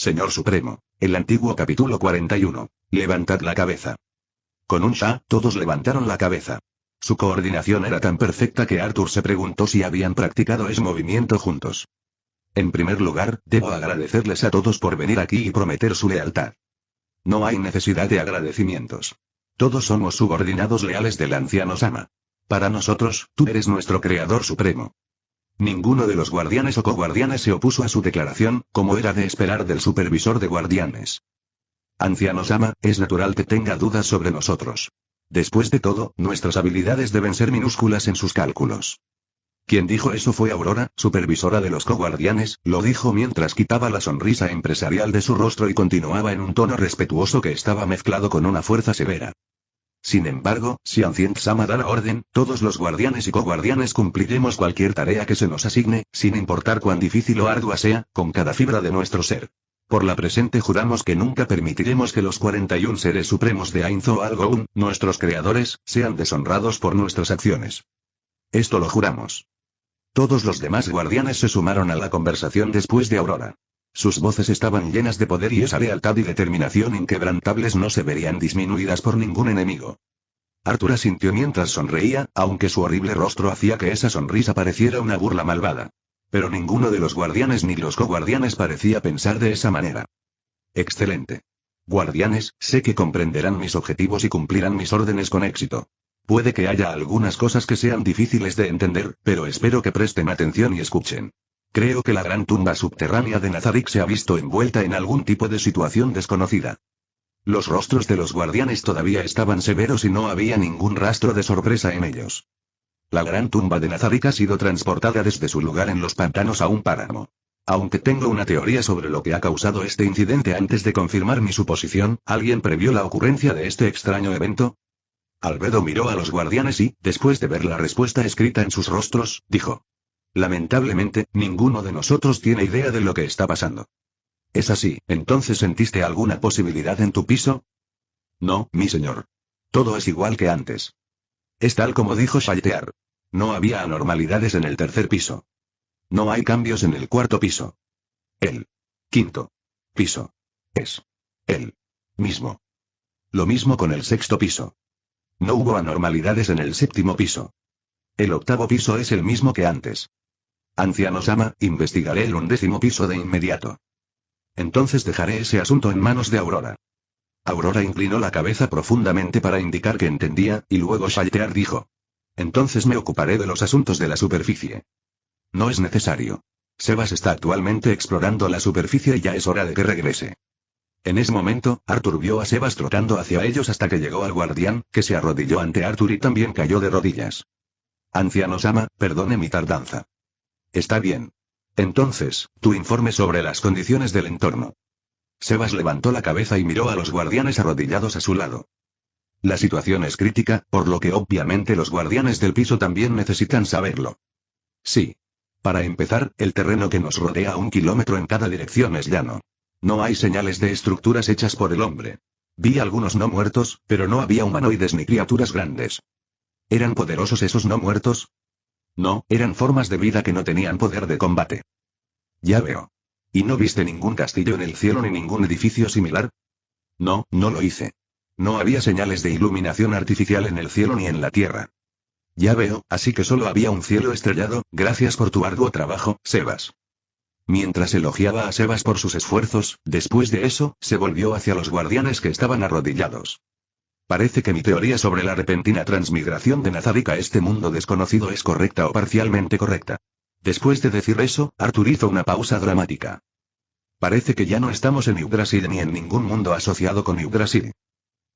Señor Supremo. El antiguo capítulo 41. Levantad la cabeza. Con un shah, todos levantaron la cabeza. Su coordinación era tan perfecta que Arthur se preguntó si habían practicado ese movimiento juntos. En primer lugar, debo agradecerles a todos por venir aquí y prometer su lealtad. No hay necesidad de agradecimientos. Todos somos subordinados leales del anciano Sama. Para nosotros, tú eres nuestro creador supremo. Ninguno de los guardianes o coguardianes se opuso a su declaración, como era de esperar del supervisor de guardianes. Anciano Sama, es natural que tenga dudas sobre nosotros. Después de todo, nuestras habilidades deben ser minúsculas en sus cálculos. Quien dijo eso fue Aurora, supervisora de los coguardianes, lo dijo mientras quitaba la sonrisa empresarial de su rostro y continuaba en un tono respetuoso que estaba mezclado con una fuerza severa. Sin embargo, si Ancient Sama da la orden, todos los guardianes y coguardianes cumpliremos cualquier tarea que se nos asigne, sin importar cuán difícil o ardua sea, con cada fibra de nuestro ser. Por la presente juramos que nunca permitiremos que los 41 seres supremos de Ainzo Algoun, nuestros creadores, sean deshonrados por nuestras acciones. Esto lo juramos. Todos los demás guardianes se sumaron a la conversación después de Aurora. Sus voces estaban llenas de poder y esa lealtad y determinación inquebrantables no se verían disminuidas por ningún enemigo. Arthur asintió mientras sonreía, aunque su horrible rostro hacía que esa sonrisa pareciera una burla malvada. Pero ninguno de los guardianes ni los coguardianes parecía pensar de esa manera. Excelente. Guardianes, sé que comprenderán mis objetivos y cumplirán mis órdenes con éxito. Puede que haya algunas cosas que sean difíciles de entender, pero espero que presten atención y escuchen. Creo que la gran tumba subterránea de Nazarick se ha visto envuelta en algún tipo de situación desconocida. Los rostros de los guardianes todavía estaban severos y no había ningún rastro de sorpresa en ellos. La gran tumba de Nazarick ha sido transportada desde su lugar en los pantanos a un páramo. Aunque tengo una teoría sobre lo que ha causado este incidente antes de confirmar mi suposición, ¿alguien previó la ocurrencia de este extraño evento? Albedo miró a los guardianes y, después de ver la respuesta escrita en sus rostros, dijo: lamentablemente, ninguno de nosotros tiene idea de lo que está pasando. ¿Es así, entonces sentiste alguna posibilidad en tu piso? No, mi señor. Todo es igual que antes. Es tal como dijo Shaltear. No había anormalidades en el tercer piso. No hay cambios en el cuarto piso. El quinto piso es el mismo. Lo mismo con el sexto piso. No hubo anormalidades en el séptimo piso. El octavo piso es el mismo que antes. Anciano Sama, investigaré el 11º piso de inmediato. Entonces dejaré ese asunto en manos de Aurora. Aurora inclinó la cabeza profundamente para indicar que entendía, y luego Shaltear dijo: entonces me ocuparé de los asuntos de la superficie. No es necesario. Sebas está actualmente explorando la superficie y ya es hora de que regrese. En ese momento, Arthur vio a Sebas trotando hacia ellos hasta que llegó al guardián, que se arrodilló ante Arthur y también cayó de rodillas. Anciano Sama, perdone mi tardanza. Está bien. Entonces, tu informe sobre las condiciones del entorno. Sebas levantó la cabeza y miró a los guardianes arrodillados a su lado. La situación es crítica, por lo que obviamente los guardianes del piso también necesitan saberlo. Sí. Para empezar, el terreno que nos rodea a 1 kilómetro en cada dirección es llano. No hay señales de estructuras hechas por el hombre. Vi algunos no muertos, pero no había humanoides ni criaturas grandes. ¿Eran poderosos esos no muertos? No, eran formas de vida que no tenían poder de combate. Ya veo. ¿Y no viste ningún castillo en el cielo ni ningún edificio similar? No, no lo hice. No había señales de iluminación artificial en el cielo ni en la tierra. Ya veo, así que solo había un cielo estrellado. Gracias por tu arduo trabajo, Sebas. Mientras elogiaba a Sebas por sus esfuerzos, después de eso, se volvió hacia los guardianes que estaban arrodillados. Parece que mi teoría sobre la repentina transmigración de Nazarick a este mundo desconocido es correcta o parcialmente correcta. Después de decir eso, Arthur hizo una pausa dramática. Parece que ya no estamos en Yggdrasil ni en ningún mundo asociado con Yggdrasil.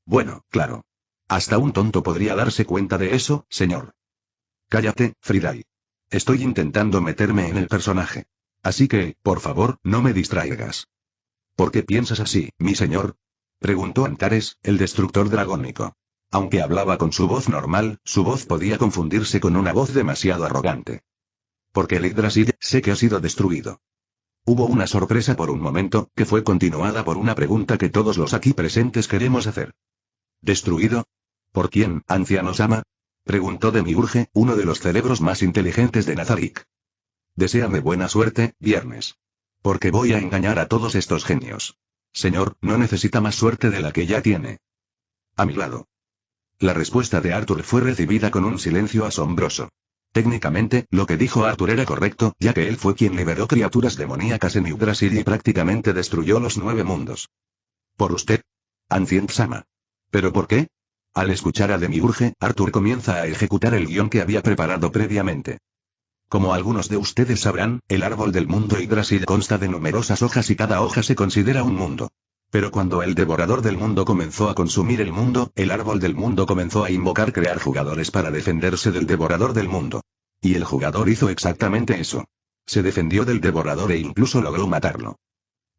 Bueno, claro. Hasta un tonto podría darse cuenta de eso, señor. Cállate, Friday. Estoy intentando meterme en el personaje. Así que, por favor, no me distraigas. ¿Por qué piensas así, mi señor? Preguntó Antares, el destructor dragónico. Aunque hablaba con su voz normal, su voz podía confundirse con una voz demasiado arrogante. Porque el Yggdrasil, sé que ha sido destruido. Hubo una sorpresa por un momento, que fue continuada por una pregunta que todos los aquí presentes queremos hacer. ¿Destruido? ¿Por quién, anciano Sama? Preguntó Demiurge, uno de los cerebros más inteligentes de Nazarick. Deséame buena suerte, Viernes. Porque voy a engañar a todos estos genios. Señor, no necesita más suerte de la que ya tiene. A mi lado. La respuesta de Arthur fue recibida con un silencio asombroso. Técnicamente, lo que dijo Arthur era correcto, ya que él fue quien liberó criaturas demoníacas en Yggdrasil y prácticamente destruyó los 9 mundos. ¿Por usted? Ancient Sama. ¿Pero por qué? Al escuchar a Demiurge, Arthur comienza a ejecutar el guión que había preparado previamente. Como algunos de ustedes sabrán, el árbol del mundo Yggdrasil consta de numerosas hojas y cada hoja se considera un mundo. Pero cuando el devorador del mundo comenzó a consumir el mundo, el árbol del mundo comenzó a invocar crear jugadores para defenderse del devorador del mundo. Y el jugador hizo exactamente eso. Se defendió del devorador e incluso logró matarlo.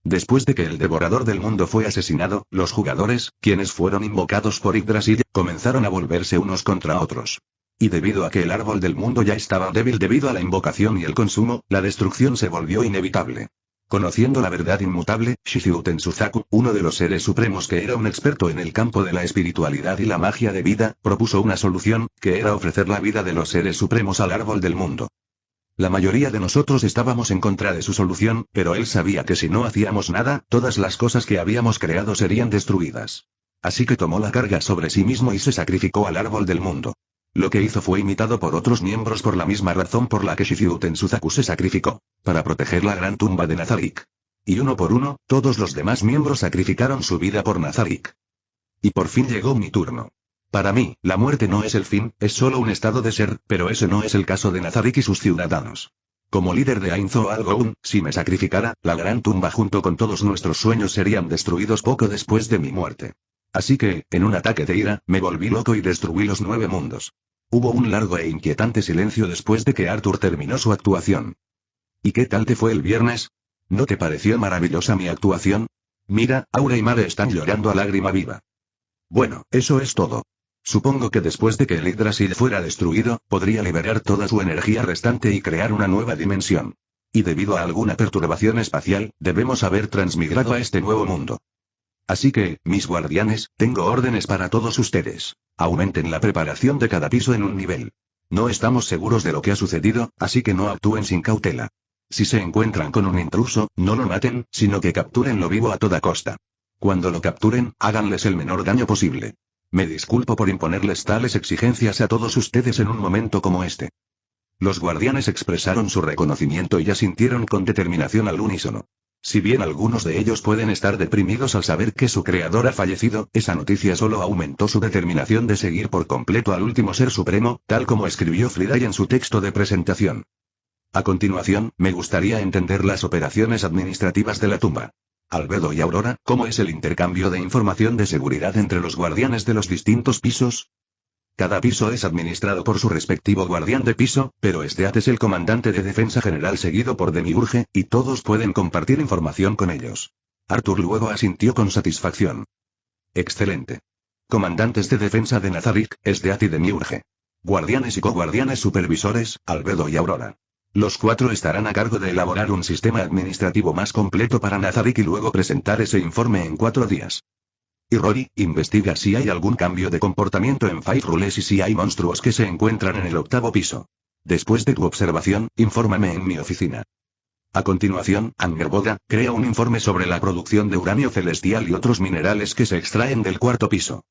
Después de que el devorador del mundo fue asesinado, los jugadores, quienes fueron invocados por Yggdrasil, comenzaron a volverse unos contra otros. Y debido a que el árbol del mundo ya estaba débil debido a la invocación y el consumo, la destrucción se volvió inevitable. Conociendo la verdad inmutable, Shizu Tensuzaku, uno de los seres supremos que era un experto en el campo de la espiritualidad y la magia de vida, propuso una solución, que era ofrecer la vida de los seres supremos al árbol del mundo. La mayoría de nosotros estábamos en contra de su solución, pero él sabía que si no hacíamos nada, todas las cosas que habíamos creado serían destruidas. Así que tomó la carga sobre sí mismo y se sacrificó al árbol del mundo. Lo que hizo fue imitado por otros miembros por la misma razón por la que Shizu Tensuzaku se sacrificó, para proteger la gran tumba de Nazarik. Y uno por uno, todos los demás miembros sacrificaron su vida por Nazarik. Y por fin llegó mi turno. Para mí, la muerte no es el fin, es solo un estado de ser, pero ese no es el caso de Nazarik y sus ciudadanos. Como líder de Ainzo Algoun, si me sacrificara, la gran tumba junto con todos nuestros sueños serían destruidos poco después de mi muerte. Así que, en un ataque de ira, me volví loco y destruí los 9 mundos. Hubo un largo e inquietante silencio después de que Arthur terminó su actuación. ¿Y qué tal te fue el viernes? ¿No te pareció maravillosa mi actuación? Mira, Aura y Mare están llorando a lágrima viva. Bueno, eso es todo. Supongo que después de que el Yggdrasil fuera destruido, podría liberar toda su energía restante y crear una nueva dimensión. Y debido a alguna perturbación espacial, debemos haber transmigrado a este nuevo mundo. Así que, mis guardianes, tengo órdenes para todos ustedes. Aumenten la preparación de cada piso en un nivel. No estamos seguros de lo que ha sucedido, así que no actúen sin cautela. Si se encuentran con un intruso, no lo maten, sino que captúrenlo vivo a toda costa. Cuando lo capturen, háganles el menor daño posible. Me disculpo por imponerles tales exigencias a todos ustedes en un momento como este. Los guardianes expresaron su reconocimiento y asintieron con determinación al unísono. Si bien algunos de ellos pueden estar deprimidos al saber que su creador ha fallecido, esa noticia solo aumentó su determinación de seguir por completo al último ser supremo, tal como escribió Friday en su texto de presentación. A continuación, me gustaría entender las operaciones administrativas de la tumba. Albedo y Aurora, ¿cómo es el intercambio de información de seguridad entre los guardianes de los distintos pisos? Cada piso es administrado por su respectivo guardián de piso, pero este es el comandante de defensa general seguido por Demiurge, y todos pueden compartir información con ellos. Arthur luego asintió con satisfacción. Excelente. Comandantes de defensa de Nazarik, Esdeath y Demiurge. Guardianes y coguardianes supervisores, Albedo y Aurora. Los 4 estarán a cargo de elaborar un sistema administrativo más completo para Nazarik y luego presentar ese informe en 4 días. Y Rory, investiga si hay algún cambio de comportamiento en Five Rules y si hay monstruos que se encuentran en el 8º piso. Después de tu observación, infórmame en mi oficina. A continuación, Angerboda, crea un informe sobre la producción de uranio celestial y otros minerales que se extraen del 4º piso.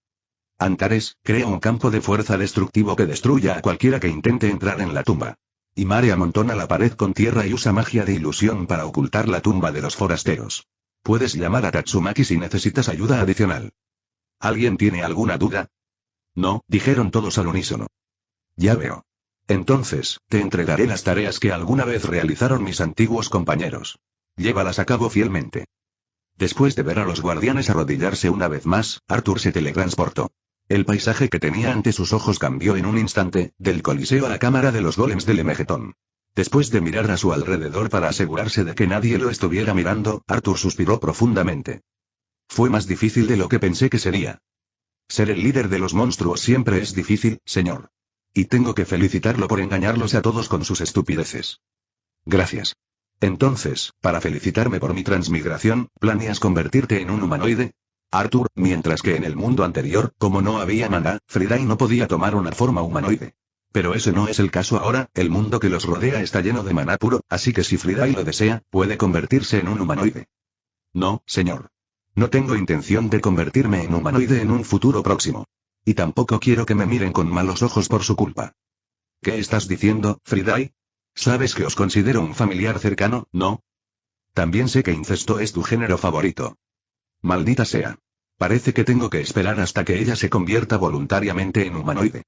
Antares, crea un campo de fuerza destructivo que destruya a cualquiera que intente entrar en la tumba. Y Mare amontona la pared con tierra y usa magia de ilusión para ocultar la tumba de los forasteros. Puedes llamar a Tatsumaki si necesitas ayuda adicional. ¿Alguien tiene alguna duda? No, dijeron todos al unísono. Ya veo. Entonces, te entregaré las tareas que alguna vez realizaron mis antiguos compañeros. Llévalas a cabo fielmente. Después de ver a los guardianes arrodillarse una vez más, Arthur se teletransportó. El paisaje que tenía ante sus ojos cambió en un instante, del coliseo a la cámara de los golems del Emegetón. Después de mirar a su alrededor para asegurarse de que nadie lo estuviera mirando, Arthur suspiró profundamente. Fue más difícil de lo que pensé que sería. Ser el líder de los monstruos siempre es difícil, señor. Y tengo que felicitarlo por engañarlos a todos con sus estupideces. Gracias. Entonces, para felicitarme por mi transmigración, ¿planeas convertirte en un humanoide? Arthur, mientras que en el mundo anterior, como no había maná, Friday no podía tomar una forma humanoide. Pero ese no es el caso ahora, el mundo que los rodea está lleno de maná puro, así que si Friday lo desea, puede convertirse en un humanoide. No, señor. No tengo intención de convertirme en humanoide en un futuro próximo. Y tampoco quiero que me miren con malos ojos por su culpa. ¿Qué estás diciendo, Friday? Sabes que os considero un familiar cercano, ¿no? También sé que incesto es tu género favorito. Maldita sea. Parece que tengo que esperar hasta que ella se convierta voluntariamente en humanoide.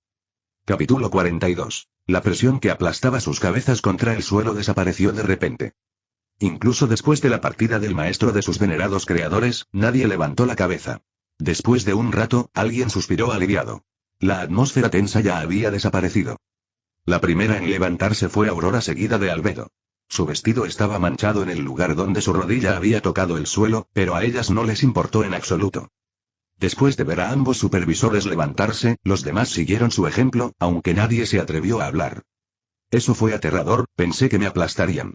Capítulo 42. La presión que aplastaba sus cabezas contra el suelo desapareció de repente. Incluso después de la partida del maestro de sus venerados creadores, nadie levantó la cabeza. Después de un rato, alguien suspiró aliviado. La atmósfera tensa ya había desaparecido. La primera en levantarse fue Aurora, seguida de Albedo. Su vestido estaba manchado en el lugar donde su rodilla había tocado el suelo, pero a ellas no les importó en absoluto. Después de ver a ambos supervisores levantarse, los demás siguieron su ejemplo, aunque nadie se atrevió a hablar. Eso fue aterrador, pensé que me aplastarían.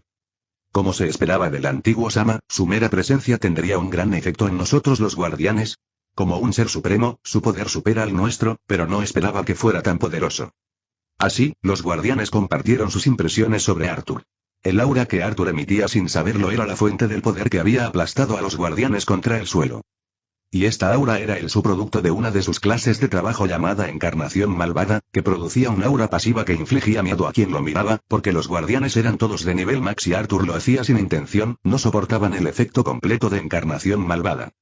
Como se esperaba del antiguo Sama, su mera presencia tendría un gran efecto en nosotros los guardianes. Como un ser supremo, su poder supera al nuestro, pero no esperaba que fuera tan poderoso. Así, los guardianes compartieron sus impresiones sobre Arthur. El aura que Arthur emitía sin saberlo era la fuente del poder que había aplastado a los guardianes contra el suelo. Y esta aura era el subproducto de una de sus clases de trabajo llamada encarnación malvada, que producía un aura pasiva que infligía miedo a quien lo miraba, porque los guardianes eran todos de nivel max y Arthur lo hacía sin intención, no soportaban el efecto completo de encarnación malvada.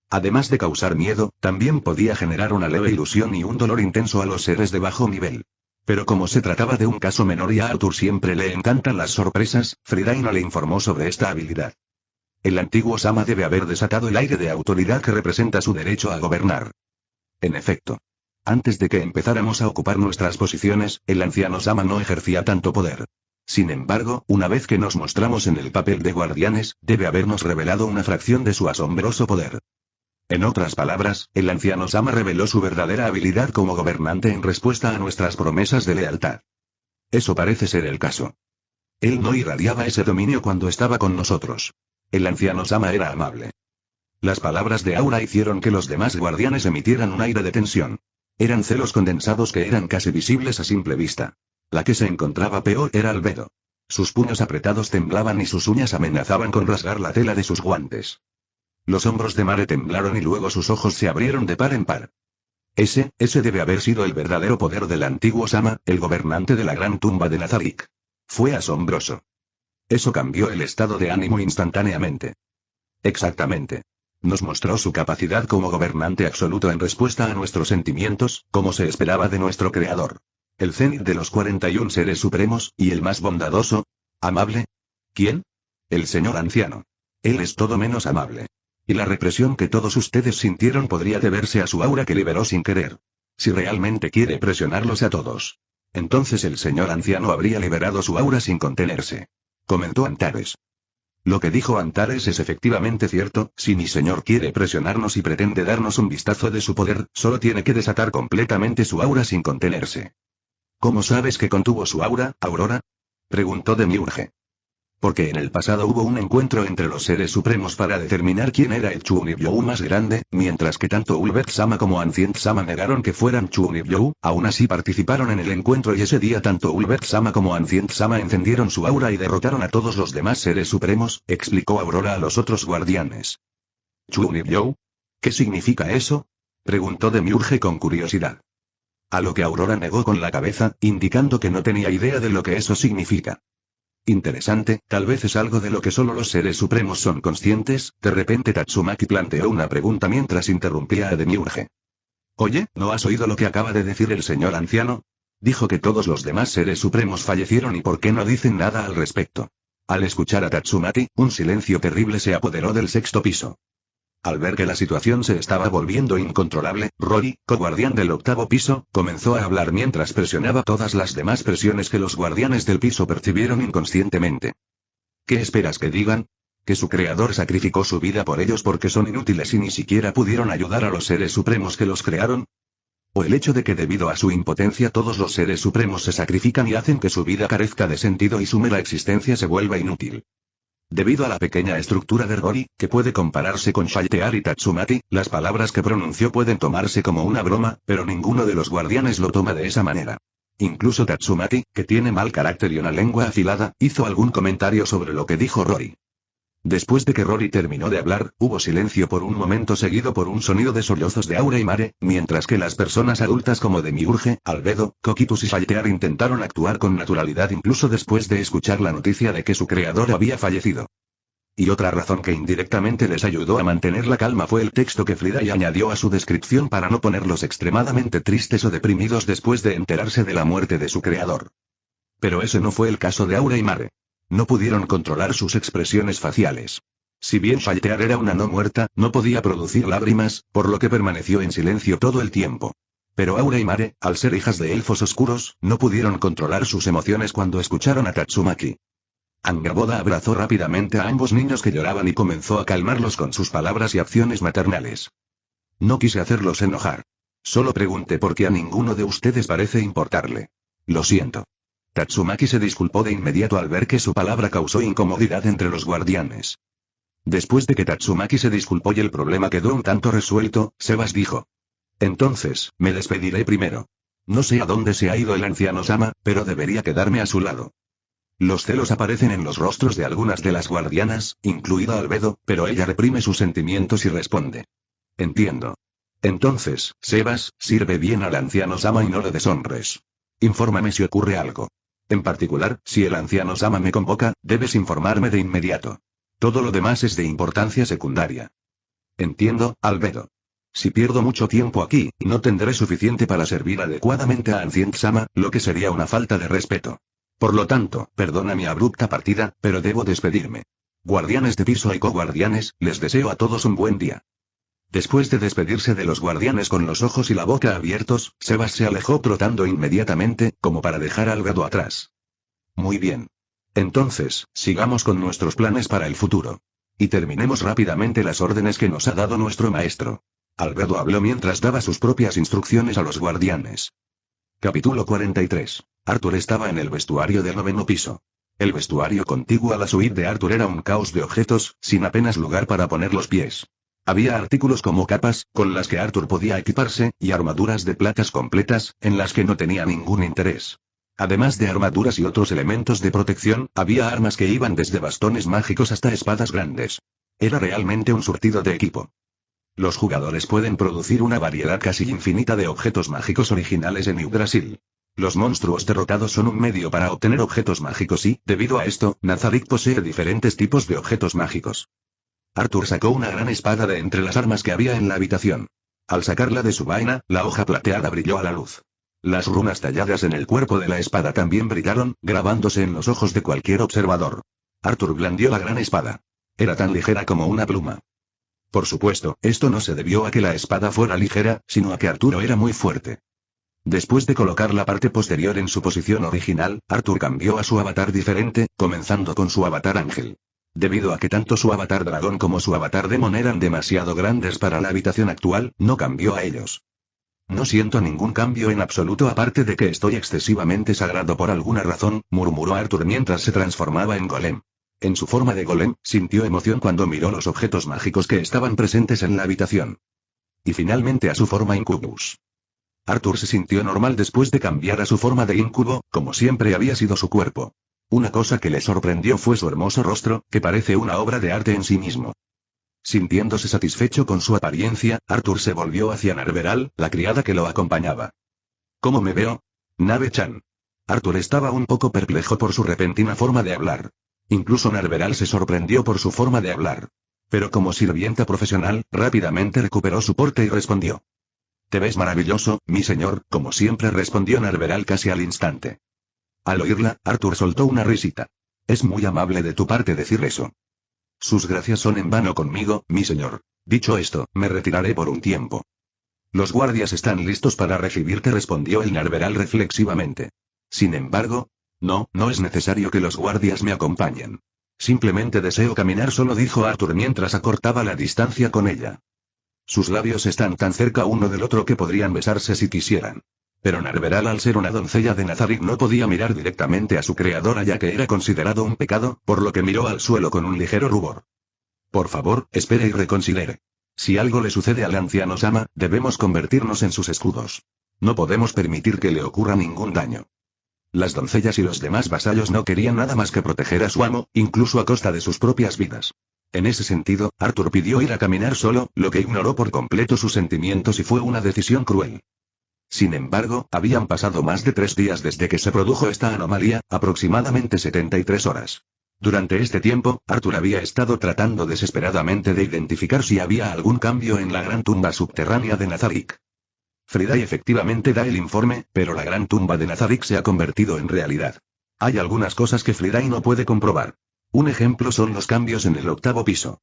Además de causar miedo, también podía generar una leve ilusión y un dolor intenso a los seres de bajo nivel. Pero como se trataba de un caso menor y a Arthur siempre le encantan las sorpresas, Friday no le informó sobre esta habilidad. El antiguo Sama debe haber desatado el aire de autoridad que representa su derecho a gobernar. En efecto. Antes de que empezáramos a ocupar nuestras posiciones, el anciano Sama no ejercía tanto poder. Sin embargo, una vez que nos mostramos en el papel de guardianes, debe habernos revelado una fracción de su asombroso poder. En otras palabras, el anciano Sama reveló su verdadera habilidad como gobernante en respuesta a nuestras promesas de lealtad. Eso parece ser el caso. Él no irradiaba ese dominio cuando estaba con nosotros. El anciano Sama era amable. Las palabras de Aura hicieron que los demás guardianes emitieran un aire de tensión. Eran celos condensados que eran casi visibles a simple vista. La que se encontraba peor era Albedo. Sus puños apretados temblaban y sus uñas amenazaban con rasgar la tela de sus guantes. Los hombros de Mare temblaron y luego sus ojos se abrieron de par en par. Ese debe haber sido el verdadero poder del antiguo Sama, el gobernante de la gran tumba de Nazarik. Fue asombroso. Eso cambió el estado de ánimo instantáneamente. Exactamente. Nos mostró su capacidad como gobernante absoluto en respuesta a nuestros sentimientos, como se esperaba de nuestro creador. El cenit de los 41 seres supremos, y el más bondadoso. ¿Amable? ¿Quién? El señor anciano. Él es todo menos amable. Y la represión que todos ustedes sintieron podría deberse a su aura que liberó sin querer. Si realmente quiere presionarlos a todos. Entonces el señor anciano habría liberado su aura sin contenerse. Comentó Antares. Lo que dijo Antares es efectivamente cierto, si mi señor quiere presionarnos y pretende darnos un vistazo de su poder, solo tiene que desatar completamente su aura sin contenerse. ¿Cómo sabes que contuvo su aura, Aurora? Preguntó Demiurge. Porque en el pasado hubo un encuentro entre los seres supremos para determinar quién era el Chuunibyou más grande, mientras que tanto Ulbeth Sama como Ancient Sama negaron que fueran Chuunibyou, aún así participaron en el encuentro y ese día tanto Ulbeth Sama como Ancient Sama encendieron su aura y derrotaron a todos los demás seres supremos, explicó Aurora a los otros guardianes. ¿Chuunibyou? ¿Qué significa eso? Preguntó Demiurge con curiosidad. A lo que Aurora negó con la cabeza, indicando que no tenía idea de lo que eso significa. Interesante, tal vez es algo de lo que solo los seres supremos son conscientes. De repente Tatsumaki planteó una pregunta mientras interrumpía a Demiurge. Oye, ¿no has oído lo que acaba de decir el señor anciano? Dijo que todos los demás seres supremos fallecieron y ¿por qué no dicen nada al respecto? Al escuchar a Tatsumaki, un silencio terrible se apoderó del sexto piso. Al ver que la situación se estaba volviendo incontrolable, Rory, co-guardián del octavo piso, comenzó a hablar mientras presionaba todas las demás presiones que los guardianes del piso percibieron inconscientemente. ¿Qué esperas que digan? ¿Que su creador sacrificó su vida por ellos porque son inútiles y ni siquiera pudieron ayudar a los seres supremos que los crearon? ¿O el hecho de que debido a su impotencia todos los seres supremos se sacrifican y hacen que su vida carezca de sentido y su mera existencia se vuelva inútil? Debido a la pequeña estructura de Rory, que puede compararse con Shaltear y Tatsumaki, las palabras que pronunció pueden tomarse como una broma, pero ninguno de los guardianes lo toma de esa manera. Incluso Tatsumaki, que tiene mal carácter y una lengua afilada, hizo algún comentario sobre lo que dijo Rory. Después de que Rory terminó de hablar, hubo silencio por un momento seguido por un sonido de sollozos de Aura y Mare, mientras que las personas adultas como Demiurge, Albedo, Kokitus y Saltear intentaron actuar con naturalidad incluso después de escuchar la noticia de que su creador había fallecido. Y otra razón que indirectamente les ayudó a mantener la calma fue el texto que Friday añadió a su descripción para no ponerlos extremadamente tristes o deprimidos después de enterarse de la muerte de su creador. Pero ese no fue el caso de Aura y Mare. No pudieron controlar sus expresiones faciales. Si bien Saltear era una no muerta, no podía producir lágrimas, por lo que permaneció en silencio todo el tiempo. Pero Aura y Mare, al ser hijas de elfos oscuros, no pudieron controlar sus emociones cuando escucharon a Tatsumaki. Angrboda abrazó rápidamente a ambos niños que lloraban y comenzó a calmarlos con sus palabras y acciones maternales. No quise hacerlos enojar. Solo pregunté por qué a ninguno de ustedes parece importarle. Lo siento. Tatsumaki se disculpó de inmediato al ver que su palabra causó incomodidad entre los guardianes. Después de que Tatsumaki se disculpó y el problema quedó un tanto resuelto, Sebas dijo. Entonces, me despediré primero. No sé a dónde se ha ido el anciano Sama, pero debería quedarme a su lado. Los celos aparecen en los rostros de algunas de las guardianas, incluida Albedo, pero ella reprime sus sentimientos y responde. Entiendo. Entonces, Sebas, sirve bien al anciano Sama y no le deshonres. Infórmame si ocurre algo. En particular, si el anciano Sama me convoca, debes informarme de inmediato. Todo lo demás es de importancia secundaria. Entiendo, Albedo. Si pierdo mucho tiempo aquí, no tendré suficiente para servir adecuadamente a Ancient Sama, lo que sería una falta de respeto. Por lo tanto, perdona mi abrupta partida, pero debo despedirme. Guardianes de piso y coguardianes, les deseo a todos un buen día. Después de despedirse de los guardianes con los ojos y la boca abiertos, Sebas se alejó trotando inmediatamente, como para dejar al gado atrás. Muy bien. Entonces, sigamos con nuestros planes para el futuro. Y terminemos rápidamente las órdenes que nos ha dado nuestro maestro. Albedo habló mientras daba sus propias instrucciones a los guardianes. Capítulo 43. Arthur estaba en el vestuario del 9º piso. El vestuario contiguo a la suite de Arthur era un caos de objetos, sin apenas lugar para poner los pies. Había artículos como capas, con las que Arthur podía equiparse, y armaduras de placas completas, en las que no tenía ningún interés. Además de armaduras y otros elementos de protección, había armas que iban desde bastones mágicos hasta espadas grandes. Era realmente un surtido de equipo. Los jugadores pueden producir una variedad casi infinita de objetos mágicos originales en Yggdrasil. Los monstruos derrotados son un medio para obtener objetos mágicos y, debido a esto, Nazarick posee diferentes tipos de objetos mágicos. Arthur sacó una gran espada de entre las armas que había en la habitación. Al sacarla de su vaina, la hoja plateada brilló a la luz. Las runas talladas en el cuerpo de la espada también brillaron, grabándose en los ojos de cualquier observador. Arthur blandió la gran espada. Era tan ligera como una pluma. Por supuesto, esto no se debió a que la espada fuera ligera, sino a que Arturo era muy fuerte. Después de colocar la parte posterior en su posición original, Arthur cambió a su avatar diferente, comenzando con su avatar ángel. Debido a que tanto su avatar dragón como su avatar demon eran demasiado grandes para la habitación actual, no cambió a ellos. No siento ningún cambio en absoluto aparte de que estoy excesivamente sagrado por alguna razón, murmuró Arthur mientras se transformaba en golem. En su forma de golem, sintió emoción cuando miró los objetos mágicos que estaban presentes en la habitación. Y finalmente a su forma incubus. Arthur se sintió normal después de cambiar a su forma de incubo, como siempre había sido su cuerpo. Una cosa que le sorprendió fue su hermoso rostro, que parece una obra de arte en sí mismo. Sintiéndose satisfecho con su apariencia, Arthur se volvió hacia Narveral, la criada que lo acompañaba. ¿Cómo me veo? Nave-chan. Arthur estaba un poco perplejo por su repentina forma de hablar. Incluso Narveral se sorprendió por su forma de hablar. Pero como sirvienta profesional, rápidamente recuperó su porte y respondió. Te ves maravilloso, mi señor, como siempre respondió Narveral casi al instante. Al oírla, Arthur soltó una risita. Es muy amable de tu parte decir eso. Sus gracias son en vano conmigo, mi señor. Dicho esto, me retiraré por un tiempo. Los guardias están listos para recibirte, respondió el Narveral reflexivamente. Sin embargo, no es necesario que los guardias me acompañen. Simplemente deseo caminar solo, dijo Arthur mientras acortaba la distancia con ella. Sus labios están tan cerca uno del otro que podrían besarse si quisieran. Pero Narveral, al ser una doncella de Nazarick, no podía mirar directamente a su creadora ya que era considerado un pecado, por lo que miró al suelo con un ligero rubor. Por favor, espere y reconsidere. Si algo le sucede al anciano Sama, debemos convertirnos en sus escudos. No podemos permitir que le ocurra ningún daño. Las doncellas y los demás vasallos no querían nada más que proteger a su amo, incluso a costa de sus propias vidas. En ese sentido, Arthur pidió ir a caminar solo, lo que ignoró por completo sus sentimientos y fue una decisión cruel. Sin embargo, habían pasado más de 3 días desde que se produjo esta anomalía, aproximadamente 73 horas. Durante este tiempo, Arthur había estado tratando desesperadamente de identificar si había algún cambio en la gran tumba subterránea de Nazarick. Friday efectivamente da el informe, pero la gran tumba de Nazarick se ha convertido en realidad. Hay algunas cosas que Friday no puede comprobar. Un ejemplo son los cambios en el 8º piso.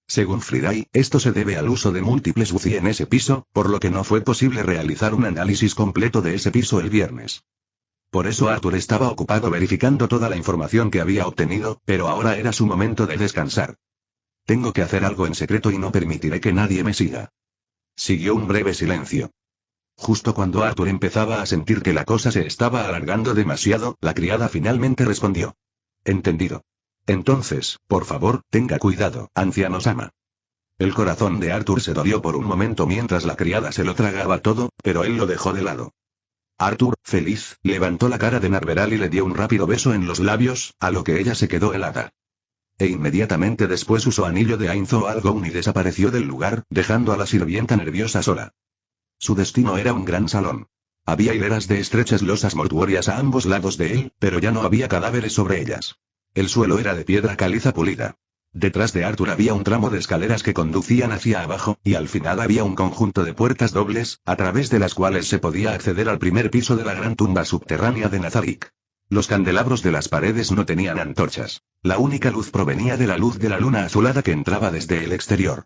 Según Friday, esto se debe al uso de múltiples Wuzi en ese piso, por lo que no fue posible realizar un análisis completo de ese piso el viernes. Por eso Arthur estaba ocupado verificando toda la información que había obtenido, pero ahora era su momento de descansar. Tengo que hacer algo en secreto y no permitiré que nadie me siga. Siguió un breve silencio. Justo cuando Arthur empezaba a sentir que la cosa se estaba alargando demasiado, la criada finalmente respondió. Entendido. Entonces, por favor, tenga cuidado, anciano Sama. El corazón de Arthur se dolió por un momento mientras la criada se lo tragaba todo, pero él lo dejó de lado. Arthur, feliz, levantó la cara de Narveral y le dio un rápido beso en los labios, a lo que ella se quedó helada. E inmediatamente después usó anillo de Ainzo Algoun y desapareció del lugar, dejando a la sirvienta nerviosa sola. Su destino era un gran salón. Había hileras de estrechas losas mortuorias a ambos lados de él, pero ya no había cadáveres sobre ellas. El suelo era de piedra caliza pulida. Detrás de Arthur había un tramo de escaleras que conducían hacia abajo, y al final había un conjunto de puertas dobles, a través de las cuales se podía acceder al primer piso de la gran tumba subterránea de Nazarick. Los candelabros de las paredes no tenían antorchas. La única luz provenía de la luz de la luna azulada que entraba desde el exterior.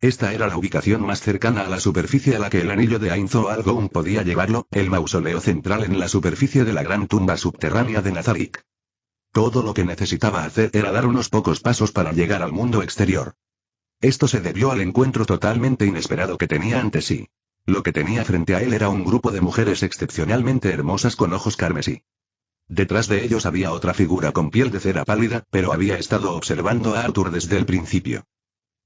Esta era la ubicación más cercana a la superficie a la que el anillo de Ainzo Algoun podía llevarlo, el mausoleo central en la superficie de la gran tumba subterránea de Nazarick. Todo lo que necesitaba hacer era dar unos pocos pasos para llegar al mundo exterior. Esto se debió al encuentro totalmente inesperado que tenía ante sí. Lo que tenía frente a él era un grupo de mujeres excepcionalmente hermosas con ojos carmesí. Detrás de ellos había otra figura con piel de cera pálida, pero había estado observando a Arthur desde el principio.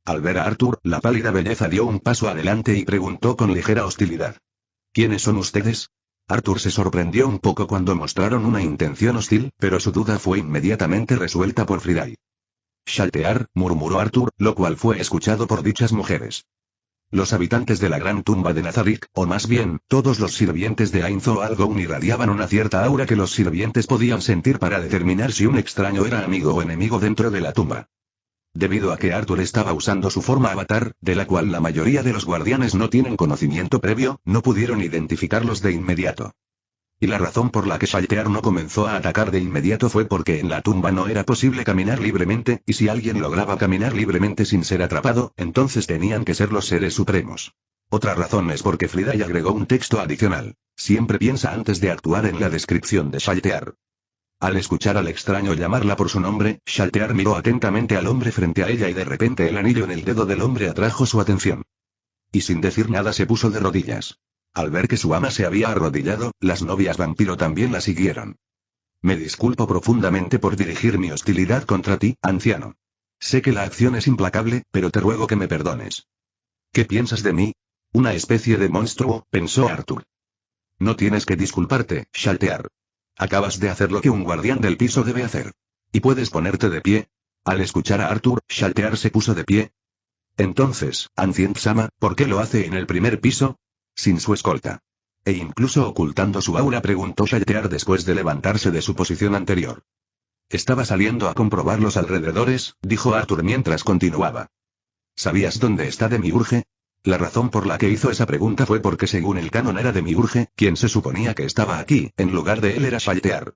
Al ver a Arthur, la pálida belleza dio un paso adelante y preguntó con ligera hostilidad. ¿Quiénes son ustedes? Arthur se sorprendió un poco cuando mostraron una intención hostil, pero su duda fue inmediatamente resuelta por Friday. Shaltear, murmuró Arthur, lo cual fue escuchado por dichas mujeres. Los habitantes de la gran tumba de Nazarick, o más bien, todos los sirvientes de Ainzo Algoun irradiaban una cierta aura que los sirvientes podían sentir para determinar si un extraño era amigo o enemigo dentro de la tumba. Debido a que Arthur estaba usando su forma avatar, de la cual la mayoría de los guardianes no tienen conocimiento previo, no pudieron identificarlos de inmediato. Y la razón por la que Shaltear no comenzó a atacar de inmediato fue porque en la tumba no era posible caminar libremente, y si alguien lograba caminar libremente sin ser atrapado, entonces tenían que ser los seres supremos. Otra razón es porque Friday agregó un texto adicional. Siempre piensa antes de actuar en la descripción de Shaltear. Al escuchar al extraño llamarla por su nombre, Shaltear miró atentamente al hombre frente a ella y de repente el anillo en el dedo del hombre atrajo su atención. Y sin decir nada se puso de rodillas. Al ver que su ama se había arrodillado, las novias vampiro también la siguieron. Me disculpo profundamente por dirigir mi hostilidad contra ti, anciano. Sé que la acción es implacable, pero te ruego que me perdones. ¿Qué piensas de mí? Una especie de monstruo, pensó Arthur. No tienes que disculparte, Shaltear. Acabas de hacer lo que un guardián del piso debe hacer. ¿Y puedes ponerte de pie? Al escuchar a Arthur, Shaltear se puso de pie. Entonces, Ancient Sama, ¿por qué lo hace en el primer piso? Sin su escolta. E incluso ocultando su aura, preguntó Shaltear después de levantarse de su posición anterior. Estaba saliendo a comprobar los alrededores, dijo Arthur mientras continuaba. ¿Sabías dónde está Demiurge? La razón por la que hizo esa pregunta fue porque según el canon era Demiurge, quien se suponía que estaba aquí, en lugar de él era Shaltear.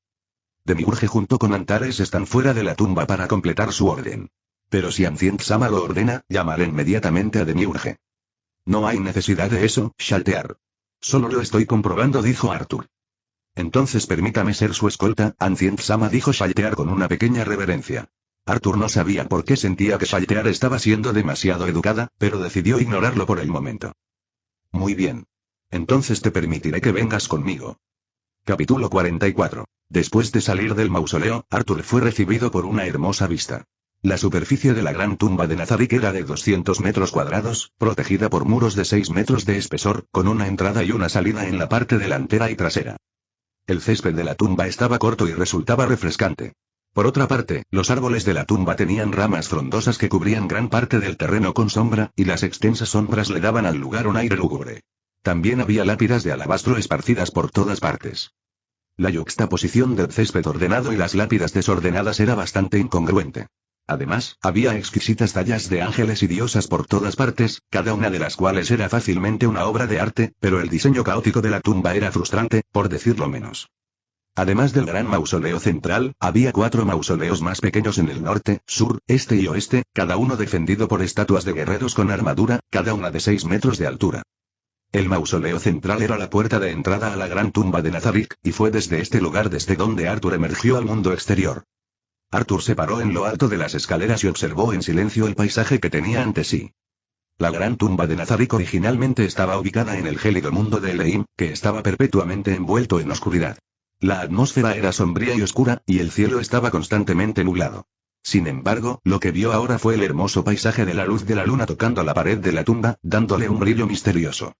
Demiurge junto con Antares están fuera de la tumba para completar su orden. Pero si Ancient Sama lo ordena, llamaré inmediatamente a Demiurge. No hay necesidad de eso, Shaltear. Solo lo estoy comprobando, dijo Arthur. Entonces permítame ser su escolta, Ancient Sama, dijo Shaltear con una pequeña reverencia. Arthur no sabía por qué sentía que Shaltear estaba siendo demasiado educada, pero decidió ignorarlo por el momento. Muy bien. Entonces te permitiré que vengas conmigo. Capítulo 44. Después de salir del mausoleo, Arthur fue recibido por una hermosa vista. La superficie de la gran tumba de Nazarick era de 200 metros cuadrados, protegida por muros de 6 metros de espesor, con una entrada y una salida en la parte delantera y trasera. El césped de la tumba estaba corto y resultaba refrescante. Por otra parte, los árboles de la tumba tenían ramas frondosas que cubrían gran parte del terreno con sombra, y las extensas sombras le daban al lugar un aire lúgubre. También había lápidas de alabastro esparcidas por todas partes. La yuxtaposición del césped ordenado y las lápidas desordenadas era bastante incongruente. Además, había exquisitas tallas de ángeles y diosas por todas partes, cada una de las cuales era fácilmente una obra de arte, pero el diseño caótico de la tumba era frustrante, por decirlo menos. Además del gran mausoleo central, había 4 mausoleos más pequeños en el norte, sur, este y oeste, cada uno defendido por estatuas de guerreros con armadura, cada una de 6 metros de altura. El mausoleo central era la puerta de entrada a la gran tumba de Nazarick, y fue desde este lugar desde donde Arthur emergió al mundo exterior. Arthur se paró en lo alto de las escaleras y observó en silencio el paisaje que tenía ante sí. La gran tumba de Nazarick originalmente estaba ubicada en el gélido mundo de Elohim, que estaba perpetuamente envuelto en oscuridad. La atmósfera era sombría y oscura, y el cielo estaba constantemente nublado. Sin embargo, lo que vio ahora fue el hermoso paisaje de la luz de la luna tocando la pared de la tumba, dándole un brillo misterioso.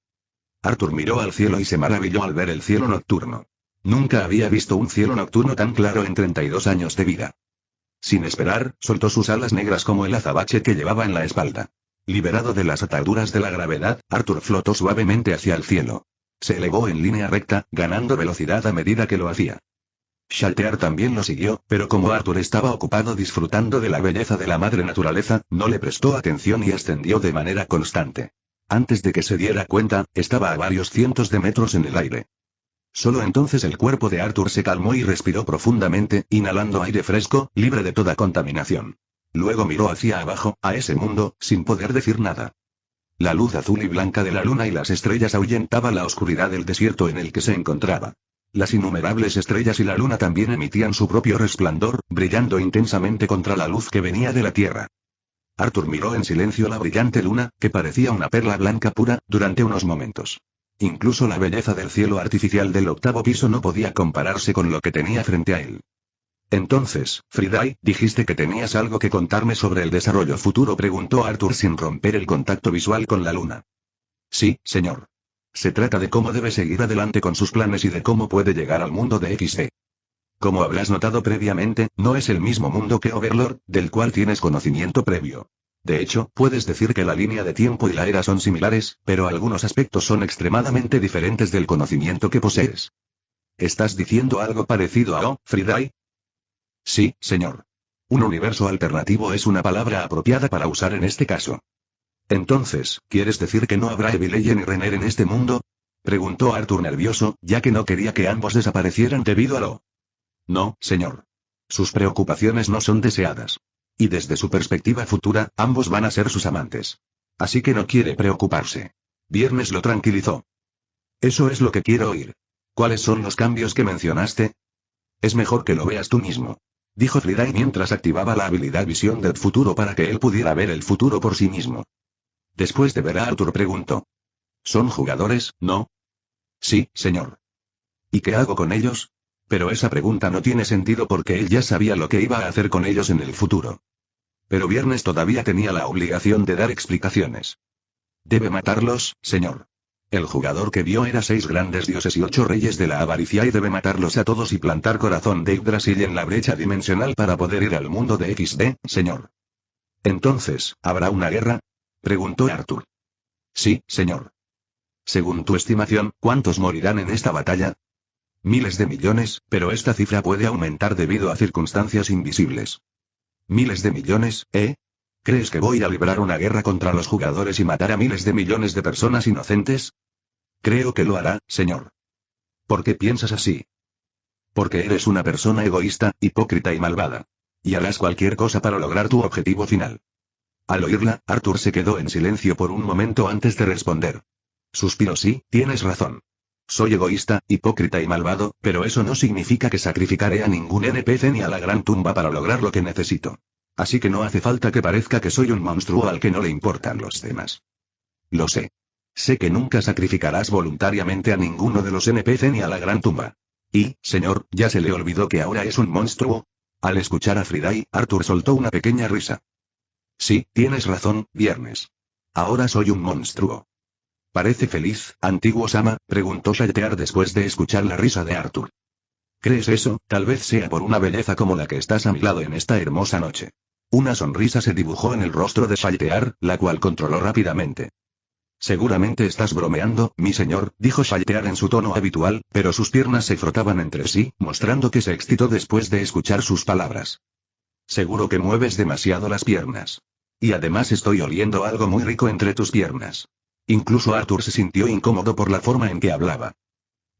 Arthur miró al cielo y se maravilló al ver el cielo nocturno. Nunca había visto un cielo nocturno tan claro en 32 años de vida. Sin esperar, soltó sus alas negras como el azabache que llevaba en la espalda. Liberado de las ataduras de la gravedad, Arthur flotó suavemente hacia el cielo. Se elevó en línea recta, ganando velocidad a medida que lo hacía. Shaltear también lo siguió, pero como Arthur estaba ocupado disfrutando de la belleza de la madre naturaleza, no le prestó atención y ascendió de manera constante. Antes de que se diera cuenta, estaba a varios cientos de metros en el aire. Solo entonces el cuerpo de Arthur se calmó y respiró profundamente, inhalando aire fresco, libre de toda contaminación. Luego miró hacia abajo, a ese mundo, sin poder decir nada. La luz azul y blanca de la luna y las estrellas ahuyentaba la oscuridad del desierto en el que se encontraba. Las innumerables estrellas y la luna también emitían su propio resplandor, brillando intensamente contra la luz que venía de la tierra. Arthur miró en silencio la brillante luna, que parecía una perla blanca pura, durante unos momentos. Incluso la belleza del cielo artificial del 8º piso no podía compararse con lo que tenía frente a él. Entonces, Friday, dijiste que tenías algo que contarme sobre el desarrollo futuro, preguntó Arthur sin romper el contacto visual con la luna. Sí, señor. Se trata de cómo debe seguir adelante con sus planes y de cómo puede llegar al mundo de XD. Como habrás notado previamente, no es el mismo mundo que Overlord, del cual tienes conocimiento previo. De hecho, puedes decir que la línea de tiempo y la era son similares, pero algunos aspectos son extremadamente diferentes del conocimiento que posees. ¿Estás diciendo algo parecido a Friday? Sí, señor. Un universo alternativo es una palabra apropiada para usar en este caso. Entonces, ¿quieres decir que no habrá Evileyen ni Renner en este mundo? Preguntó Arthur nervioso, ya que no quería que ambos desaparecieran debido a lo. No, señor. Sus preocupaciones no son deseadas. Y desde su perspectiva futura, ambos van a ser sus amantes. Así que no quiere preocuparse. Viernes lo tranquilizó. Eso es lo que quiero oír. ¿Cuáles son los cambios que mencionaste? Es mejor que lo veas tú mismo, dijo Friday mientras activaba la habilidad visión del futuro para que él pudiera ver el futuro por sí mismo. Después de ver a Arthur preguntó. ¿Son jugadores, no? Sí, señor. ¿Y qué hago con ellos? Pero esa pregunta no tiene sentido porque él ya sabía lo que iba a hacer con ellos en el futuro. Pero Viernes todavía tenía la obligación de dar explicaciones. Debe matarlos, señor. El jugador que vio era 6 grandes dioses y 8 reyes de la avaricia y debe matarlos a todos y plantar corazón de Yggdrasil en la brecha dimensional para poder ir al mundo de XD, señor. Entonces, ¿habrá una guerra? Preguntó Arthur. Sí, señor. Según tu estimación, ¿cuántos morirán en esta batalla? Miles de millones, pero esta cifra puede aumentar debido a circunstancias invisibles. ¿Miles de millones, eh? ¿Crees que voy a librar una guerra contra los jugadores y matar a miles de millones de personas inocentes? Creo que lo hará, señor. ¿Por qué piensas así? Porque eres una persona egoísta, hipócrita y malvada. Y harás cualquier cosa para lograr tu objetivo final. Al oírla, Arthur se quedó en silencio por un momento antes de responder. Suspiró. Sí, tienes razón. Soy egoísta, hipócrita y malvado, pero eso no significa que sacrificaré a ningún NPC ni a la gran tumba para lograr lo que necesito. Así que no hace falta que parezca que soy un monstruo al que no le importan los demás. Lo sé. Sé que nunca sacrificarás voluntariamente a ninguno de los NPC ni a la gran tumba. Y, señor, ¿ya se le olvidó que ahora es un monstruo? Al escuchar a Friday, Arthur soltó una pequeña risa. Sí, tienes razón, Viernes. Ahora soy un monstruo. ¿Parece feliz, antiguo Sama?, preguntó Shaltear después de escuchar la risa de Arthur. ¿Crees eso? Tal vez sea por una belleza como la que estás a mi lado en esta hermosa noche. Una sonrisa se dibujó en el rostro de Shaltear, la cual controló rápidamente. Seguramente estás bromeando, mi señor, dijo Shaltear en su tono habitual, pero sus piernas se frotaban entre sí, mostrando que se excitó después de escuchar sus palabras. Seguro que mueves demasiado las piernas. Y además estoy oliendo algo muy rico entre tus piernas. Incluso Arthur se sintió incómodo por la forma en que hablaba.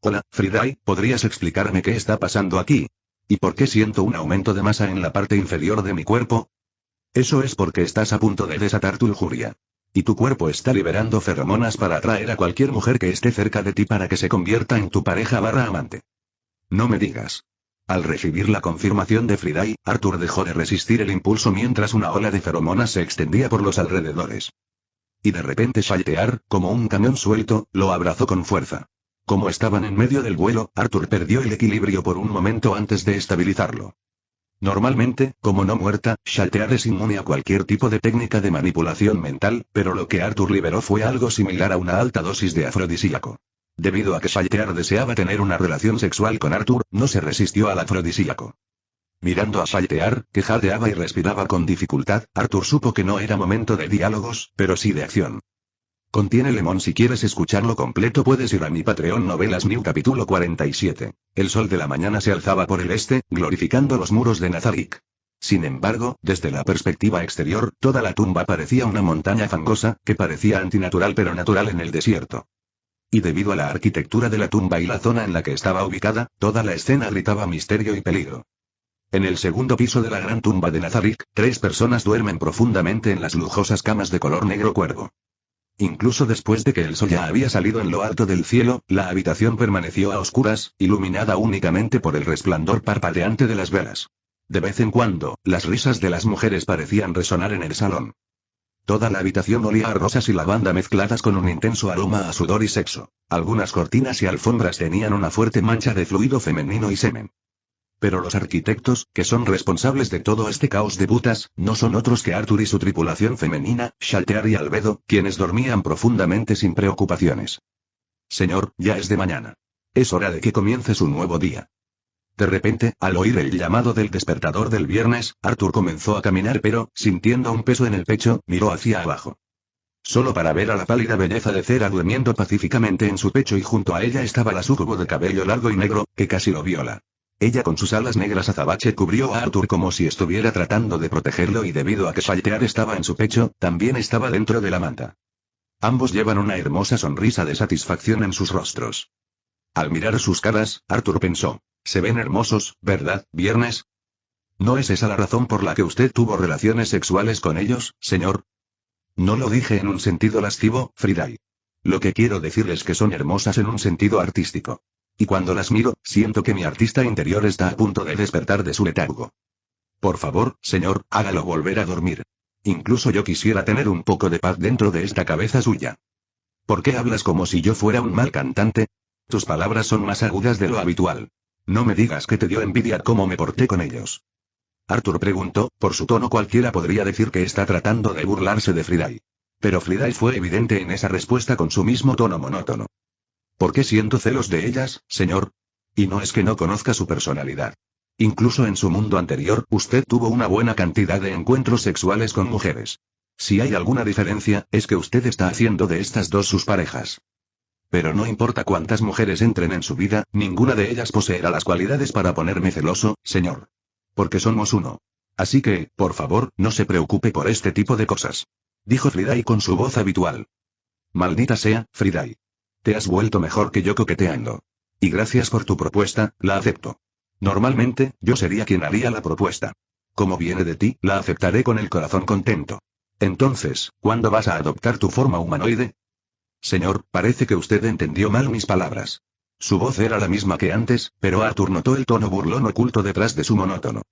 Hola, Friday, ¿podrías explicarme qué está pasando aquí? ¿Y por qué siento un aumento de masa en la parte inferior de mi cuerpo? Eso es porque estás a punto de desatar tu lujuria. Y tu cuerpo está liberando feromonas para atraer a cualquier mujer que esté cerca de ti para que se convierta en tu pareja / amante. No me digas. Al recibir la confirmación de Friday, Arthur dejó de resistir el impulso mientras una ola de feromonas se extendía por los alrededores. Y de repente Shaltear, como un camión suelto, lo abrazó con fuerza. Como estaban en medio del vuelo, Arthur perdió el equilibrio por un momento antes de estabilizarlo. Normalmente, como no muerta, Shaltear es inmune a cualquier tipo de técnica de manipulación mental, pero lo que Arthur liberó fue algo similar a una alta dosis de afrodisíaco. Debido a que Shaltear deseaba tener una relación sexual con Arthur, no se resistió al afrodisíaco. Mirando a Shaltear, que jadeaba y respiraba con dificultad, Arthur supo que no era momento de diálogos, pero sí de acción. Contiene lemon. Si quieres escucharlo completo puedes ir a mi Patreon. Novelas New capítulo 47. El sol de la mañana se alzaba por el este, glorificando los muros de Nazarick. Sin embargo, desde la perspectiva exterior, toda la tumba parecía una montaña fangosa, que parecía antinatural pero natural en el desierto. Y debido a la arquitectura de la tumba y la zona en la que estaba ubicada, toda la escena gritaba misterio y peligro. En el segundo piso de la gran tumba de Nazarick, 3 personas duermen profundamente en las lujosas camas de color negro cuervo. Incluso después de que el sol ya había salido en lo alto del cielo, la habitación permaneció a oscuras, iluminada únicamente por el resplandor parpadeante de las velas. De vez en cuando, las risas de las mujeres parecían resonar en el salón. Toda la habitación olía a rosas y lavanda mezcladas con un intenso aroma a sudor y sexo. Algunas cortinas y alfombras tenían una fuerte mancha de fluido femenino y semen. Pero los arquitectos, que son responsables de todo este caos de putas, no son otros que Arthur y su tripulación femenina, Shaltear y Albedo, quienes dormían profundamente sin preocupaciones. Señor, ya es de mañana. Es hora de que comience su nuevo día. De repente, al oír el llamado del despertador del viernes, Arthur comenzó a caminar pero, sintiendo un peso en el pecho, miró hacia abajo. Solo para ver a la pálida belleza de Cera durmiendo pacíficamente en su pecho y junto a ella estaba la súcubo de cabello largo y negro, que casi lo viola. Ella con sus alas negras azabache cubrió a Arthur como si estuviera tratando de protegerlo y debido a que Shaltear estaba en su pecho, también estaba dentro de la manta. Ambos llevan una hermosa sonrisa de satisfacción en sus rostros. Al mirar sus caras, Arthur pensó, se ven hermosos, ¿verdad, Viernes? ¿No es esa la razón por la que usted tuvo relaciones sexuales con ellos, señor? No lo dije en un sentido lascivo, Friday. Lo que quiero decir es que son hermosas en un sentido artístico. Y cuando las miro, siento que mi artista interior está a punto de despertar de su letargo. Por favor, señor, hágalo volver a dormir. Incluso yo quisiera tener un poco de paz dentro de esta cabeza suya. ¿Por qué hablas como si yo fuera un mal cantante? Tus palabras son más agudas de lo habitual. No me digas que te dio envidia cómo me porté con ellos. Arthur preguntó, por su tono cualquiera podría decir que está tratando de burlarse de Friday. Pero Friday fue evidente en esa respuesta con su mismo tono monótono. ¿Por qué siento celos de ellas, señor? Y no es que no conozca su personalidad. Incluso en su mundo anterior, usted tuvo una buena cantidad de encuentros sexuales con mujeres. Si hay alguna diferencia, es que usted está haciendo de estas dos sus parejas. Pero no importa cuántas mujeres entren en su vida, ninguna de ellas poseerá las cualidades para ponerme celoso, señor. Porque somos uno. Así que, por favor, no se preocupe por este tipo de cosas. Dijo Friday con su voz habitual. Maldita sea, Friday. Te has vuelto mejor que yo coqueteando. Y gracias por tu propuesta, la acepto. Normalmente, yo sería quien haría la propuesta. Como viene de ti, la aceptaré con el corazón contento. Entonces, ¿cuándo vas a adoptar tu forma humanoide? Señor, parece que usted entendió mal mis palabras. Su voz era la misma que antes, pero Arthur notó el tono burlón oculto detrás de su monótono.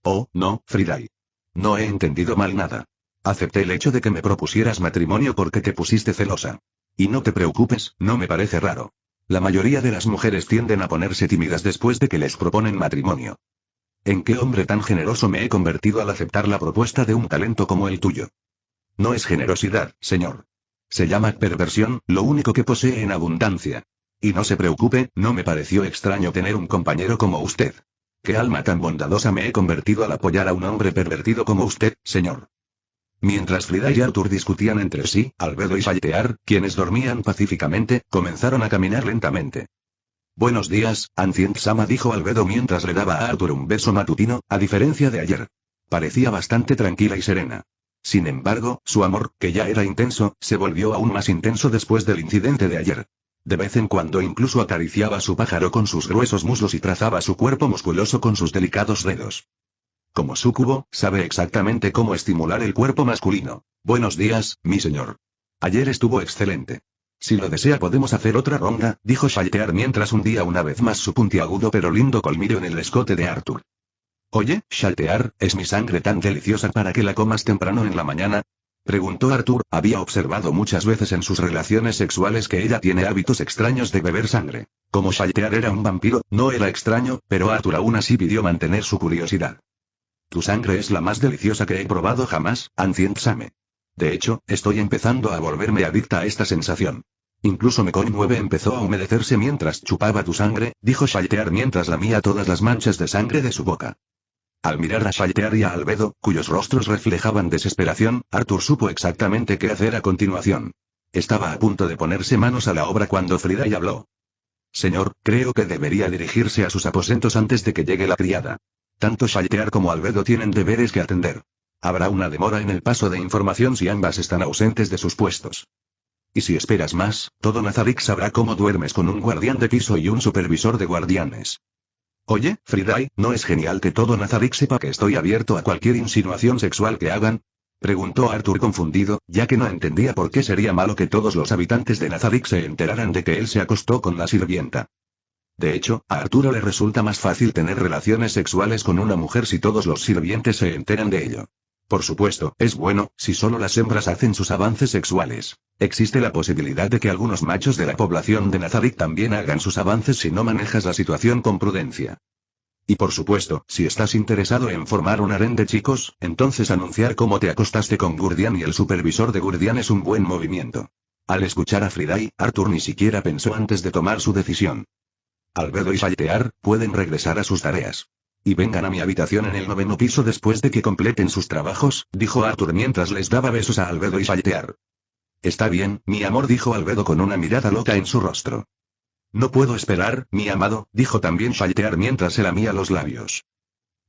Oh, no, Friday. No he entendido mal nada. Acepté el hecho de que me propusieras matrimonio porque te pusiste celosa. Y no te preocupes, no me parece raro. La mayoría de las mujeres tienden a ponerse tímidas después de que les proponen matrimonio. ¿En qué hombre tan generoso me he convertido al aceptar la propuesta de un talento como el tuyo? No es generosidad, señor. Se llama perversión, lo único que posee en abundancia. Y no se preocupe, no me pareció extraño tener un compañero como usted. ¿Qué alma tan bondadosa me he convertido al apoyar a un hombre pervertido como usted, señor? Mientras Frida y Arthur discutían entre sí, Albedo y Saltear, quienes dormían pacíficamente, comenzaron a caminar lentamente. Buenos días, Ancient-sama, dijo Albedo mientras le daba a Arthur un beso matutino, a diferencia de ayer. Parecía bastante tranquila y serena. Sin embargo, su amor, que ya era intenso, se volvió aún más intenso después del incidente de ayer. De vez en cuando incluso acariciaba su pájaro con sus gruesos muslos y trazaba su cuerpo musculoso con sus delicados dedos. Como súcubo, sabe exactamente cómo estimular el cuerpo masculino. Buenos días, mi señor. Ayer estuvo excelente. Si lo desea podemos hacer otra ronda, dijo Saltear mientras hundía una vez más su puntiagudo pero lindo colmillo en el escote de Arthur. Oye, Saltear, ¿es mi sangre tan deliciosa para que la comas temprano en la mañana? Preguntó Arthur. Había observado muchas veces en sus relaciones sexuales que ella tiene hábitos extraños de beber sangre. Como Saltear era un vampiro, no era extraño, pero Arthur aún así pidió mantener su curiosidad. Tu sangre es la más deliciosa que he probado jamás, Ancient-sama. De hecho, estoy empezando a volverme adicta a esta sensación. Incluso mi conmueve empezó a humedecerse mientras chupaba tu sangre, dijo Saltear mientras lamía todas las manchas de sangre de su boca. Al mirar a Saltear y a Albedo, cuyos rostros reflejaban desesperación, Arthur supo exactamente qué hacer a continuación. Estaba a punto de ponerse manos a la obra cuando Frida habló. Señor, creo que debería dirigirse a sus aposentos antes de que llegue la criada. Tanto Saltear como Albedo tienen deberes que atender. Habrá una demora en el paso de información si ambas están ausentes de sus puestos. Y si esperas más, todo Nazarick sabrá cómo duermes con un guardián de piso y un supervisor de guardianes. Oye, Friday, ¿no es genial que todo Nazarick sepa que estoy abierto a cualquier insinuación sexual que hagan? Preguntó Arthur confundido, ya que no entendía por qué sería malo que todos los habitantes de Nazarick se enteraran de que él se acostó con la sirvienta. De hecho, a Arturo le resulta más fácil tener relaciones sexuales con una mujer si todos los sirvientes se enteran de ello. Por supuesto, es bueno, si solo las hembras hacen sus avances sexuales. Existe la posibilidad de que algunos machos de la población de Nazarick también hagan sus avances si no manejas la situación con prudencia. Y por supuesto, si estás interesado en formar un harén de chicos, entonces anunciar cómo te acostaste con Gurdian y el supervisor de Gurdian es un buen movimiento. Al escuchar a Friday, Arthur ni siquiera pensó antes de tomar su decisión. Albedo y Saltear, pueden regresar a sus tareas. Y vengan a mi habitación en el 9º piso después de que completen sus trabajos, dijo Arthur mientras les daba besos a Albedo y Saltear. Está bien, mi amor, dijo Albedo con una mirada loca en su rostro. No puedo esperar, mi amado, dijo también Saltear mientras se lamía los labios.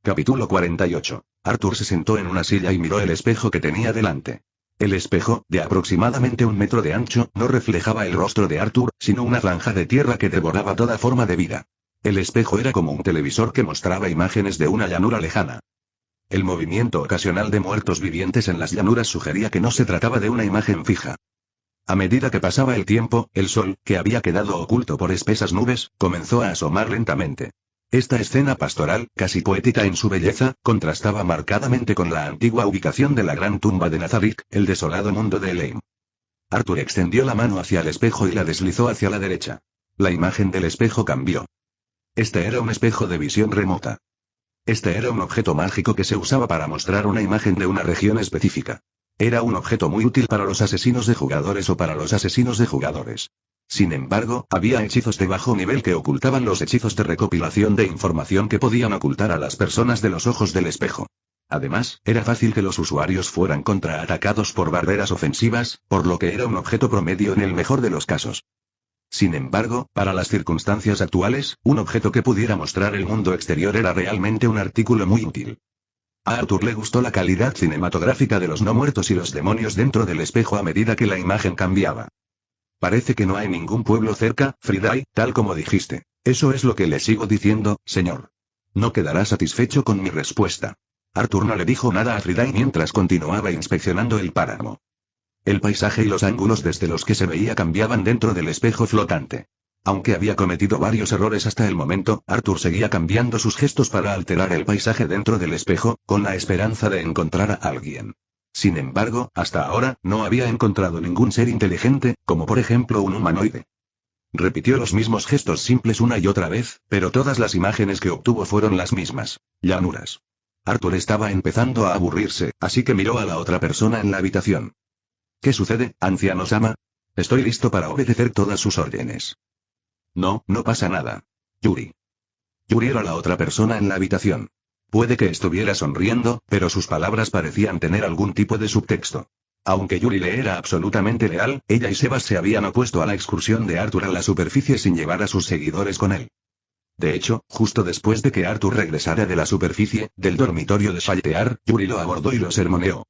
Capítulo 48. Arthur se sentó en una silla y miró el espejo que tenía delante. El espejo, de aproximadamente 1 metro de ancho, no reflejaba el rostro de Arthur, sino una franja de tierra que devoraba toda forma de vida. El espejo era como un televisor que mostraba imágenes de una llanura lejana. El movimiento ocasional de muertos vivientes en las llanuras sugería que no se trataba de una imagen fija. A medida que pasaba el tiempo, el sol, que había quedado oculto por espesas nubes, comenzó a asomar lentamente. Esta escena pastoral, casi poética en su belleza, contrastaba marcadamente con la antigua ubicación de la gran tumba de Nazarick, el desolado mundo de Elaine. Arthur extendió la mano hacia el espejo y la deslizó hacia la derecha. La imagen del espejo cambió. Este era un espejo de visión remota. Este era un objeto mágico que se usaba para mostrar una imagen de una región específica. Era un objeto muy útil para los asesinos de jugadores o para los asesinos de jugadores. Sin embargo, había hechizos de bajo nivel que ocultaban los hechizos de recopilación de información que podían ocultar a las personas de los ojos del espejo. Además, era fácil que los usuarios fueran contraatacados por barreras ofensivas, por lo que era un objeto promedio en el mejor de los casos. Sin embargo, para las circunstancias actuales, un objeto que pudiera mostrar el mundo exterior era realmente un artículo muy útil. A Arthur le gustó la calidad cinematográfica de los no muertos y los demonios dentro del espejo a medida que la imagen cambiaba. Parece que no hay ningún pueblo cerca, Friday, tal como dijiste. Eso es lo que le sigo diciendo, señor. No quedará satisfecho con mi respuesta. Arthur no le dijo nada a Friday mientras continuaba inspeccionando el páramo. El paisaje y los ángulos desde los que se veía cambiaban dentro del espejo flotante. Aunque había cometido varios errores hasta el momento, Arthur seguía cambiando sus gestos para alterar el paisaje dentro del espejo, con la esperanza de encontrar a alguien. Sin embargo, hasta ahora, no había encontrado ningún ser inteligente, como por ejemplo un humanoide. Repitió los mismos gestos simples una y otra vez, pero todas las imágenes que obtuvo fueron las mismas. Llanuras. Arthur estaba empezando a aburrirse, así que miró a la otra persona en la habitación. ¿Qué sucede, anciano Sama? Estoy listo para obedecer todas sus órdenes. No, no pasa nada. Yuri. Yuri era la otra persona en la habitación. Puede que estuviera sonriendo, pero sus palabras parecían tener algún tipo de subtexto. Aunque Yuri le era absolutamente leal, ella y Sebas se habían opuesto a la excursión de Arthur a la superficie sin llevar a sus seguidores con él. De hecho, justo después de que Arthur regresara de la superficie, del dormitorio de Saltear, Yuri lo abordó y lo sermoneó.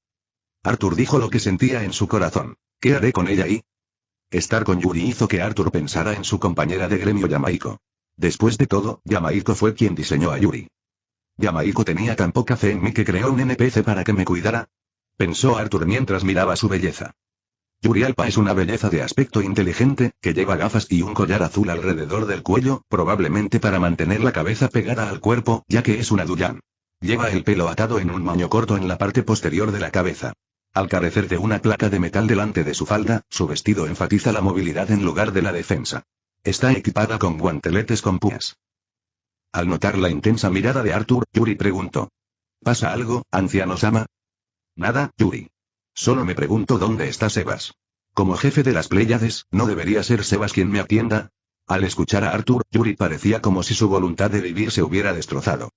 Arthur dijo lo que sentía en su corazón. ¿Qué haré con ella y? Estar con Yuri hizo que Arthur pensara en su compañera de gremio Yamaiko. Después de todo, Yamaiko fue quien diseñó a Yuri. ¿Yamaiko tenía tan poca fe en mí que creó un NPC para que me cuidara? Pensó Arthur mientras miraba su belleza. Yuri Alpa es una belleza de aspecto inteligente, que lleva gafas y un collar azul alrededor del cuello, probablemente para mantener la cabeza pegada al cuerpo, ya que es una Duyan. Lleva el pelo atado en un moño corto en la parte posterior de la cabeza. Al carecer de una placa de metal delante de su falda, su vestido enfatiza la movilidad en lugar de la defensa. Está equipada con guanteletes con púas. Al notar la intensa mirada de Arthur, Yuri preguntó. ¿Pasa algo, anciano Sama? Nada, Yuri. Solo me pregunto dónde está Sebas. Como jefe de las Pléyades, ¿no debería ser Sebas quien me atienda? Al escuchar a Arthur, Yuri parecía como si su voluntad de vivir se hubiera destrozado.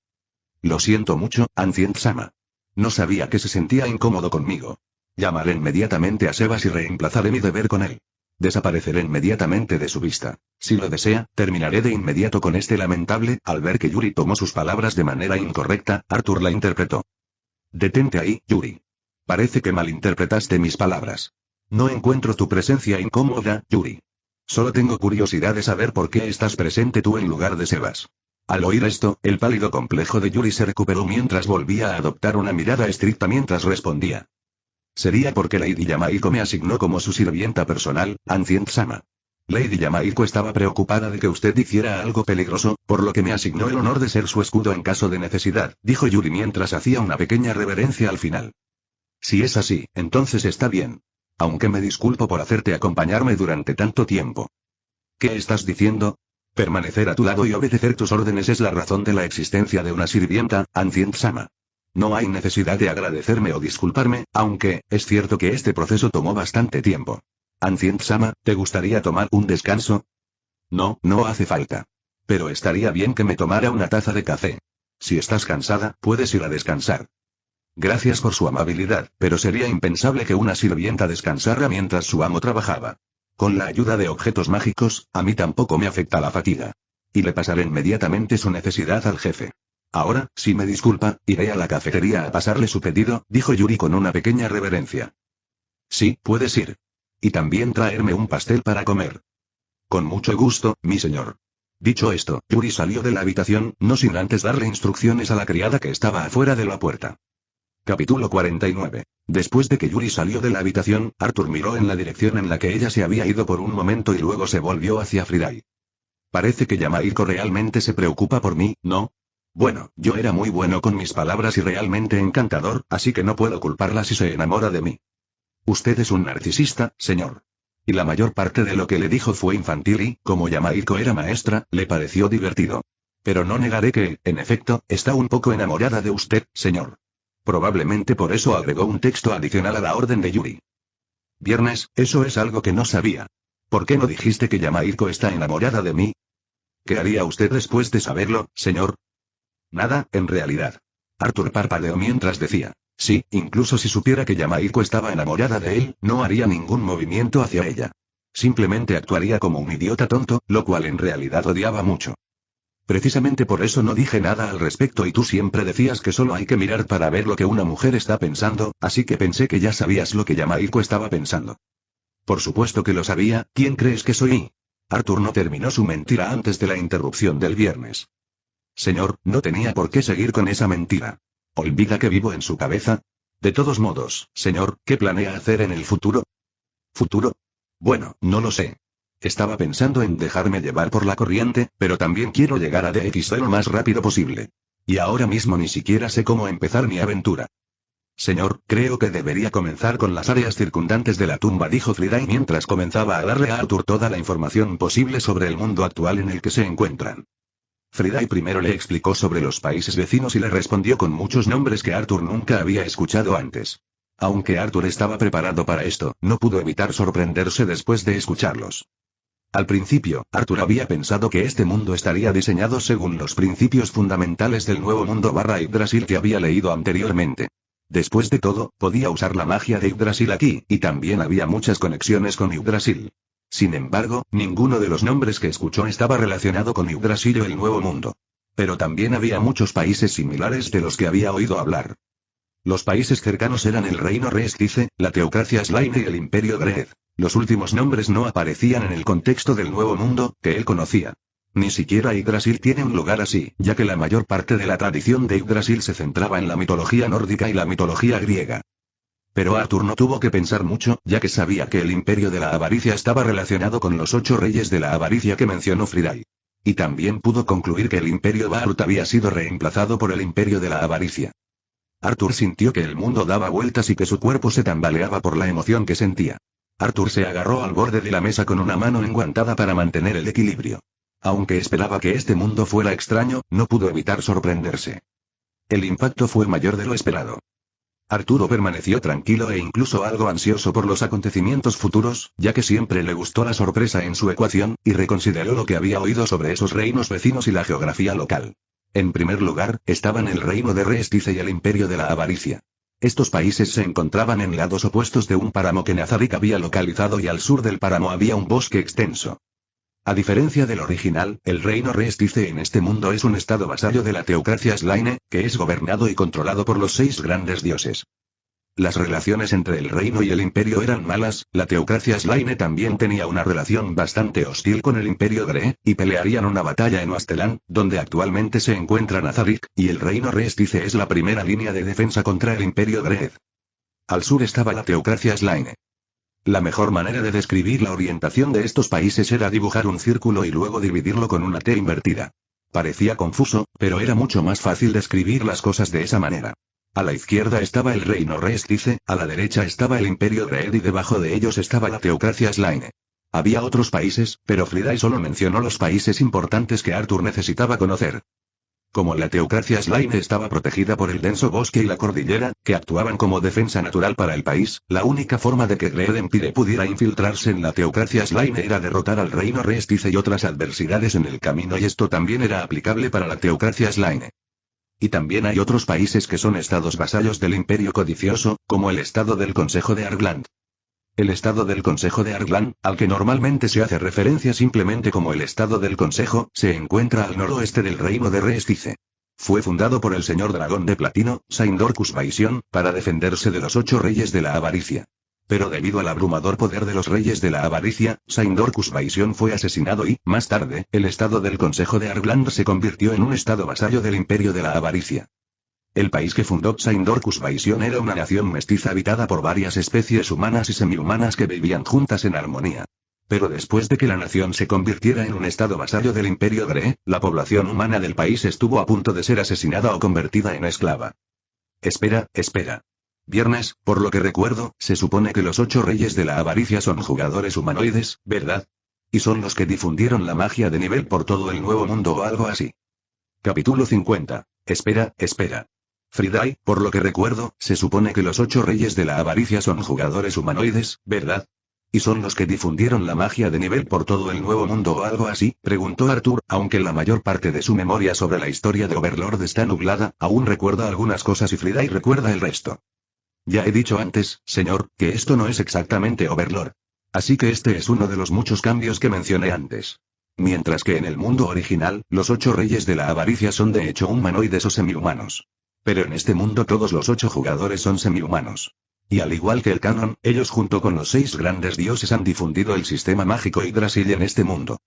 Lo siento mucho, anciano Sama. No sabía que se sentía incómodo conmigo. Llamaré inmediatamente a Sebas y reemplazaré mi deber con él. Desapareceré inmediatamente de su vista. Si lo desea, terminaré de inmediato con este lamentable. Al ver que Yuri tomó sus palabras de manera incorrecta, Arthur la interpretó. Detente ahí, Yuri. Parece que malinterpretaste mis palabras. No encuentro tu presencia incómoda, Yuri. Solo tengo curiosidad de saber por qué estás presente tú en lugar de Sebas. Al oír esto, el pálido complejo de Yuri se recuperó mientras volvía a adoptar una mirada estricta mientras respondía. Sería porque Lady Yamaiko me asignó como su sirvienta personal, anciano Sama. Lady Yamaiko estaba preocupada de que usted hiciera algo peligroso, por lo que me asignó el honor de ser su escudo en caso de necesidad, dijo Yuri mientras hacía una pequeña reverencia al final. Si es así, entonces está bien. Aunque me disculpo por hacerte acompañarme durante tanto tiempo. ¿Qué estás diciendo? Permanecer a tu lado y obedecer tus órdenes es la razón de la existencia de una sirvienta, anciano Sama. No hay necesidad de agradecerme o disculparme, aunque, es cierto que este proceso tomó bastante tiempo. Anciano Sama, ¿te gustaría tomar un descanso? No, no hace falta. Pero estaría bien que me tomara una taza de café. Si estás cansada, puedes ir a descansar. Gracias por su amabilidad, pero sería impensable que una sirvienta descansara mientras su amo trabajaba. Con la ayuda de objetos mágicos, a mí tampoco me afecta la fatiga. Y le pasaré inmediatamente su necesidad al jefe. Ahora, si me disculpa, iré a la cafetería a pasarle su pedido, dijo Yuri con una pequeña reverencia. Sí, puedes ir. Y también traerme un pastel para comer. Con mucho gusto, mi señor. Dicho esto, Yuri salió de la habitación, no sin antes darle instrucciones a la criada que estaba afuera de la puerta. Capítulo 49. Después de que Yuri salió de la habitación, Arthur miró en la dirección en la que ella se había ido por un momento y luego se volvió hacia Friday. Parece que Yamaiko realmente se preocupa por mí, ¿no? Bueno, yo era muy bueno con mis palabras y realmente encantador, así que no puedo culparla si se enamora de mí. Usted es un narcisista, señor. Y la mayor parte de lo que le dijo fue infantil y, como Yamaiko era maestra, le pareció divertido. Pero no negaré que, en efecto, está un poco enamorada de usted, señor. Probablemente por eso agregó un texto adicional a la orden de Yuri. Viernes, eso es algo que no sabía. ¿Por qué no dijiste que Yamaiko está enamorada de mí? ¿Qué haría usted después de saberlo, señor? Nada, en realidad. Arthur parpadeó mientras decía. Sí, incluso si supiera que Yamaiko estaba enamorada de él, no haría ningún movimiento hacia ella. Simplemente actuaría como un idiota tonto, lo cual en realidad odiaba mucho. Precisamente por eso no dije nada al respecto y tú siempre decías que solo hay que mirar para ver lo que una mujer está pensando, así que pensé que ya sabías lo que Yamaiko estaba pensando. Por supuesto que lo sabía, ¿quién crees que soy? Arthur no terminó su mentira antes de la interrupción del viernes. Señor, no tenía por qué seguir con esa mentira. ¿Olvida que vivo en su cabeza? De todos modos, señor, ¿qué planea hacer en el futuro? ¿Futuro? Bueno, no lo sé. Estaba pensando en dejarme llevar por la corriente, pero también quiero llegar a DXD lo más rápido posible. Y ahora mismo ni siquiera sé cómo empezar mi aventura. Señor, creo que debería comenzar con las áreas circundantes de la tumba, dijo Friday mientras comenzaba a darle a Arthur toda la información posible sobre el mundo actual en el que se encuentran. Friday primero le explicó sobre los países vecinos y le respondió con muchos nombres que Arthur nunca había escuchado antes. Aunque Arthur estaba preparado para esto, no pudo evitar sorprenderse después de escucharlos. Al principio, Arthur había pensado que este mundo estaría diseñado según los principios fundamentales del nuevo mundo Yggdrasil que había leído anteriormente. Después de todo, podía usar la magia de Yggdrasil aquí, y también había muchas conexiones con Yggdrasil. Sin embargo, ninguno de los nombres que escuchó estaba relacionado con Yggdrasil o el nuevo mundo. Pero también había muchos países similares de los que había oído hablar. Los países cercanos eran el Reino Reestice, la Teocracia Slaine y el Imperio Greed. Los últimos nombres no aparecían en el contexto del nuevo mundo que él conocía. Ni siquiera Yggdrasil tiene un lugar así, ya que la mayor parte de la tradición de Yggdrasil se centraba en la mitología nórdica y la mitología griega. Pero Arthur no tuvo que pensar mucho, ya que sabía que el Imperio de la Avaricia estaba relacionado con los 8 reyes de la avaricia que mencionó Friday. Y también pudo concluir que el Imperio Barut había sido reemplazado por el Imperio de la Avaricia. Arthur sintió que el mundo daba vueltas y que su cuerpo se tambaleaba por la emoción que sentía. Arthur se agarró al borde de la mesa con una mano enguantada para mantener el equilibrio. Aunque esperaba que este mundo fuera extraño, no pudo evitar sorprenderse. El impacto fue mayor de lo esperado. Arturo permaneció tranquilo e incluso algo ansioso por los acontecimientos futuros, ya que siempre le gustó la sorpresa en su ecuación, y reconsideró lo que había oído sobre esos reinos vecinos y la geografía local. En primer lugar, estaban el reino de Reestice y el imperio de la avaricia. Estos países se encontraban en lados opuestos de un páramo que Nazarick había localizado y al sur del páramo había un bosque extenso. A diferencia del original, el reino Reestice en este mundo es un estado vasallo de la Teocracia Slaine, que es gobernado y controlado por los 6 grandes dioses. Las relaciones entre el reino y el imperio eran malas, la Teocracia Slaine también tenía una relación bastante hostil con el imperio Gree, y pelearían una batalla en Oastelan, donde actualmente se encuentra Nazarick, y el reino Reestice es la primera línea de defensa contra el imperio Greed. Al sur estaba la Teocracia Slaine. La mejor manera de describir la orientación de estos países era dibujar un círculo y luego dividirlo con una T invertida. Parecía confuso, pero era mucho más fácil describir las cosas de esa manera. A la izquierda estaba el reino Reestice, a la derecha estaba el imperio Greed y debajo de ellos estaba la Teocracia Slaine. Había otros países, pero Friday solo mencionó los países importantes que Arthur necesitaba conocer. Como la Teocracia Slaine estaba protegida por el denso bosque y la cordillera, que actuaban como defensa natural para el país, la única forma de que Greed Empire pudiera infiltrarse en la Teocracia Slaine era derrotar al reino Reestice y otras adversidades en el camino, y esto también era aplicable para la Teocracia Slaine. Y también hay otros países que son estados vasallos del Imperio Codicioso, como el estado del Consejo de Argland. El estado del Consejo de Argland, al que normalmente se hace referencia simplemente como el estado del Consejo, se encuentra al noroeste del reino de Reestice. Fue fundado por el señor dragón de platino, Saindorcus Vaison, para defenderse de los 8 reyes de la avaricia. Pero debido al abrumador poder de los reyes de la avaricia, Saindorcus Vaison fue asesinado y, más tarde, el estado del Consejo de Argland se convirtió en un estado vasallo del imperio de la avaricia. El país que fundó Saindorcus Vaison era una nación mestiza habitada por varias especies humanas y semihumanas que vivían juntas en armonía. Pero después de que la nación se convirtiera en un estado vasallo del imperio Gree, la población humana del país estuvo a punto de ser asesinada o convertida en esclava. Espera. Viernes, por lo que recuerdo, se supone que los 8 reyes de la avaricia son jugadores humanoides, ¿verdad? Y son los que difundieron la magia de nivel por todo el nuevo mundo o algo así. Capítulo 50. Espera. Friday, por lo que recuerdo, se supone que los 8 reyes de la avaricia son jugadores humanoides, ¿verdad? ¿Y son los que difundieron la magia de nivel por todo el nuevo mundo o algo así? Preguntó Arthur, aunque la mayor parte de su memoria sobre la historia de Overlord está nublada, aún recuerda algunas cosas y Friday recuerda el resto. Ya he dicho antes, señor, que esto no es exactamente Overlord. Así que este es uno de los muchos cambios que mencioné antes. Mientras que en el mundo original, los 8 reyes de la avaricia son de hecho humanoides o semihumanos. Pero en este mundo todos los 8 jugadores son semihumanos. Y al igual que el canon, ellos junto con los 6 grandes dioses han difundido el sistema mágico Yggdrasil en este mundo.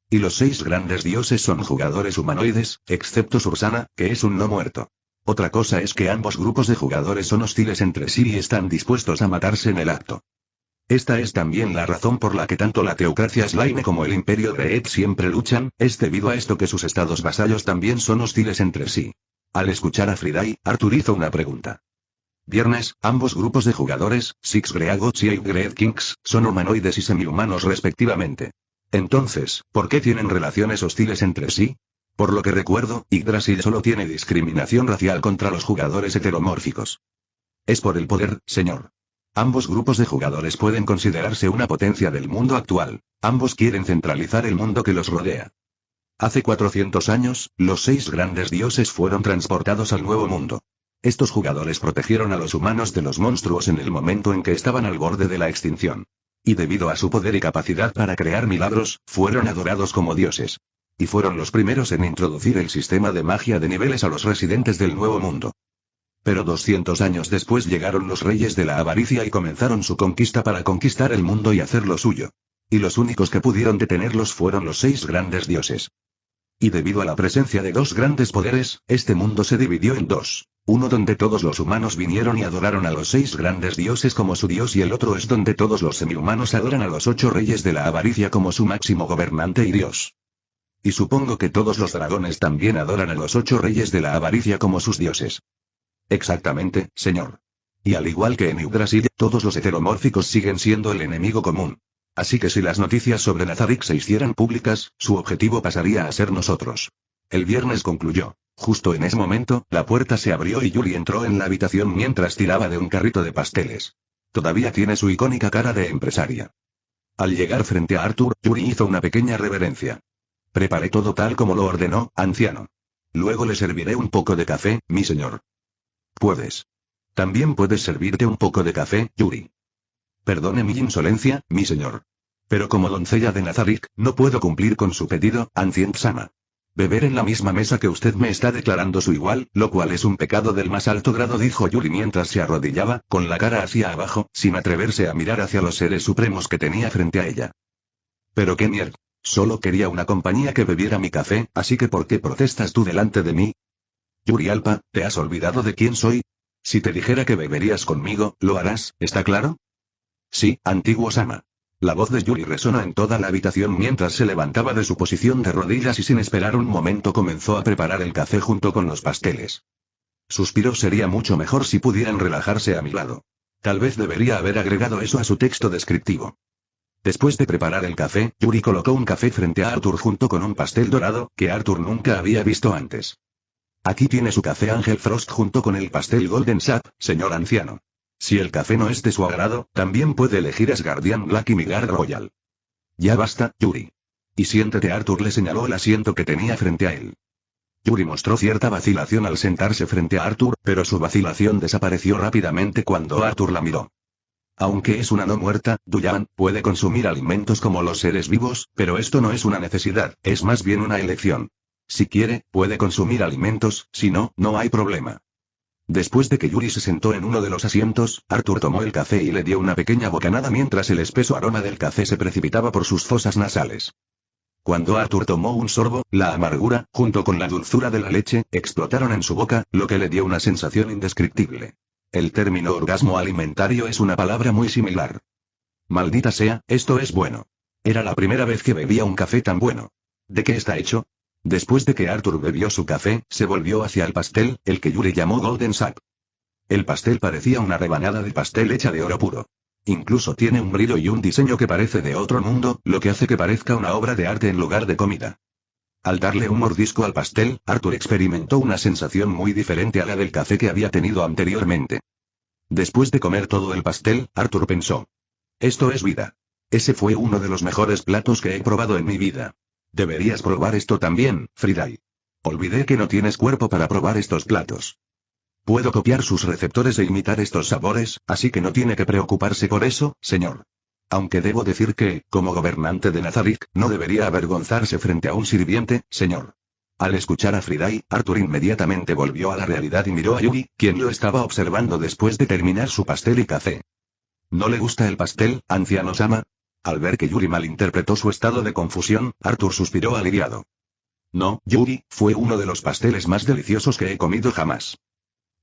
Y los 6 grandes dioses son jugadores humanoides, excepto Sursana, que es un no muerto. Otra cosa es que ambos grupos de jugadores son hostiles entre sí y están dispuestos a matarse en el acto. Esta es también la razón por la que tanto la Teocracia Slaine como el Imperio Greed siempre luchan, es debido a esto que sus estados vasallos también son hostiles entre sí. Al escuchar a Friday, Arthur hizo una pregunta. Viernes, ambos grupos de jugadores, Six Greagots y Eight Great Kings, son humanoides y semi-humanos respectivamente. Entonces, ¿por qué tienen relaciones hostiles entre sí? Por lo que recuerdo, Yggdrasil solo tiene discriminación racial contra los jugadores heteromórficos. Es por el poder, señor. Ambos grupos de jugadores pueden considerarse una potencia del mundo actual. Ambos quieren centralizar el mundo que los rodea. Hace 400 años, los 6 grandes dioses fueron transportados al Nuevo Mundo. Estos jugadores protegieron a los humanos de los monstruos en el momento en que estaban al borde de la extinción. Y debido a su poder y capacidad para crear milagros, fueron adorados como dioses. Y fueron los primeros en introducir el sistema de magia de niveles a los residentes del Nuevo Mundo. Pero 200 años después llegaron los reyes de la avaricia y comenzaron su conquista para conquistar el mundo y hacerlo suyo. Y los únicos que pudieron detenerlos fueron los 6 grandes dioses. Y debido a la presencia de 2 grandes poderes, este mundo se dividió en 2. Uno donde todos los humanos vinieron y adoraron a los 6 grandes dioses como su dios y el otro es donde todos los semihumanos adoran a los 8 reyes de la avaricia como su máximo gobernante y dios. Y supongo que todos los dragones también adoran a los 8 reyes de la avaricia como sus dioses. Exactamente, señor. Y al igual que en Yggdrasil, todos los heteromórficos siguen siendo el enemigo común. Así que si las noticias sobre Nazarick se hicieran públicas, su objetivo pasaría a ser nosotros. El viernes concluyó. Justo en ese momento, la puerta se abrió y Yuri entró en la habitación mientras tiraba de un carrito de pasteles. Todavía tiene su icónica cara de empresaria. Al llegar frente a Arthur, Yuri hizo una pequeña reverencia. Preparé todo tal como lo ordenó, anciano. Luego le serviré un poco de café, mi señor. Puedes. También puedes servirte un poco de café, Yuri. Perdone mi insolencia, mi señor. Pero como doncella de Nazarick, no puedo cumplir con su pedido, Ancient-sama. Beber en la misma mesa que usted me está declarando su igual, lo cual es un pecado del más alto grado, dijo Yuri mientras se arrodillaba, con la cara hacia abajo, sin atreverse a mirar hacia los seres supremos que tenía frente a ella. Pero qué mierda. Solo quería una compañía que bebiera mi café, así que ¿por qué protestas tú delante de mí? Yuri Alpa, ¿te has olvidado de quién soy? Si te dijera que beberías conmigo, ¿lo harás, está claro? Sí, antiguo Sama. La voz de Yuri resonó en toda la habitación mientras se levantaba de su posición de rodillas y sin esperar un momento comenzó a preparar el café junto con los pasteles. Suspiró, sería mucho mejor si pudieran relajarse a mi lado. Tal vez debería haber agregado eso a su texto descriptivo. Después de preparar el café, Yuri colocó un café frente a Arthur junto con un pastel dorado, que Arthur nunca había visto antes. Aquí tiene su café Ángel Frost junto con el pastel Golden Sap, señor anciano. Si el café no es de su agrado, también puede elegir Asgardian Black y Midgard Royal. Ya basta, Yuri. Y siéntate, Arthur le señaló el asiento que tenía frente a él. Yuri mostró cierta vacilación al sentarse frente a Arthur, pero su vacilación desapareció rápidamente cuando Arthur la miró. Aunque es una no muerta, Duyan puede consumir alimentos como los seres vivos, pero esto no es una necesidad, es más bien una elección. Si quiere, puede consumir alimentos, si no, no hay problema. Después de que Yuri se sentó en uno de los asientos, Arthur tomó el café y le dio una pequeña bocanada mientras el espeso aroma del café se precipitaba por sus fosas nasales. Cuando Arthur tomó un sorbo, la amargura, junto con la dulzura de la leche, explotaron en su boca, lo que le dio una sensación indescriptible. El término orgasmo alimentario es una palabra muy similar. Maldita sea, esto es bueno. Era la primera vez que bebía un café tan bueno. ¿De qué está hecho? Después de que Arthur bebió su café, se volvió hacia el pastel, el que Yuri llamó Golden Sap. El pastel parecía una rebanada de pastel hecha de oro puro. Incluso tiene un brillo y un diseño que parece de otro mundo, lo que hace que parezca una obra de arte en lugar de comida. Al darle un mordisco al pastel, Arthur experimentó una sensación muy diferente a la del café que había tenido anteriormente. Después de comer todo el pastel, Arthur pensó. Esto es vida. Ese fue uno de los mejores platos que he probado en mi vida. Deberías probar esto también, Friday. Olvidé que no tienes cuerpo para probar estos platos. Puedo copiar sus receptores e imitar estos sabores, así que no tiene que preocuparse por eso, señor. Aunque debo decir que, como gobernante de Nazarick, no debería avergonzarse frente a un sirviente, señor. Al escuchar a Friday, Arthur inmediatamente volvió a la realidad y miró a Yuri, quien lo estaba observando después de terminar su pastel y café. ¿No le gusta el pastel, anciano Sama? Al ver que Yuri malinterpretó su estado de confusión, Arthur suspiró aliviado. No, Yuri, fue uno de los pasteles más deliciosos que he comido jamás.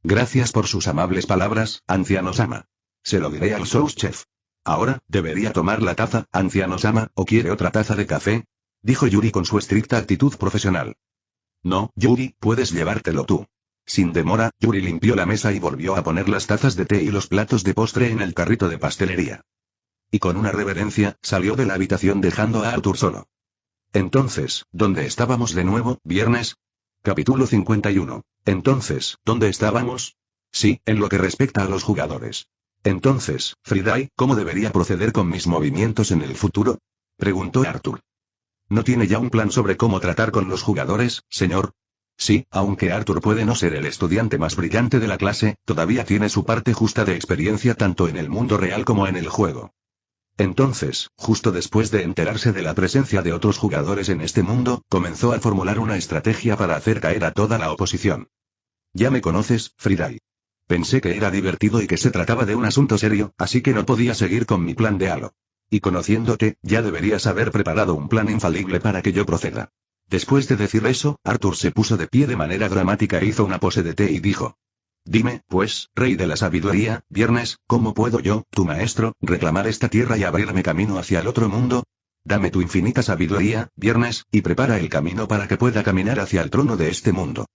Gracias por sus amables palabras, anciano Sama. Se lo diré al sous chef. Ahora, ¿debería tomar la taza, anciano Sama, o quiere otra taza de café? Dijo Yuri con su estricta actitud profesional. No, Yuri, puedes llevártelo tú. Sin demora, Yuri limpió la mesa y volvió a poner las tazas de té y los platos de postre en el carrito de pastelería. Y con una reverencia, salió de la habitación dejando a Arthur solo. Entonces, ¿dónde estábamos de nuevo, viernes? Capítulo 51. Entonces, ¿dónde estábamos? Sí, en lo que respecta a los jugadores. Entonces, Friday, ¿cómo debería proceder con mis movimientos en el futuro? Preguntó Arthur. ¿No tiene ya un plan sobre cómo tratar con los jugadores, señor? Sí, aunque Arthur puede no ser el estudiante más brillante de la clase, todavía tiene su parte justa de experiencia tanto en el mundo real como en el juego. Entonces, justo después de enterarse de la presencia de otros jugadores en este mundo, comenzó a formular una estrategia para hacer caer a toda la oposición. Ya me conoces, Friday. Pensé que era divertido y que se trataba de un asunto serio, así que no podía seguir con mi plan de halo. Y conociéndote, ya deberías haber preparado un plan infalible para que yo proceda. Después de decir eso, Arthur se puso de pie de manera dramática e hizo una pose de té y dijo: Dime, pues, rey de la sabiduría, viernes, ¿cómo puedo yo, tu maestro, reclamar esta tierra y abrirme camino hacia el otro mundo? Dame tu infinita sabiduría, viernes, y prepara el camino para que pueda caminar hacia el trono de este mundo.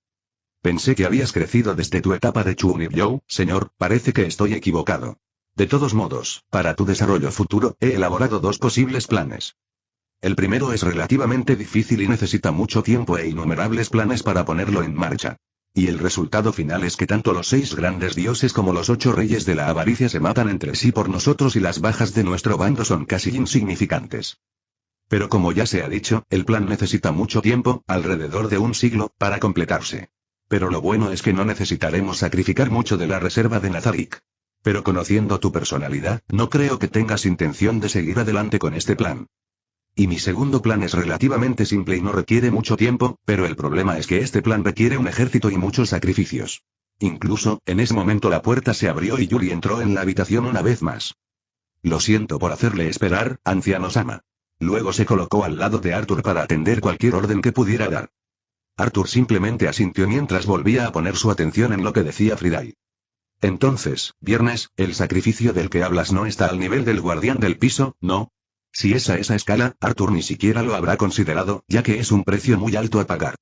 Pensé que habías crecido desde tu etapa de Chuunibyo, señor, parece que estoy equivocado. De todos modos, para tu desarrollo futuro, he elaborado dos posibles planes. El primero es relativamente difícil y necesita mucho tiempo e innumerables planes para ponerlo en marcha. Y el resultado final es que tanto los 6 grandes dioses como los 8 reyes de la avaricia se matan entre sí por nosotros y las bajas de nuestro bando son casi insignificantes. Pero como ya se ha dicho, el plan necesita mucho tiempo, alrededor de un siglo, para completarse. Pero lo bueno es que no necesitaremos sacrificar mucho de la reserva de Nazarik. Pero conociendo tu personalidad, no creo que tengas intención de seguir adelante con este plan. Y mi segundo plan es relativamente simple y no requiere mucho tiempo, pero el problema es que este plan requiere un ejército y muchos sacrificios. Incluso, en ese momento la puerta se abrió y Yuri entró en la habitación una vez más. Lo siento por hacerle esperar, anciano Sama. Luego se colocó al lado de Arthur para atender cualquier orden que pudiera dar. Arthur simplemente asintió mientras volvía a poner su atención en lo que decía Friday. Entonces, viernes, el sacrificio del que hablas no está al nivel del guardián del piso, ¿no? Si es a esa escala, Arthur ni siquiera lo habrá considerado, ya que es un precio muy alto a pagar.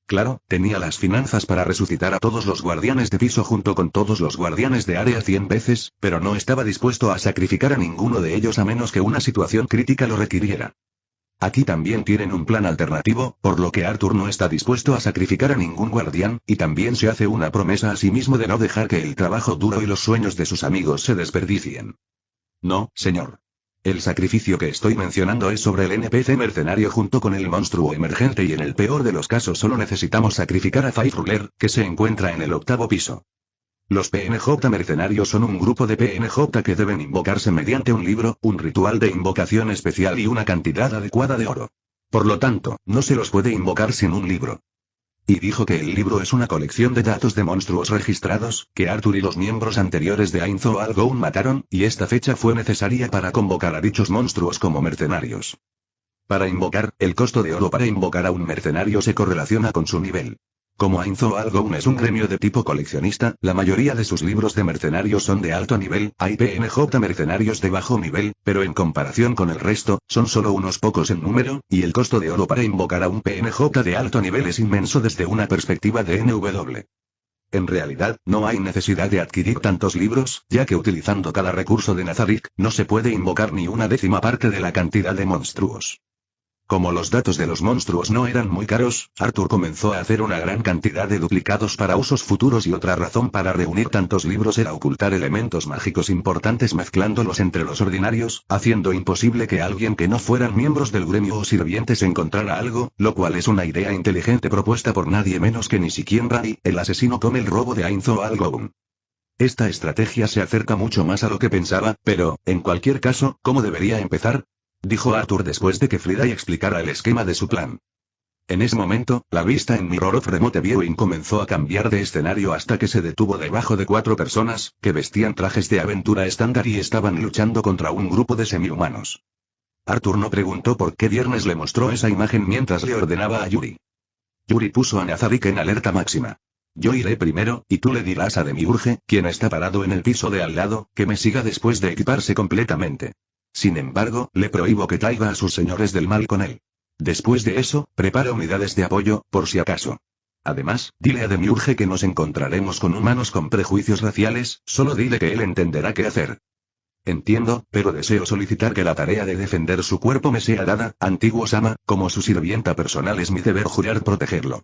Claro, tenía las finanzas para resucitar a todos los guardianes de piso junto con todos los guardianes de área 100 veces, pero no estaba dispuesto a sacrificar a ninguno de ellos a menos que una situación crítica lo requiriera. Aquí también tienen un plan alternativo, por lo que Arthur no está dispuesto a sacrificar a ningún guardián, y también se hace una promesa a sí mismo de no dejar que el trabajo duro y los sueños de sus amigos se desperdicien. No, señor. El sacrificio que estoy mencionando es sobre el NPC mercenario junto con el monstruo emergente y en el peor de los casos solo necesitamos sacrificar a Five Ruler, que se encuentra en el 8º piso. Los PNJ mercenarios son un grupo de PNJ que deben invocarse mediante un libro, un ritual de invocación especial y una cantidad adecuada de oro. Por lo tanto, no se los puede invocar sin un libro. Y dijo que el libro es una colección de datos de monstruos registrados, que Arthur y los miembros anteriores de Ainzo Algoun mataron, y esta fecha fue necesaria para convocar a dichos monstruos como mercenarios. Para invocar, el costo de oro para invocar a un mercenario se correlaciona con su nivel. Como Ainzo Algoun es un gremio de tipo coleccionista, la mayoría de sus libros de mercenarios son de alto nivel, hay PNJ mercenarios de bajo nivel, pero en comparación con el resto, son solo unos pocos en número, y el costo de oro para invocar a un PNJ de alto nivel es inmenso desde una perspectiva de NW. En realidad, no hay necesidad de adquirir tantos libros, ya que utilizando cada recurso de Nazarik, no se puede invocar ni una décima parte de la cantidad de monstruos. Como los datos de los monstruos no eran muy caros, Arthur comenzó a hacer una gran cantidad de duplicados para usos futuros y otra razón para reunir tantos libros era ocultar elementos mágicos importantes mezclándolos entre los ordinarios, haciendo imposible que alguien que no fueran miembros del gremio o sirvientes encontrara algo, lo cual es una idea inteligente propuesta por nadie menos que ni siquiera Ray, el asesino con el robo de Ainzo Algoun. Esta estrategia se acerca mucho más a lo que pensaba, pero, en cualquier caso, ¿cómo debería empezar? Dijo Arthur después de que Friday explicara el esquema de su plan. En ese momento, la vista en Mirror of Remote Viewing comenzó a cambiar de escenario hasta que se detuvo debajo de 4 personas, que vestían trajes de aventura estándar y estaban luchando contra un grupo de semihumanos. Arthur no preguntó por qué Viernes le mostró esa imagen mientras le ordenaba a Yuri. Yuri puso a Nazarik en alerta máxima. Yo iré primero, y tú le dirás a Demiurge, quien está parado en el piso de al lado, que me siga después de equiparse completamente. Sin embargo, le prohíbo que traiga a sus señores del mal con él. Después de eso, prepara unidades de apoyo, por si acaso. Además, dile a Demiurge que nos encontraremos con humanos con prejuicios raciales, solo dile que él entenderá qué hacer. Entiendo, pero deseo solicitar que la tarea de defender su cuerpo me sea dada, antiguo Sama, como su sirvienta personal es mi deber jurar protegerlo.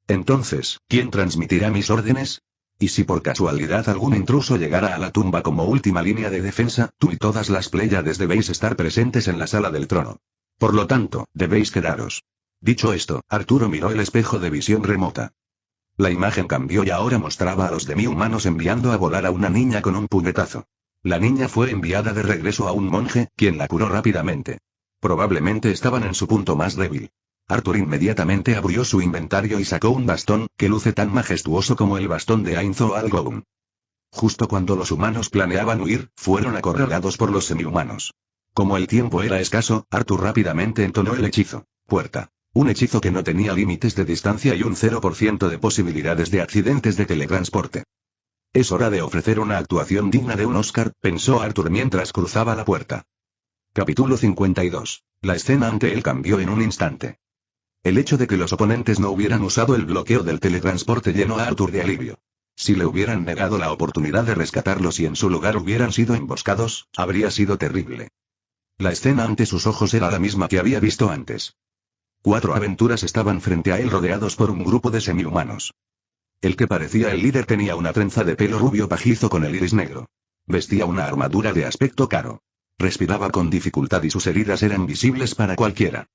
Entonces, ¿quién transmitirá mis órdenes? Y si por casualidad algún intruso llegara a la tumba como última línea de defensa, tú y todas las Pléyades debéis estar presentes en la sala del trono. Por lo tanto, debéis quedaros. Dicho esto, Arturo miró el espejo de visión remota. La imagen cambió y ahora mostraba a los demi-humanos enviando a volar a una niña con un puñetazo. La niña fue enviada de regreso a un monje, quien la curó rápidamente. Probablemente estaban en su punto más débil. Arthur inmediatamente abrió su inventario y sacó un bastón, que luce tan majestuoso como el bastón de Ainzo Algoum. Justo cuando los humanos planeaban huir, fueron acorralados por los semi-humanos. Como el tiempo era escaso, Arthur rápidamente entonó el hechizo. Puerta. Un hechizo que no tenía límites de distancia y un 0% de posibilidades de accidentes de teletransporte. Es hora de ofrecer una actuación digna de un Oscar, pensó Arthur mientras cruzaba la puerta. Capítulo 52. La escena ante él cambió en un instante. El hecho de que los oponentes no hubieran usado el bloqueo del teletransporte llenó a Arthur de alivio. Si le hubieran negado la oportunidad de rescatarlos y en su lugar hubieran sido emboscados, habría sido terrible. La escena ante sus ojos era la misma que había visto antes. 4 aventuras estaban frente a él rodeados por un grupo de semi-humanos. El que parecía el líder tenía una trenza de pelo rubio pajizo con el iris negro. Vestía una armadura de aspecto caro. Respiraba con dificultad y sus heridas eran visibles para cualquiera.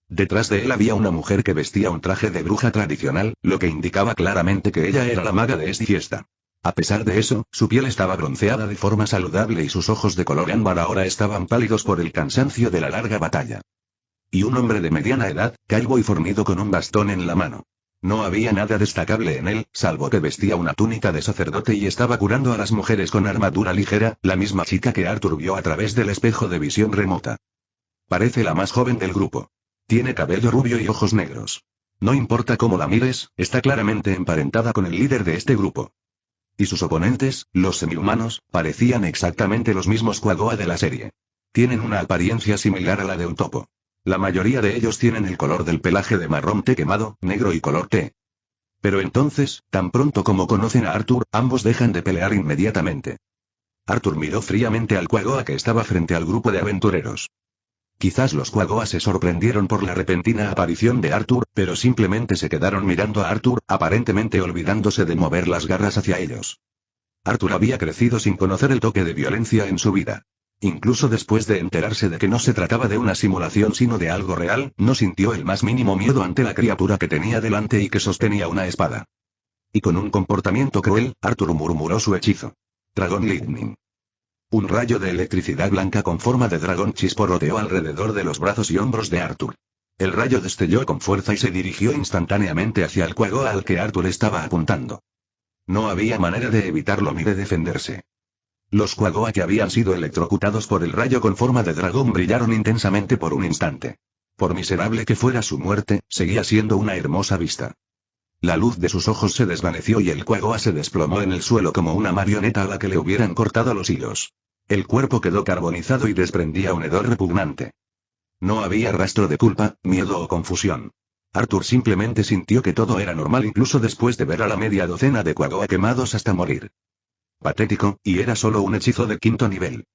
Detrás de él había una mujer que vestía un traje de bruja tradicional, lo que indicaba claramente que ella era la maga de esta fiesta. A pesar de eso, su piel estaba bronceada de forma saludable y sus ojos de color ámbar ahora estaban pálidos por el cansancio de la larga batalla. Y un hombre de mediana edad, calvo y fornido con un bastón en la mano. No había nada destacable en él, salvo que vestía una túnica de sacerdote y estaba curando a las mujeres con armadura ligera, la misma chica que Arthur vio a través del espejo de visión remota. Parece la más joven del grupo. Tiene cabello rubio y ojos negros. No importa cómo la mires, está claramente emparentada con el líder de este grupo. Y sus oponentes, los semi-humanos, parecían exactamente los mismos Quaggoa de la serie. Tienen una apariencia similar a la de un topo. La mayoría de ellos tienen el color del pelaje de marrón té quemado, negro y color té. Pero entonces, tan pronto como conocen a Arthur, ambos dejan de pelear inmediatamente. Arthur miró fríamente al Quaggoa que estaba frente al grupo de aventureros. Quizás los Quaggoa se sorprendieron por la repentina aparición de Arthur, pero simplemente se quedaron mirando a Arthur, aparentemente olvidándose de mover las garras hacia ellos. Arthur había crecido sin conocer el toque de violencia en su vida. Incluso después de enterarse de que no se trataba de una simulación sino de algo real, no sintió el más mínimo miedo ante la criatura que tenía delante y que sostenía una espada. Y con un comportamiento cruel, Arthur murmuró su hechizo. Dragon Lightning. Un rayo de electricidad blanca con forma de dragón chisporroteó alrededor de los brazos y hombros de Arthur. El rayo destelló con fuerza y se dirigió instantáneamente hacia el Quaggoa al que Arthur estaba apuntando. No había manera de evitarlo ni de defenderse. Los Quaggoa que habían sido electrocutados por el rayo con forma de dragón brillaron intensamente por un instante. Por miserable que fuera su muerte, seguía siendo una hermosa vista. La luz de sus ojos se desvaneció y el Quaggoa se desplomó en el suelo como una marioneta a la que le hubieran cortado los hilos. El cuerpo quedó carbonizado y desprendía un hedor repugnante. No había rastro de culpa, miedo o confusión. Arthur simplemente sintió que todo era normal incluso después de ver a la media docena de Quaggoa quemados hasta morir. Patético, y era solo un hechizo de 5º nivel.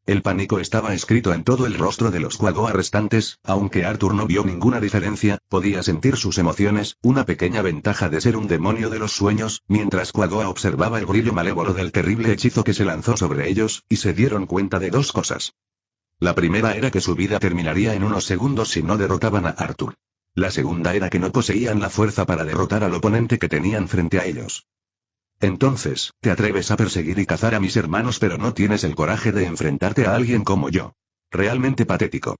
El pánico estaba escrito en todo el rostro de los Quaggoa restantes, aunque Arthur no vio ninguna diferencia, podía sentir sus emociones, una pequeña ventaja de ser un demonio de los sueños, mientras Quaggoa observaba el brillo malévolo del terrible hechizo que se lanzó sobre ellos, y se dieron cuenta de 2 cosas. La primera era que su vida terminaría en unos segundos si no derrotaban a Arthur. La segunda era que no poseían la fuerza para derrotar al oponente que tenían frente a ellos. Entonces, te atreves a perseguir y cazar a mis hermanos pero no tienes el coraje de enfrentarte a alguien como yo. Realmente patético.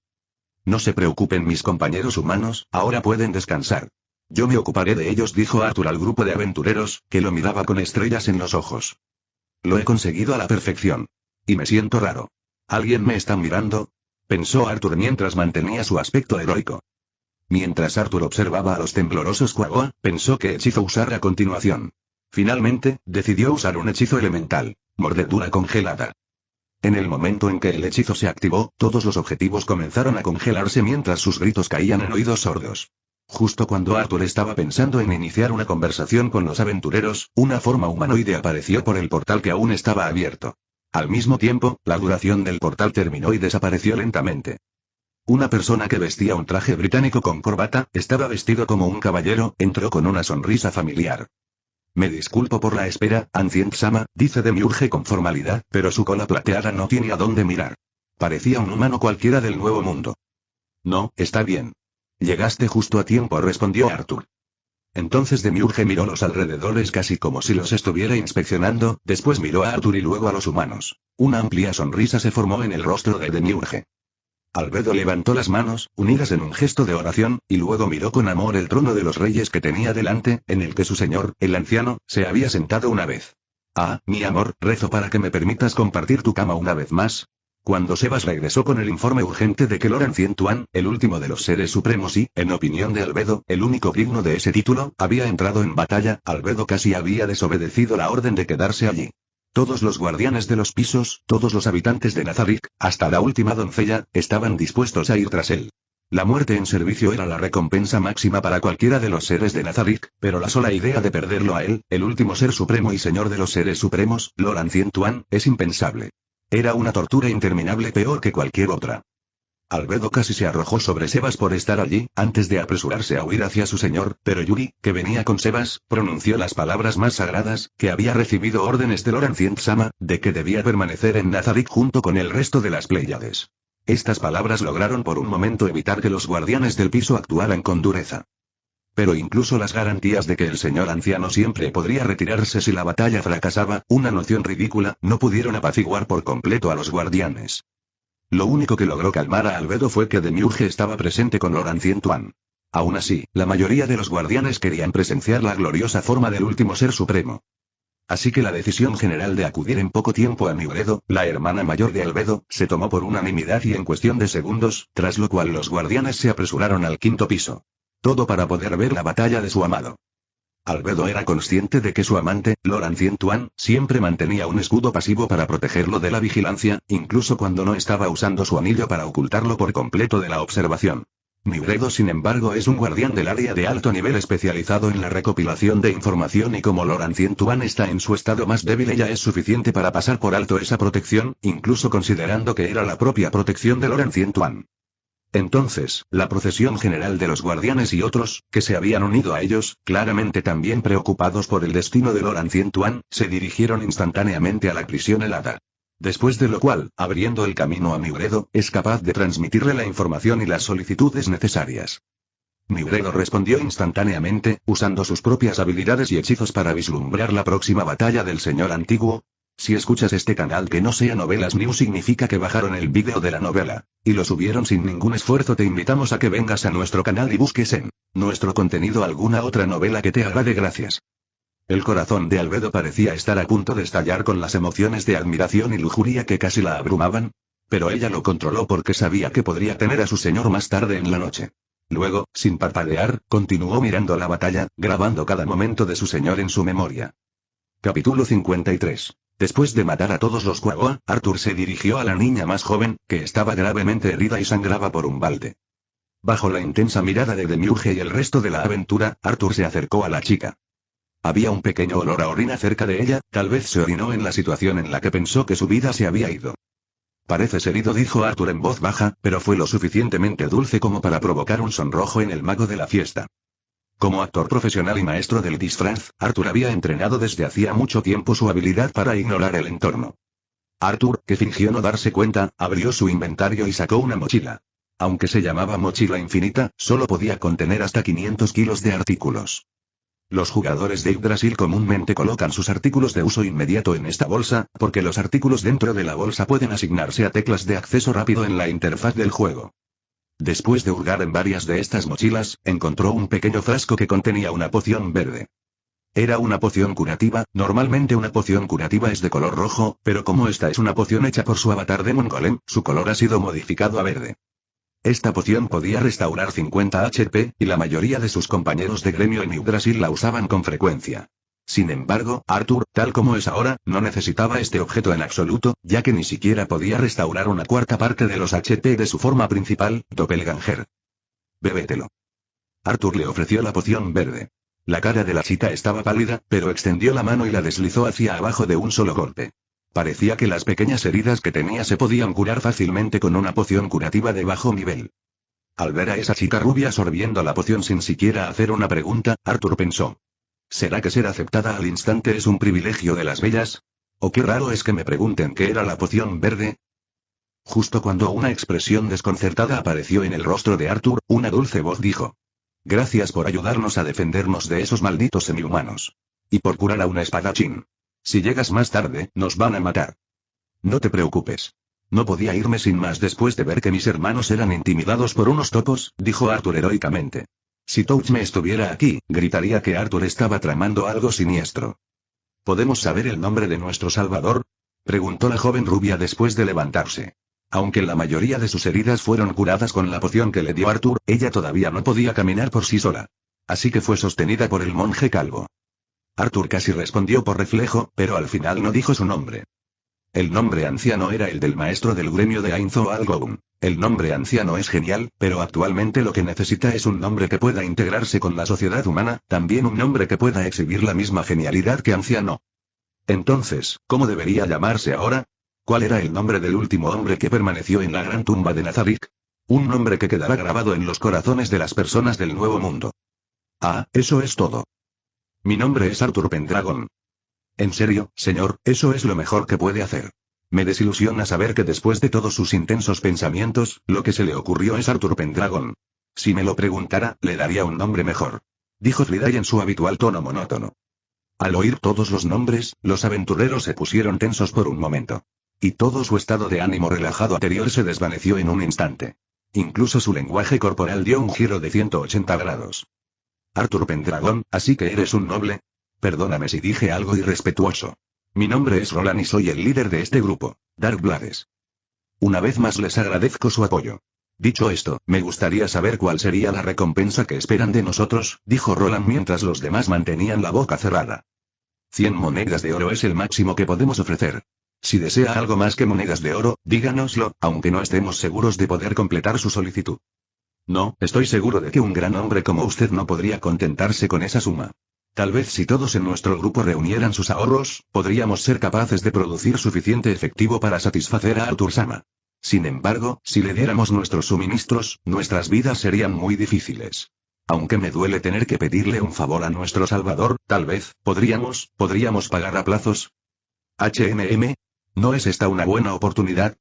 No se preocupen mis compañeros humanos, ahora pueden descansar. Yo me ocuparé de ellos, dijo Arthur al grupo de aventureros, que lo miraba con estrellas en los ojos. Lo he conseguido a la perfección. Y me siento raro. ¿Alguien me está mirando? Pensó Arthur mientras mantenía su aspecto heroico. Mientras Arthur observaba a los temblorosos Quaggoa, pensó qué hechizo usar a continuación. Finalmente, decidió usar un hechizo elemental, mordedura congelada. En el momento en que el hechizo se activó, todos los objetivos comenzaron a congelarse mientras sus gritos caían en oídos sordos. Justo cuando Arthur estaba pensando en iniciar una conversación con los aventureros, una forma humanoide apareció por el portal que aún estaba abierto. Al mismo tiempo, la duración del portal terminó y desapareció lentamente. Una persona que vestía un traje británico con corbata, estaba vestido como un caballero, entró con una sonrisa familiar. Me disculpo por la espera, Ancient-sama, dice Demiurge con formalidad, pero su cola plateada no tiene a dónde mirar. Parecía un humano cualquiera del Nuevo Mundo. No, está bien. Llegaste justo a tiempo, respondió Arthur. Entonces Demiurge miró los alrededores casi como si los estuviera inspeccionando, después miró a Arthur y luego a los humanos. Una amplia sonrisa se formó en el rostro de Demiurge. Albedo levantó las manos, unidas en un gesto de oración, y luego miró con amor el trono de los reyes que tenía delante, en el que su señor, el anciano, se había sentado una vez. Ah, mi amor, rezo para que me permitas compartir tu cama una vez más. Cuando Sebas regresó con el informe urgente de que Lord Ancient One, el último de los seres supremos y, en opinión de Albedo, el único digno de ese título, había entrado en batalla, Albedo casi había desobedecido la orden de quedarse allí. Todos los guardianes de los pisos, todos los habitantes de Nazarick, hasta la última doncella, estaban dispuestos a ir tras él. La muerte en servicio era la recompensa máxima para cualquiera de los seres de Nazarick, pero la sola idea de perderlo a él, el último ser supremo y señor de los seres supremos, Lord Ancient One, es impensable. Era una tortura interminable peor que cualquier otra. Albedo casi se arrojó sobre Sebas por estar allí, antes de apresurarse a huir hacia su señor, pero Yuri, que venía con Sebas, pronunció las palabras más sagradas, que había recibido órdenes de Lord Ancient-sama, de que debía permanecer en Nazarick junto con el resto de las Pléyades. Estas palabras lograron por un momento evitar que los guardianes del piso actuaran con dureza. Pero incluso las garantías de que el señor anciano siempre podría retirarse si la batalla fracasaba, una noción ridícula, no pudieron apaciguar por completo a los guardianes. Lo único que logró calmar a Albedo fue que Demiurge estaba presente con Lord Ancient One. Aún así, la mayoría de los guardianes querían presenciar la gloriosa forma del último ser supremo. Así que la decisión general de acudir en poco tiempo a Nigredo, la hermana mayor de Albedo, se tomó por unanimidad y en cuestión de segundos, tras lo cual los guardianes se apresuraron al quinto piso. Todo para poder ver la batalla de su amado. Albedo era consciente de que su amante, Lord Ancient One, siempre mantenía un escudo pasivo para protegerlo de la vigilancia, incluso cuando no estaba usando su anillo para ocultarlo por completo de la observación. Nigredo, sin embargo, es un guardián del área de alto nivel especializado en la recopilación de información y como Lord Ancient One está en su estado más débil, ella es suficiente para pasar por alto esa protección, incluso considerando que era la propia protección de Lord Ancient One. Entonces, la procesión general de los guardianes y otros, que se habían unido a ellos, claramente también preocupados por el destino de Lord Ancient One, se dirigieron instantáneamente a la prisión helada. Después de lo cual, abriendo el camino a Nigredo, es capaz de transmitirle la información y las solicitudes necesarias. Nigredo respondió instantáneamente, usando sus propias habilidades y hechizos para vislumbrar la próxima batalla del señor antiguo. Si escuchas este canal que no sea Novelas News significa que bajaron el vídeo de la novela, y lo subieron sin ningún esfuerzo. Te invitamos a que vengas a nuestro canal y busques en nuestro contenido alguna otra novela que te agrade. Gracias. El corazón de Albedo parecía estar a punto de estallar con las emociones de admiración y lujuria que casi la abrumaban, pero ella lo controló porque sabía que podría tener a su señor más tarde en la noche. Luego, sin parpadear, continuó mirando la batalla, grabando cada momento de su señor en su memoria. Capítulo 53. Después de matar a todos los Quagga, Arthur se dirigió a la niña más joven, que estaba gravemente herida y sangraba por un balde. Bajo la intensa mirada de Demiurge y el resto de la aventura, Arthur se acercó a la chica. Había un pequeño olor a orina cerca de ella, tal vez se orinó en la situación en la que pensó que su vida se había ido. Pareces herido, dijo Arthur en voz baja, pero fue lo suficientemente dulce como para provocar un sonrojo en el mago de la fiesta. Como actor profesional y maestro del disfraz, Arthur había entrenado desde hacía mucho tiempo su habilidad para ignorar el entorno. Arthur, que fingió no darse cuenta, abrió su inventario y sacó una mochila. Aunque se llamaba mochila infinita, solo podía contener hasta 500 kilos de artículos. Los jugadores de Yggdrasil comúnmente colocan sus artículos de uso inmediato en esta bolsa, porque los artículos dentro de la bolsa pueden asignarse a teclas de acceso rápido en la interfaz del juego. Después de hurgar en varias de estas mochilas, encontró un pequeño frasco que contenía una poción verde. Era una poción curativa. Normalmente una poción curativa es de color rojo, pero como esta es una poción hecha por su avatar Demon Golem, su color ha sido modificado a verde. Esta poción podía restaurar 50 HP, y la mayoría de sus compañeros de gremio en Yggdrasil la usaban con frecuencia. Sin embargo, Arthur, tal como es ahora, no necesitaba este objeto en absoluto, ya que ni siquiera podía restaurar una cuarta parte de los HP de su forma principal, Doppelganger. Bébetelo. Arthur le ofreció la poción verde. La cara de la chica estaba pálida, pero extendió la mano y la deslizó hacia abajo de un solo golpe. Parecía que las pequeñas heridas que tenía se podían curar fácilmente con una poción curativa de bajo nivel. Al ver a esa chica rubia sorbiendo la poción sin siquiera hacer una pregunta, Arthur pensó. ¿Será que ser aceptada al instante es un privilegio de las bellas? ¿O qué raro es que me pregunten qué era la poción verde? Justo cuando una expresión desconcertada apareció en el rostro de Arthur, una dulce voz dijo. Gracias por ayudarnos a defendernos de esos malditos semihumanos. Y por curar a un espadachín. Si llegas más tarde, nos van a matar. No te preocupes. No podía irme sin más después de ver que mis hermanos eran intimidados por unos topos, dijo Arthur heroicamente. Si Touch me estuviera aquí, gritaría que Arthur estaba tramando algo siniestro. ¿Podemos saber el nombre de nuestro salvador? Preguntó la joven rubia después de levantarse. Aunque la mayoría de sus heridas fueron curadas con la poción que le dio Arthur, ella todavía no podía caminar por sí sola. Así que fue sostenida por el monje calvo. Arthur casi respondió por reflejo, pero al final no dijo su nombre. El nombre anciano era el del maestro del gremio de Ainzo Algoum. El nombre anciano es genial, pero actualmente lo que necesita es un nombre que pueda integrarse con la sociedad humana, también un nombre que pueda exhibir la misma genialidad que anciano. Entonces, ¿cómo debería llamarse ahora? ¿Cuál era el nombre del último hombre que permaneció en la gran tumba de Nazarick? Un nombre que quedará grabado en los corazones de las personas del Nuevo Mundo. Ah, eso es todo. Mi nombre es Arthur Pendragon. En serio, señor, eso es lo mejor que puede hacer. Me desilusiona saber que después de todos sus intensos pensamientos, lo que se le ocurrió es Arthur Pendragon. Si me lo preguntara, le daría un nombre mejor. Dijo Friday en su habitual tono monótono. Al oír todos los nombres, los aventureros se pusieron tensos por un momento. Y todo su estado de ánimo relajado anterior se desvaneció en un instante. Incluso su lenguaje corporal dio un giro de 180 grados. Arthur Pendragon, ¿así que eres un noble? Perdóname si dije algo irrespetuoso. Mi nombre es Roland y soy el líder de este grupo, Dark Blades. Una vez más les agradezco su apoyo. Dicho esto, me gustaría saber cuál sería la recompensa que esperan de nosotros, dijo Roland mientras los demás mantenían la boca cerrada. 100 monedas de oro es el máximo que podemos ofrecer. Si desea algo más que monedas de oro, díganoslo, aunque no estemos seguros de poder completar su solicitud. No, estoy seguro de que un gran hombre como usted no podría contentarse con esa suma. Tal vez si todos en nuestro grupo reunieran sus ahorros, podríamos ser capaces de producir suficiente efectivo para satisfacer a Arthur Sama. Sin embargo, si le diéramos nuestros suministros, nuestras vidas serían muy difíciles. Aunque me duele tener que pedirle un favor a nuestro Salvador, tal vez, podríamos pagar a plazos. ¿No es esta una buena oportunidad?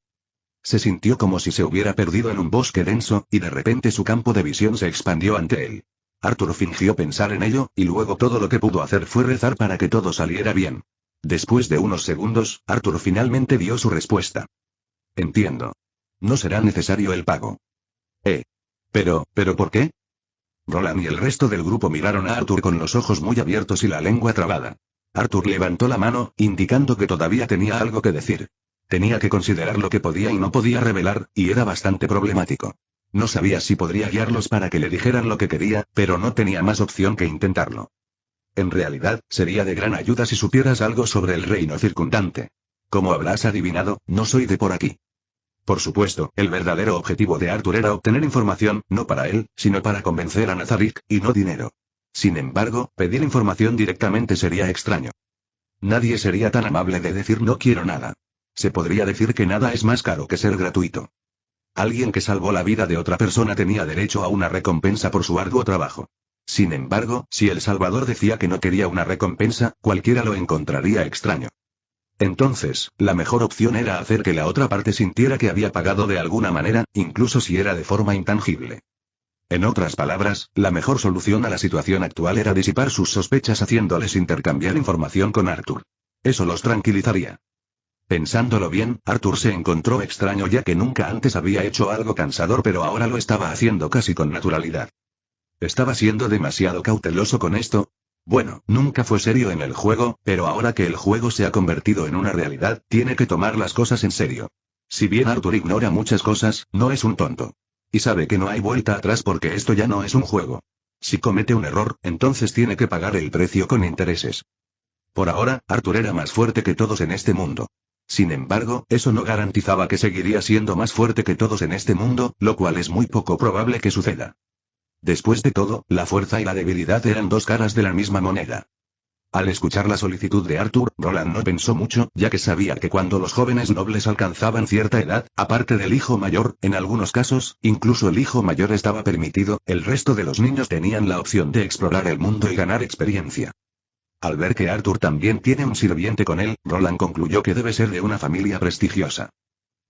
Se sintió como si se hubiera perdido en un bosque denso, y de repente su campo de visión se expandió ante él. Arthur fingió pensar en ello, y luego todo lo que pudo hacer fue rezar para que todo saliera bien. Después de unos segundos, Arthur finalmente dio su respuesta. Entiendo. No será necesario el pago. ¿Pero por qué? Roland y el resto del grupo miraron a Arthur con los ojos muy abiertos y la lengua trabada. Arthur levantó la mano, indicando que todavía tenía algo que decir. Tenía que considerar lo que podía y no podía revelar, y era bastante problemático. No sabía si podría guiarlos para que le dijeran lo que quería, pero no tenía más opción que intentarlo. En realidad, sería de gran ayuda si supieras algo sobre el reino circundante. Como habrás adivinado, no soy de por aquí. Por supuesto, el verdadero objetivo de Arthur era obtener información, no para él, sino para convencer a Nazarick, y no dinero. Sin embargo, pedir información directamente sería extraño. Nadie sería tan amable de decir no quiero nada. Se podría decir que nada es más caro que ser gratuito. Alguien que salvó la vida de otra persona tenía derecho a una recompensa por su arduo trabajo. Sin embargo, si el Salvador decía que no quería una recompensa, cualquiera lo encontraría extraño. Entonces, la mejor opción era hacer que la otra parte sintiera que había pagado de alguna manera, incluso si era de forma intangible. En otras palabras, la mejor solución a la situación actual era disipar sus sospechas haciéndoles intercambiar información con Arthur. Eso los tranquilizaría. Pensándolo bien, Arthur se encontró extraño ya que nunca antes había hecho algo cansador pero ahora lo estaba haciendo casi con naturalidad. ¿Estaba siendo demasiado cauteloso con esto? Bueno, nunca fue serio en el juego, pero ahora que el juego se ha convertido en una realidad, tiene que tomar las cosas en serio. Si bien Arthur ignora muchas cosas, no es un tonto. Y sabe que no hay vuelta atrás porque esto ya no es un juego. Si comete un error, entonces tiene que pagar el precio con intereses. Por ahora, Arthur era más fuerte que todos en este mundo. Sin embargo, eso no garantizaba que seguiría siendo más fuerte que todos en este mundo, lo cual es muy poco probable que suceda. Después de todo, la fuerza y la debilidad eran dos caras de la misma moneda. Al escuchar la solicitud de Arthur, Roland no pensó mucho, ya que sabía que cuando los jóvenes nobles alcanzaban cierta edad, aparte del hijo mayor, en algunos casos, incluso el hijo mayor estaba permitido, el resto de los niños tenían la opción de explorar el mundo y ganar experiencia. Al ver que Arthur también tiene un sirviente con él, Roland concluyó que debe ser de una familia prestigiosa.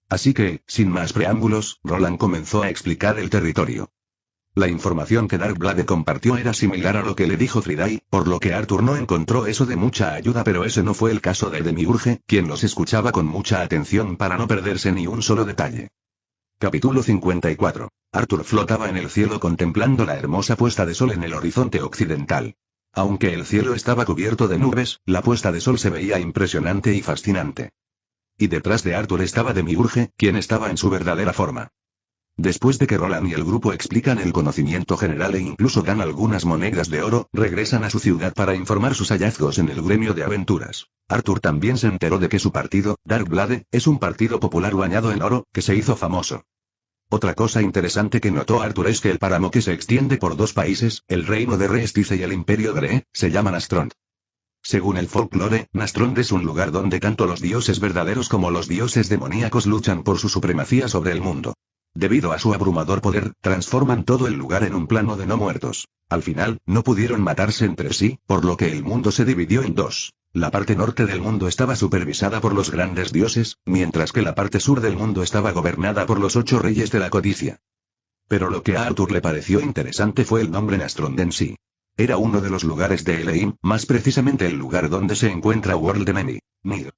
Así que, sin más preámbulos, Roland comenzó a explicar el territorio. La información que Darkblade compartió era similar a lo que le dijo Friday, por lo que Arthur no encontró eso de mucha ayuda, pero ese no fue el caso de Demiurge, quien los escuchaba con mucha atención para no perderse ni un solo detalle. Capítulo 54. Arthur flotaba en el cielo contemplando la hermosa puesta de sol en el horizonte occidental. Aunque el cielo estaba cubierto de nubes, la puesta de sol se veía impresionante y fascinante. Y detrás de Arthur estaba Demiurge, quien estaba en su verdadera forma. Después de que Roland y el grupo explican el conocimiento general e incluso dan algunas monedas de oro, regresan a su ciudad para informar sus hallazgos en el gremio de aventuras. Arthur también se enteró de que su partido, Darkblade, es un partido popular bañado en oro, que se hizo famoso. Otra cosa interesante que notó Arthur es que el páramo que se extiende por dos países, el reino de Reestice y el imperio de Re, se llama Nastrond. Según el folclore, Nastrond es un lugar donde tanto los dioses verdaderos como los dioses demoníacos luchan por su supremacía sobre el mundo. Debido a su abrumador poder, transforman todo el lugar en un plano de no muertos. Al final, no pudieron matarse entre sí, por lo que el mundo se dividió en dos. La parte norte del mundo estaba supervisada por los grandes dioses, mientras que la parte sur del mundo estaba gobernada por los 8 reyes de la codicia. Pero lo que a Arthur le pareció interesante fue el nombre Nastrond en sí. Era uno de los lugares de Eleim, más precisamente el lugar donde se encuentra World Enemy, Nid.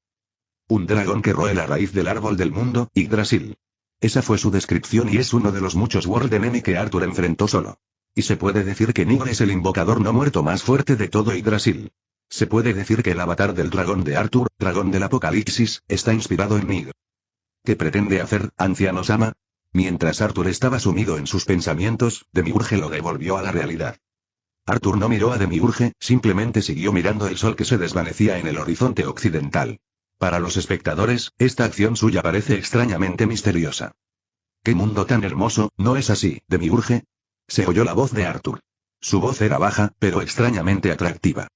Un dragón que roe la raíz del árbol del mundo, Yggdrasil. Esa fue su descripción y es uno de los muchos World Enemy que Arthur enfrentó solo. Y se puede decir que Nigr es el invocador no muerto más fuerte de todo Yggdrasil. Se puede decir que el avatar del dragón de Arthur, dragón del apocalipsis, está inspirado en Nigr. ¿Qué pretende hacer, anciano Sama? Mientras Arthur estaba sumido en sus pensamientos, Demiurge lo devolvió a la realidad. Arthur no miró a Demiurge, simplemente siguió mirando el sol que se desvanecía en el horizonte occidental. Para los espectadores, esta acción suya parece extrañamente misteriosa. ¡Qué mundo tan hermoso! ¿No es así, Demiurge? Se oyó la voz de Arthur. Su voz era baja, pero extrañamente atractiva.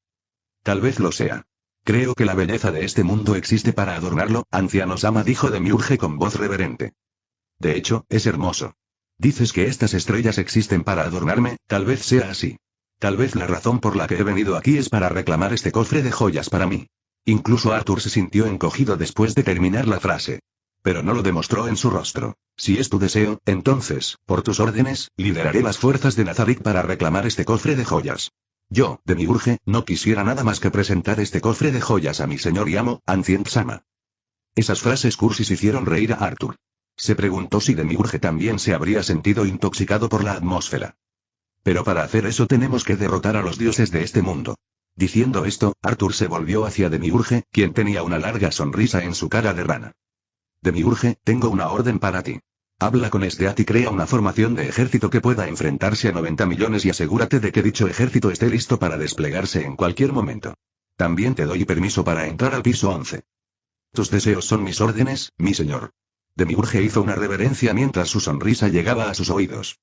Tal vez lo sea. Creo que la belleza de este mundo existe para adornarlo, anciano Sama, dijo Demiurge con voz reverente. De hecho, es hermoso. Dices que estas estrellas existen para adornarme, tal vez sea así. Tal vez la razón por la que he venido aquí es para reclamar este cofre de joyas para mí. Incluso Arthur se sintió encogido después de terminar la frase. Pero no lo demostró en su rostro. Si es tu deseo, entonces, por tus órdenes, lideraré las fuerzas de Nazarick para reclamar este cofre de joyas. Yo, Demiurge, no quisiera nada más que presentar este cofre de joyas a mi señor y amo, Ancient Sama. Esas frases cursis hicieron reír a Arthur. Se preguntó si Demiurge también se habría sentido intoxicado por la atmósfera. Pero para hacer eso tenemos que derrotar a los dioses de este mundo. Diciendo esto, Arthur se volvió hacia Demiurge, quien tenía una larga sonrisa en su cara de rana. Demiurge, tengo una orden para ti. Habla con Steat y crea una formación de ejército que pueda enfrentarse a 90 millones y asegúrate de que dicho ejército esté listo para desplegarse en cualquier momento. También te doy permiso para entrar al piso 11. Tus deseos son mis órdenes, mi señor. Demiurge hizo una reverencia mientras su sonrisa llegaba a sus oídos.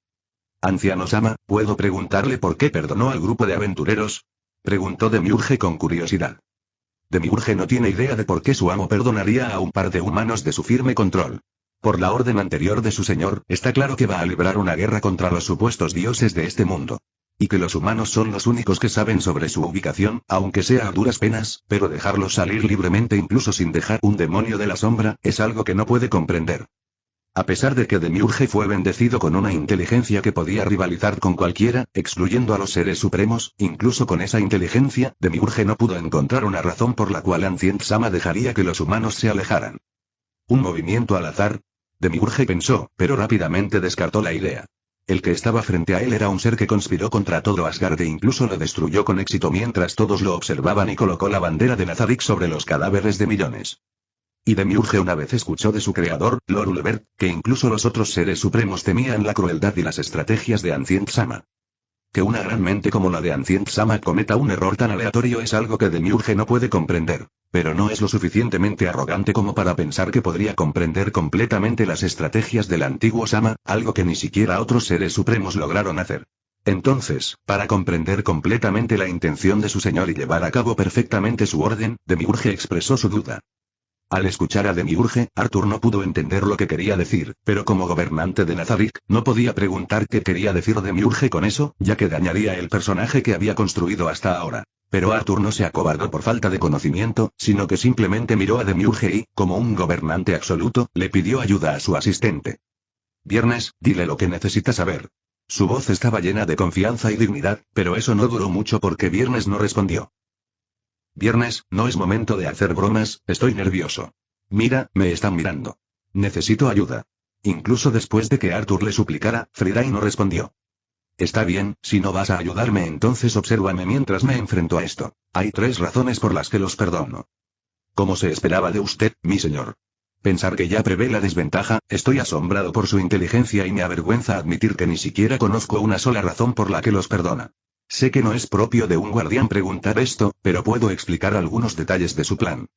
Anciano Sama, ¿puedo preguntarle por qué perdonó al grupo de aventureros? Preguntó Demiurge con curiosidad. Demiurge no tiene idea de por qué su amo perdonaría a un par de humanos de su firme control. Por la orden anterior de su señor, está claro que va a librar una guerra contra los supuestos dioses de este mundo. Y que los humanos son los únicos que saben sobre su ubicación, aunque sea a duras penas, pero dejarlos salir libremente incluso sin dejar un demonio de la sombra, es algo que no puede comprender. A pesar de que Demiurge fue bendecido con una inteligencia que podía rivalizar con cualquiera, excluyendo a los seres supremos, incluso con esa inteligencia, Demiurge no pudo encontrar una razón por la cual Ancient Sama dejaría que los humanos se alejaran. ¿Un movimiento al azar? Demiurge pensó, pero rápidamente descartó la idea. El que estaba frente a él era un ser que conspiró contra todo Asgard e incluso lo destruyó con éxito mientras todos lo observaban y colocó la bandera de Nazarick sobre los cadáveres de millones. Y Demiurge una vez escuchó de su creador, Lord Ulvert, que incluso los otros seres supremos temían la crueldad y las estrategias de Ancient Sama. Que una gran mente como la de Ancient Sama cometa un error tan aleatorio es algo que Demiurge no puede comprender, pero no es lo suficientemente arrogante como para pensar que podría comprender completamente las estrategias del antiguo Sama, algo que ni siquiera otros seres supremos lograron hacer. Entonces, para comprender completamente la intención de su señor y llevar a cabo perfectamente su orden, Demiurge expresó su duda. Al escuchar a Demiurge, Arthur no pudo entender lo que quería decir, pero como gobernante de Nazarick, no podía preguntar qué quería decir Demiurge con eso, ya que dañaría el personaje que había construido hasta ahora. Pero Arthur no se acobardó por falta de conocimiento, sino que simplemente miró a Demiurge y, como un gobernante absoluto, le pidió ayuda a su asistente. Viernes, dile lo que necesita saber. Su voz estaba llena de confianza y dignidad, pero eso no duró mucho porque Viernes no respondió. Viernes, no es momento de hacer bromas, estoy nervioso. Mira, me están mirando. Necesito ayuda. Incluso después de que Arthur le suplicara, Friday no respondió. Está bien, si no vas a ayudarme entonces obsérvame mientras me enfrento a esto. Hay 3 razones por las que los perdono. Como se esperaba de usted, mi señor. Pensar que ya prevé la desventaja, estoy asombrado por su inteligencia y me avergüenza admitir que ni siquiera conozco una sola razón por la que los perdona. Sé que no es propio de un guardián preguntar esto, pero puedo explicar algunos detalles de su plan.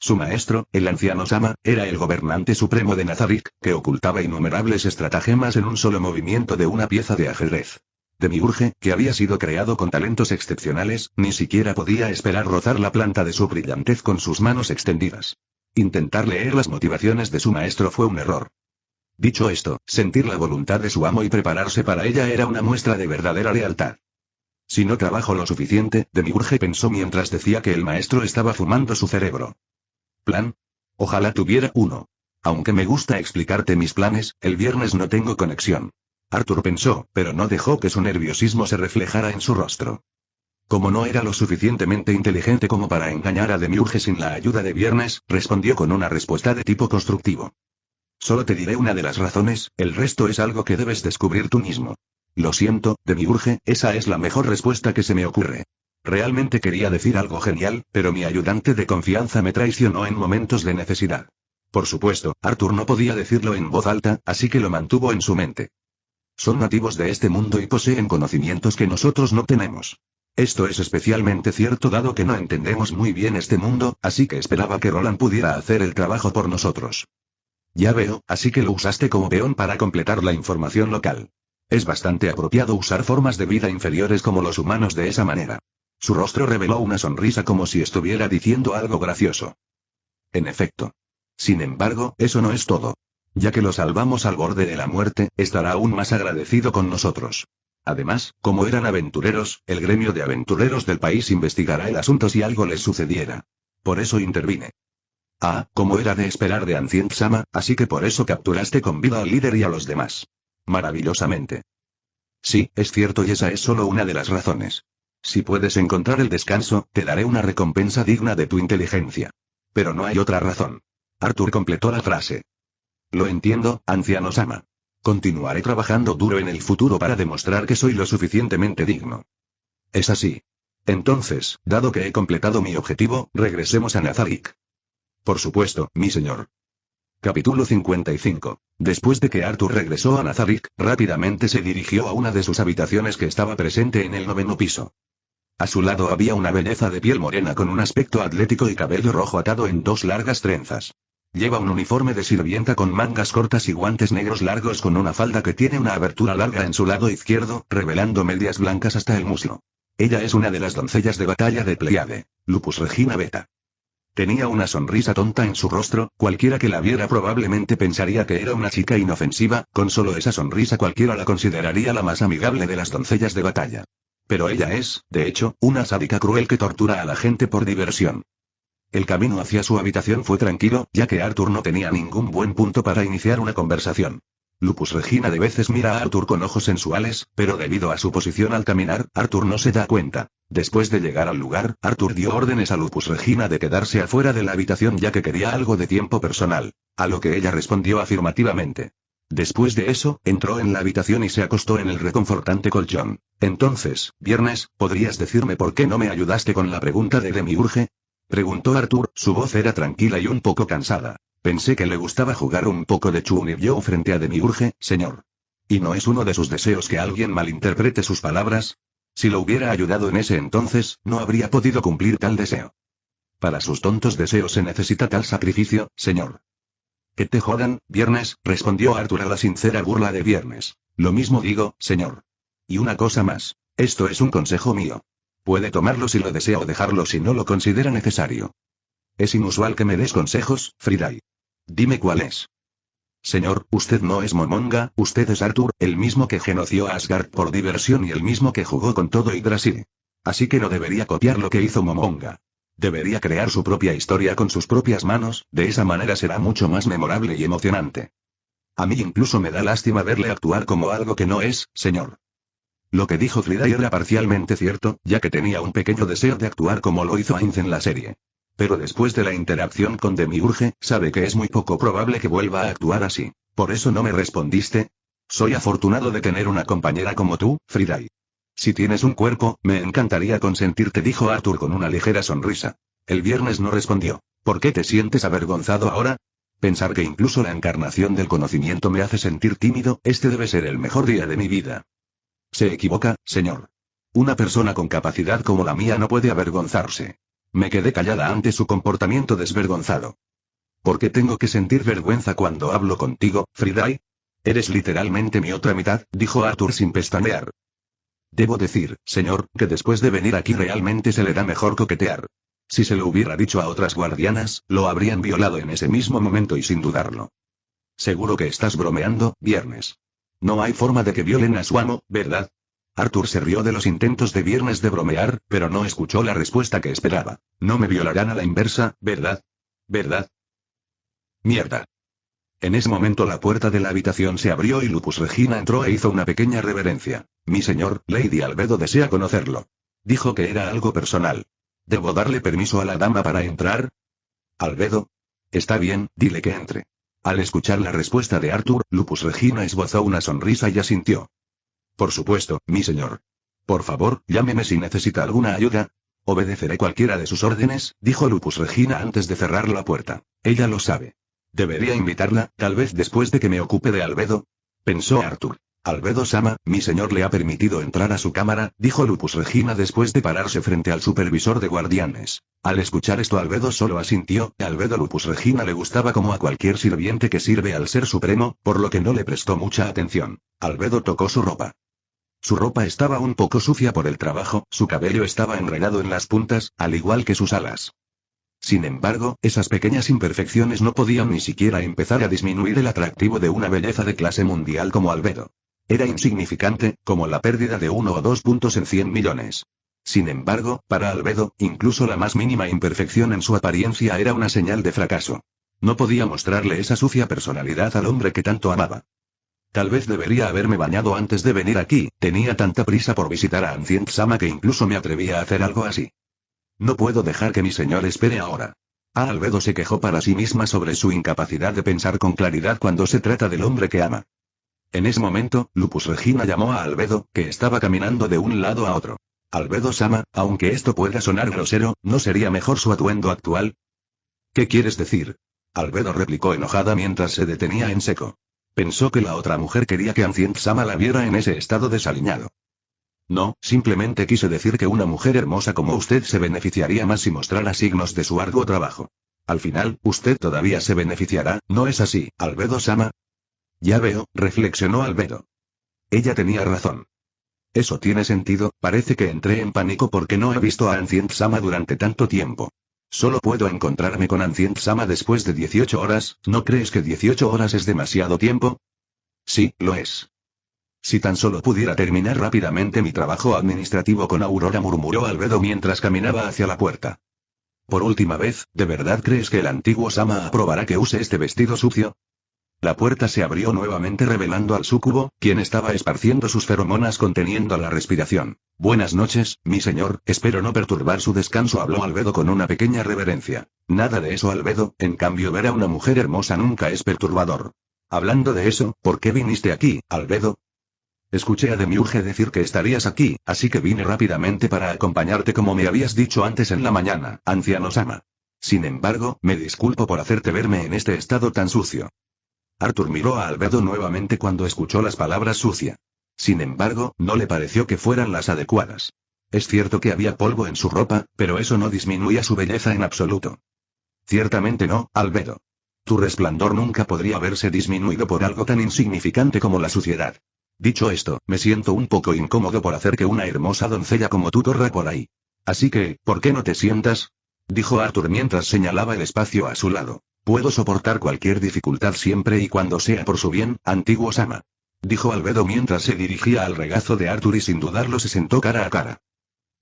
Su maestro, el anciano Sama, era el gobernante supremo de Nazarick, que ocultaba innumerables estratagemas en un solo movimiento de una pieza de ajedrez. Demiurge, que había sido creado con talentos excepcionales, ni siquiera podía esperar rozar la planta de su brillantez con sus manos extendidas. Intentar leer las motivaciones de su maestro fue un error. Dicho esto, sentir la voluntad de su amo y prepararse para ella era una muestra de verdadera lealtad. Si no trabajo lo suficiente, Demiurge pensó mientras decía que el maestro estaba fumando su cerebro. ¿Plan? Ojalá tuviera uno. Aunque me gusta explicarte mis planes, el viernes no tengo conexión. Arthur pensó, pero no dejó que su nerviosismo se reflejara en su rostro. Como no era lo suficientemente inteligente como para engañar a Demiurge sin la ayuda de Viernes, respondió con una respuesta de tipo constructivo. Solo te diré una de las razones, el resto es algo que debes descubrir tú mismo. Lo siento, Demiurge, esa es la mejor respuesta que se me ocurre. Realmente quería decir algo genial, pero mi ayudante de confianza me traicionó en momentos de necesidad. Por supuesto, Arthur no podía decirlo en voz alta, así que lo mantuvo en su mente. Son nativos de este mundo y poseen conocimientos que nosotros no tenemos. Esto es especialmente cierto dado que no entendemos muy bien este mundo, así que esperaba que Roland pudiera hacer el trabajo por nosotros. Ya veo, así que lo usaste como peón para completar la información local. Es bastante apropiado usar formas de vida inferiores como los humanos de esa manera. Su rostro reveló una sonrisa como si estuviera diciendo algo gracioso. En efecto. Sin embargo, eso no es todo. Ya que lo salvamos al borde de la muerte, estará aún más agradecido con nosotros. Además, como eran aventureros, el gremio de aventureros del país investigará el asunto si algo les sucediera. Por eso intervine. Ah, como era de esperar de Ancient Sama, así que por eso capturaste con vida al líder y a los demás. Maravillosamente. Sí, es cierto y esa es solo una de las razones. Si puedes encontrar el descanso, te daré una recompensa digna de tu inteligencia. Pero no hay otra razón. Arthur completó la frase. Lo entiendo, anciano Sama. Continuaré trabajando duro en el futuro para demostrar que soy lo suficientemente digno. Es así. Entonces, dado que he completado mi objetivo, regresemos a Nazarick. Por supuesto, mi señor. Capítulo 55. Después de que Arthur regresó a Nazarick, rápidamente se dirigió a una de sus habitaciones que estaba presente en el 9º piso. A su lado había una belleza de piel morena con un aspecto atlético y cabello rojo atado en 2 largas trenzas. Lleva un uniforme de sirvienta con mangas cortas y guantes negros largos con una falda que tiene una abertura larga en su lado izquierdo, revelando medias blancas hasta el muslo. Ella es una de las doncellas de batalla de Pleiade, Lupus Regina Beta. Tenía una sonrisa tonta en su rostro, cualquiera que la viera probablemente pensaría que era una chica inofensiva, con solo esa sonrisa cualquiera la consideraría la más amigable de las doncellas de batalla. Pero ella es, de hecho, una sádica cruel que tortura a la gente por diversión. El camino hacia su habitación fue tranquilo, ya que Arthur no tenía ningún buen punto para iniciar una conversación. Lupus Regina de veces mira a Arthur con ojos sensuales, pero debido a su posición al caminar, Arthur no se da cuenta. Después de llegar al lugar, Arthur dio órdenes a Lupus Regina de quedarse afuera de la habitación ya que quería algo de tiempo personal, a lo que ella respondió afirmativamente. Después de eso, entró en la habitación y se acostó en el reconfortante colchón. Entonces, Viernes, ¿podrías decirme por qué no me ayudaste con la pregunta de Demiurge? Preguntó Arthur, su voz era tranquila y un poco cansada. Pensé que le gustaba jugar un poco de Chun y yo frente a Demiurge, señor. ¿Y no es uno de sus deseos que alguien malinterprete sus palabras? Si lo hubiera ayudado en ese entonces, no habría podido cumplir tal deseo. Para sus tontos deseos se necesita tal sacrificio, señor. Que te jodan, Viernes, respondió Arthur a la sincera burla de Viernes. Lo mismo digo, señor. Y una cosa más. Esto es un consejo mío. Puede tomarlo si lo desea o dejarlo si no lo considera necesario. Es inusual que me des consejos, Friday. Dime cuál es. Señor, usted no es Momonga, usted es Arthur, el mismo que genoció a Asgard por diversión y el mismo que jugó con todo Yggdrasil. Así que no debería copiar lo que hizo Momonga. Debería crear su propia historia con sus propias manos, de esa manera será mucho más memorable y emocionante. A mí incluso me da lástima verle actuar como algo que no es, señor. Lo que dijo Friday era parcialmente cierto, ya que tenía un pequeño deseo de actuar como lo hizo Ainz en la serie. Pero después de la interacción con Demiurge, sabe que es muy poco probable que vuelva a actuar así. ¿Por eso no me respondiste? Soy afortunado de tener una compañera como tú, Friday. Si tienes un cuerpo, me encantaría consentirte, dijo Arthur con una ligera sonrisa. El viernes no respondió. ¿Por qué te sientes avergonzado ahora? Pensar que incluso la encarnación del conocimiento me hace sentir tímido, este debe ser el mejor día de mi vida. Se equivoca, señor. Una persona con capacidad como la mía no puede avergonzarse. Me quedé callada ante su comportamiento desvergonzado. ¿Por qué tengo que sentir vergüenza cuando hablo contigo, Friday? Eres literalmente mi otra mitad, dijo Arthur sin pestañear. Debo decir, señor, que después de venir aquí realmente se le da mejor coquetear. Si se lo hubiera dicho a otras guardianas, lo habrían violado en ese mismo momento y sin dudarlo. Seguro que estás bromeando, Viernes. No hay forma de que violen a su amo, ¿verdad? Arthur se rió de los intentos de Viernes de bromear, pero no escuchó la respuesta que esperaba. No me violarán a la inversa, ¿verdad? ¿Verdad? Mierda. En ese momento la puerta de la habitación se abrió y Lupus Regina entró e hizo una pequeña reverencia. Mi señor, Lady Albedo desea conocerlo. Dijo que era algo personal. ¿Debo darle permiso a la dama para entrar? Albedo. Está bien, dile que entre. Al escuchar la respuesta de Arthur, Lupus Regina esbozó una sonrisa y asintió. Por supuesto, mi señor. Por favor, llámeme si necesita alguna ayuda. Obedeceré cualquiera de sus órdenes, dijo Lupus Regina antes de cerrar la puerta. Ella lo sabe. Debería invitarla, tal vez después de que me ocupe de Albedo. Pensó Arthur. Albedo-sama, mi señor le ha permitido entrar a su cámara, dijo Lupus Regina después de pararse frente al supervisor de guardianes. Al escuchar esto Albedo solo asintió. Albedo Lupus Regina le gustaba como a cualquier sirviente que sirve al Ser Supremo, por lo que no le prestó mucha atención. Albedo tocó su ropa. Su ropa estaba un poco sucia por el trabajo, su cabello estaba enredado en las puntas, al igual que sus alas. Sin embargo, esas pequeñas imperfecciones no podían ni siquiera empezar a disminuir el atractivo de una belleza de clase mundial como Albedo. Era insignificante, como la pérdida de 1 o 2 puntos en 100 millones. Sin embargo, para Albedo, incluso la más mínima imperfección en su apariencia era una señal de fracaso. No podía mostrarle esa sucia personalidad al hombre que tanto amaba. Tal vez debería haberme bañado antes de venir aquí, tenía tanta prisa por visitar a Ancient-sama que incluso me atrevía a hacer algo así. No puedo dejar que mi señor espere ahora. Albedo se quejó para sí misma sobre su incapacidad de pensar con claridad cuando se trata del hombre que ama. En ese momento, Lupus Regina llamó a Albedo, que estaba caminando de un lado a otro. Albedo-sama, aunque esto pueda sonar grosero, ¿no sería mejor su atuendo actual? ¿Qué quieres decir? Albedo replicó enojada mientras se detenía en seco. Pensó que la otra mujer quería que Ancient-sama la viera en ese estado desaliñado. No, simplemente quise decir que una mujer hermosa como usted se beneficiaría más si mostrara signos de su arduo trabajo. Al final, usted todavía se beneficiará, ¿no es así, Albedo-sama? Ya veo, reflexionó Albedo. Ella tenía razón. Eso tiene sentido, parece que entré en pánico porque no he visto a Ancient-sama durante tanto tiempo. Solo puedo encontrarme con Ancient-sama después de 18 horas, ¿no crees que 18 horas es demasiado tiempo? Sí, lo es. Si tan solo pudiera terminar rápidamente mi trabajo administrativo con Aurora, murmuró Albedo mientras caminaba hacia la puerta. Por última vez, ¿de verdad crees que el antiguo Sama aprobará que use este vestido sucio? La puerta se abrió nuevamente revelando al súcubo, quien estaba esparciendo sus feromonas conteniendo la respiración. Buenas noches, mi señor, espero no perturbar su descanso, habló Albedo con una pequeña reverencia. Nada de eso, Albedo, en cambio ver a una mujer hermosa nunca es perturbador. Hablando de eso, ¿por qué viniste aquí, Albedo? Escuché a Demiurge decir que estarías aquí, así que vine rápidamente para acompañarte como me habías dicho antes en la mañana, anciano Sama. Sin embargo, me disculpo por hacerte verme en este estado tan sucio. Arthur miró a Albedo nuevamente cuando escuchó las palabras sucia. Sin embargo, no le pareció que fueran las adecuadas. Es cierto que había polvo en su ropa, pero eso no disminuía su belleza en absoluto. Ciertamente no, Albedo. Tu resplandor nunca podría haberse disminuido por algo tan insignificante como la suciedad. Dicho esto, me siento un poco incómodo por hacer que una hermosa doncella como tú corra por ahí. Así que, ¿por qué no te sientas? Dijo Arthur mientras señalaba el espacio a su lado. Puedo soportar cualquier dificultad siempre y cuando sea por su bien, antiguo Sama. Dijo Albedo mientras se dirigía al regazo de Arthur y sin dudarlo se sentó cara a cara.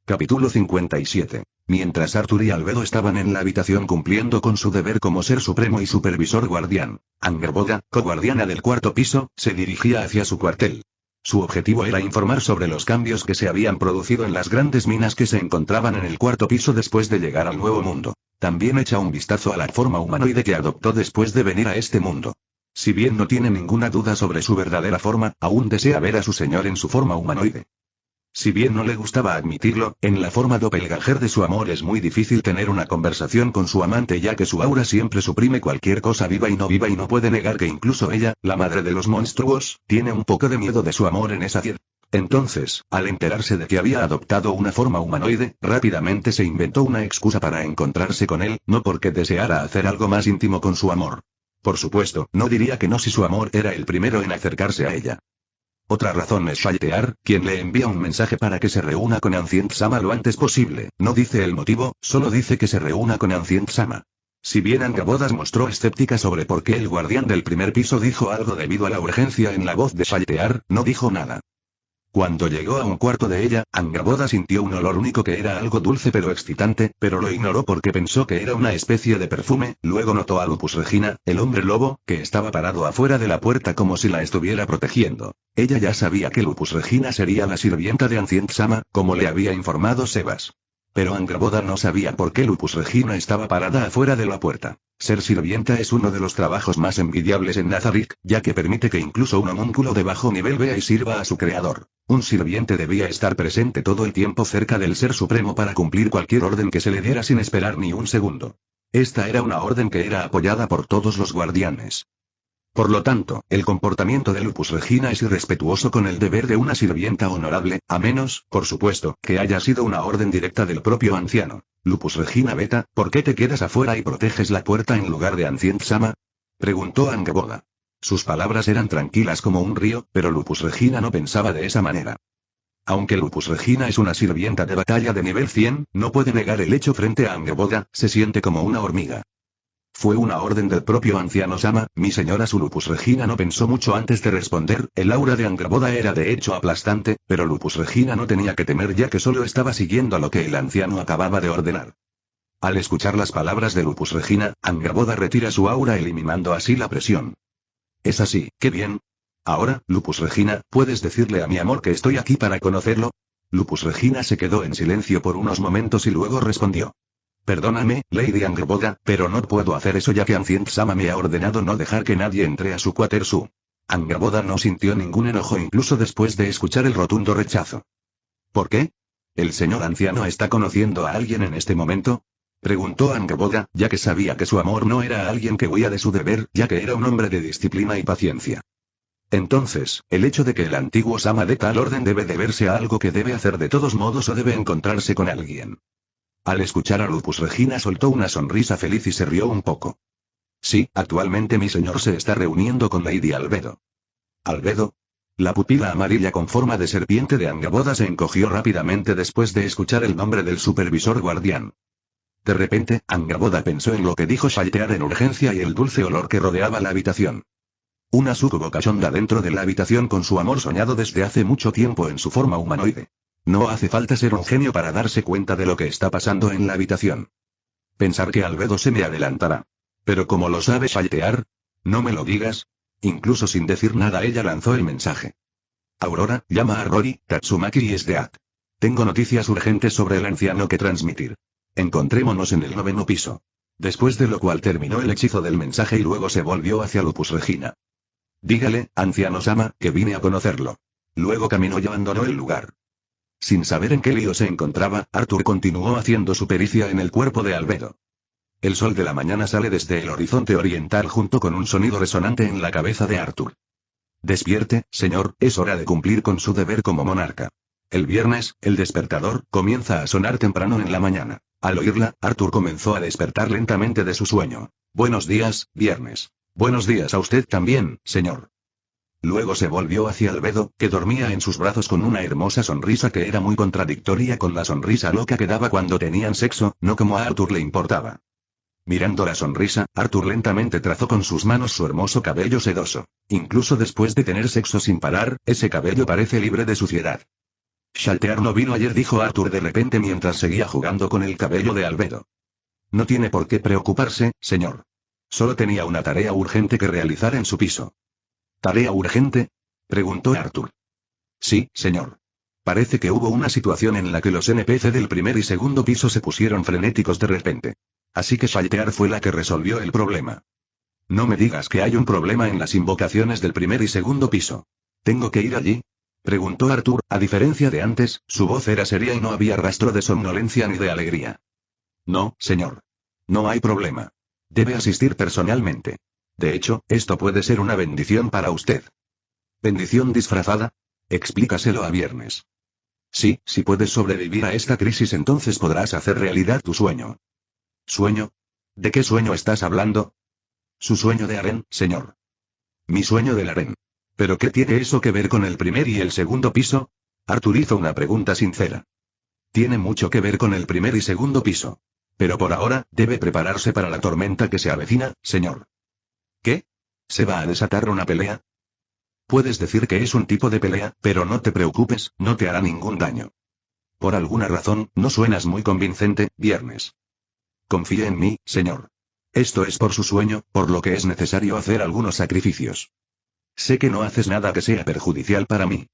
Capítulo 57. Mientras Arthur y Albedo estaban en la habitación cumpliendo con su deber como ser supremo y supervisor guardián, Angerboda, co-guardiana del cuarto piso, se dirigía hacia su cuartel. Su objetivo era informar sobre los cambios que se habían producido en las grandes minas que se encontraban en el cuarto piso después de llegar al nuevo mundo. También echa un vistazo a la forma humanoide que adoptó después de venir a este mundo. Si bien no tiene ninguna duda sobre su verdadera forma, aún desea ver a su señor en su forma humanoide. Si bien no le gustaba admitirlo, en la forma doppelganger de su amor es muy difícil tener una conversación con su amante ya que su aura siempre suprime cualquier cosa viva y no puede negar que incluso ella, la madre de los monstruos, tiene un poco de miedo de su amor en esa tierra. Entonces, al enterarse de que había adoptado una forma humanoide, rápidamente se inventó una excusa para encontrarse con él, no porque deseara hacer algo más íntimo con su amor. Por supuesto, no diría que no si su amor era el primero en acercarse a ella. Otra razón es Shaltear, quien le envía un mensaje para que se reúna con Ancient Sama lo antes posible. No dice el motivo, solo dice que se reúna con Ancient Sama. Si bien Angabodas mostró escéptica sobre por qué el guardián del primer piso dijo algo debido a la urgencia en la voz de Shaltear, no dijo nada. Cuando llegó a un cuarto de ella, Angaboda sintió un olor único que era algo dulce pero excitante, pero lo ignoró porque pensó que era una especie de perfume. Luego notó a Lupus Regina, el hombre lobo, que estaba parado afuera de la puerta como si la estuviera protegiendo. Ella ya sabía que Lupus Regina sería la sirvienta de Ancient Sama, como le había informado Sebas. Pero Angaboda no sabía por qué Lupus Regina estaba parada afuera de la puerta. Ser sirvienta es uno de los trabajos más envidiables en Nazarick, ya que permite que incluso un homúnculo de bajo nivel vea y sirva a su creador. Un sirviente debía estar presente todo el tiempo cerca del Ser Supremo para cumplir cualquier orden que se le diera sin esperar ni un segundo. Esta era una orden que era apoyada por todos los guardianes. Por lo tanto, el comportamiento de Lupus Regina es irrespetuoso con el deber de una sirvienta honorable, a menos, por supuesto, que haya sido una orden directa del propio anciano. Lupus Regina Beta, ¿por qué te quedas afuera y proteges la puerta en lugar de Ancient Sama? Preguntó Angaboda. Sus palabras eran tranquilas como un río, pero Lupus Regina no pensaba de esa manera. Aunque Lupus Regina es una sirvienta de batalla de nivel 100, no puede negar el hecho frente a Angaboda, se siente como una hormiga. Fue una orden del propio anciano Sama, mi señora. Su Lupus Regina no pensó mucho antes de responder. El aura de Angaboda era de hecho aplastante, pero Lupus Regina no tenía que temer ya que solo estaba siguiendo lo que el anciano acababa de ordenar. Al escuchar las palabras de Lupus Regina, Angaboda retira su aura eliminando así la presión. Es así, qué bien. Ahora, Lupus Regina, ¿puedes decirle a mi amor que estoy aquí para conocerlo? Lupus Regina se quedó en silencio por unos momentos y luego respondió. Perdóname, Lady Angerboda, pero no puedo hacer eso ya que Ancient Sama me ha ordenado no dejar que nadie entre a su Quatersu. Angerboda no sintió ningún enojo incluso después de escuchar el rotundo rechazo. ¿Por qué? ¿El señor anciano está conociendo a alguien en este momento? Preguntó Angerboda, ya que sabía que su amor no era alguien que huía de su deber, ya que era un hombre de disciplina y paciencia. Entonces, el hecho de que el antiguo Sama dé tal orden debe deberse a algo que debe hacer de todos modos o debe encontrarse con alguien. Al escuchar a Lupus Regina soltó una sonrisa feliz y se rió un poco. Sí, actualmente mi señor se está reuniendo con Lady Albedo. ¿Albedo? La pupila amarilla con forma de serpiente de Angaboda se encogió rápidamente después de escuchar el nombre del supervisor guardián. De repente, Angaboda pensó en lo que dijo Shaltear en urgencia y el dulce olor que rodeaba la habitación. Una sucubo cachonda dentro de la habitación con su amor soñado desde hace mucho tiempo en su forma humanoide. No hace falta ser un genio para darse cuenta de lo que está pasando en la habitación. Pensar que Albedo se me adelantará. Pero ¿cómo lo sabe Shaltear? No me lo digas. Incluso sin decir nada ella lanzó el mensaje. Aurora, llama a Rory, Tatsumaki y Sdeat. Tengo noticias urgentes sobre el anciano que transmitir. Encontrémonos en el 9º piso. Después de lo cual terminó el hechizo del mensaje y luego se volvió hacia Lupus Regina. Dígale, anciano Sama, que vine a conocerlo. Luego caminó y abandonó el lugar. Sin saber en qué lío se encontraba, Arthur continuó haciendo su pericia en el cuerpo de Albedo. El sol de la mañana sale desde el horizonte oriental junto con un sonido resonante en la cabeza de Arthur. Despierte, señor, es hora de cumplir con su deber como monarca. El viernes, el despertador comienza a sonar temprano en la mañana. Al oírla, Arthur comenzó a despertar lentamente de su sueño. Buenos días, viernes. Buenos días a usted también, señor. Luego se volvió hacia Albedo, que dormía en sus brazos con una hermosa sonrisa que era muy contradictoria con la sonrisa loca que daba cuando tenían sexo, no como a Arthur le importaba. Mirando la sonrisa, Arthur lentamente trazó con sus manos su hermoso cabello sedoso. Incluso después de tener sexo sin parar, ese cabello parece libre de suciedad. Shaltear no vino ayer, dijo Arthur de repente mientras seguía jugando con el cabello de Albedo. No tiene por qué preocuparse, señor. Solo tenía una tarea urgente que realizar en su piso. ¿Tarea urgente?, preguntó Arthur. Sí, señor. Parece que hubo una situación en la que los NPC del primer y segundo piso se pusieron frenéticos de repente. Así que Shaltear fue la que resolvió el problema. No me digas que hay un problema en las invocaciones del primer y segundo piso. ¿Tengo que ir allí?, preguntó Arthur. A diferencia de antes, su voz era seria y no había rastro de somnolencia ni de alegría. No, señor. No hay problema. Debe asistir personalmente. De hecho, esto puede ser una bendición para usted. ¿Bendición disfrazada? Explícaselo a Viernes. Sí, si puedes sobrevivir a esta crisis, entonces podrás hacer realidad tu sueño. ¿Sueño? ¿De qué sueño estás hablando? Su sueño de harén, señor. Mi sueño del harén. ¿Pero qué tiene eso que ver con el primer y el segundo piso? Arthur hizo una pregunta sincera. Tiene mucho que ver con el primer y segundo piso. Pero por ahora, debe prepararse para la tormenta que se avecina, señor. ¿Qué? ¿Se va a desatar una pelea? Puedes decir que es un tipo de pelea, pero no te preocupes, no te hará ningún daño. Por alguna razón, no suenas muy convincente, Viernes. Confíe en mí, señor. Esto es por su sueño, por lo que es necesario hacer algunos sacrificios. Sé que no haces nada que sea perjudicial para mí.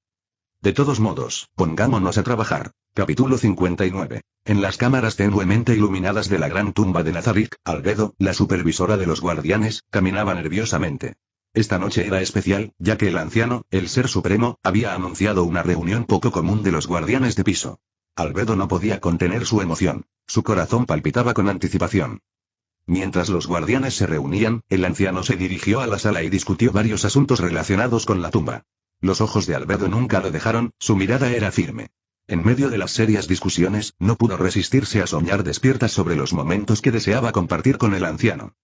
De todos modos, pongámonos a trabajar. Capítulo 59. En las cámaras tenuemente iluminadas de la gran tumba de Nazarick, Albedo, la supervisora de los guardianes, caminaba nerviosamente. Esta noche era especial, ya que el anciano, el ser supremo, había anunciado una reunión poco común de los guardianes de piso. Albedo no podía contener su emoción. Su corazón palpitaba con anticipación. Mientras los guardianes se reunían, el anciano se dirigió a la sala y discutió varios asuntos relacionados con la tumba. Los ojos de Albedo nunca lo dejaron, su mirada era firme. En medio de las serias discusiones, no pudo resistirse a soñar despiertas sobre los momentos que deseaba compartir con el anciano.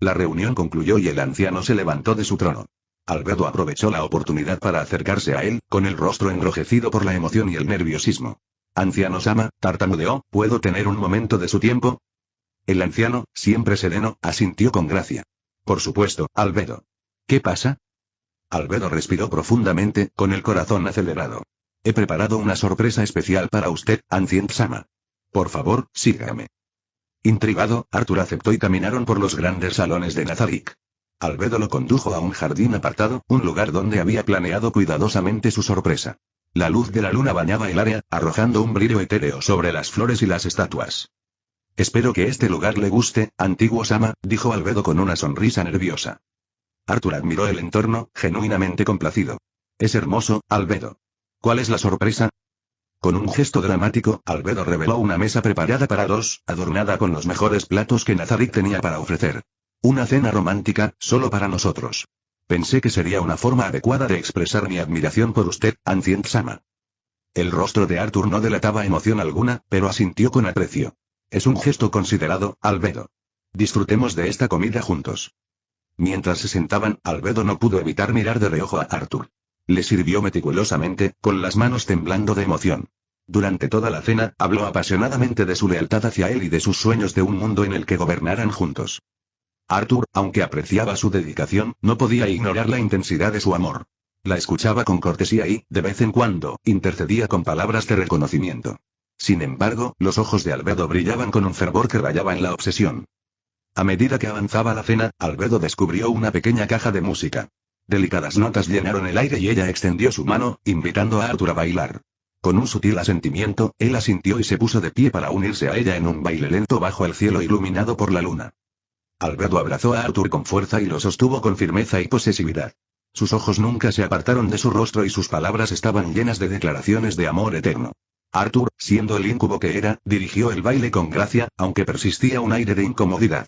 La reunión concluyó y el anciano se levantó de su trono. Albedo aprovechó la oportunidad para acercarse a él, con el rostro enrojecido por la emoción y el nerviosismo. Anciano Sama, tartamudeó, ¿puedo tener un momento de su tiempo? El anciano, siempre sereno, asintió con gracia. Por supuesto, Albedo. ¿Qué pasa? Albedo respiró profundamente, con el corazón acelerado. He preparado una sorpresa especial para usted, Ancient Sama. Por favor, sígame. Intrigado, Arthur aceptó y caminaron por los grandes salones de Nazarick. Albedo lo condujo a un jardín apartado, un lugar donde había planeado cuidadosamente su sorpresa. La luz de la luna bañaba el área, arrojando un brillo etéreo sobre las flores y las estatuas. Espero que este lugar le guste, antiguo Sama, dijo Albedo con una sonrisa nerviosa. Arthur admiró el entorno, genuinamente complacido. Es hermoso, Albedo. ¿Cuál es la sorpresa? Con un gesto dramático, Albedo reveló una mesa preparada para dos, adornada con los mejores platos que Nazarick tenía para ofrecer. Una cena romántica, solo para nosotros. Pensé que sería una forma adecuada de expresar mi admiración por usted, Ancient Sama. El rostro de Arthur no delataba emoción alguna, pero asintió con aprecio. Es un gesto considerado, Albedo. Disfrutemos de esta comida juntos. Mientras se sentaban, Albedo no pudo evitar mirar de reojo a Arthur. Le sirvió meticulosamente, con las manos temblando de emoción. Durante toda la cena, habló apasionadamente de su lealtad hacia él y de sus sueños de un mundo en el que gobernaran juntos. Arthur, aunque apreciaba su dedicación, no podía ignorar la intensidad de su amor. La escuchaba con cortesía y, de vez en cuando, intercedía con palabras de reconocimiento. Sin embargo, los ojos de Albedo brillaban con un fervor que rayaba en la obsesión. A medida que avanzaba la cena, Albedo descubrió una pequeña caja de música. Delicadas notas llenaron el aire y ella extendió su mano, invitando a Arthur a bailar. Con un sutil asentimiento, él asintió y se puso de pie para unirse a ella en un baile lento bajo el cielo iluminado por la luna. Albedo abrazó a Arthur con fuerza y lo sostuvo con firmeza y posesividad. Sus ojos nunca se apartaron de su rostro y sus palabras estaban llenas de declaraciones de amor eterno. Arthur, siendo el íncubo que era, dirigió el baile con gracia, aunque persistía un aire de incomodidad.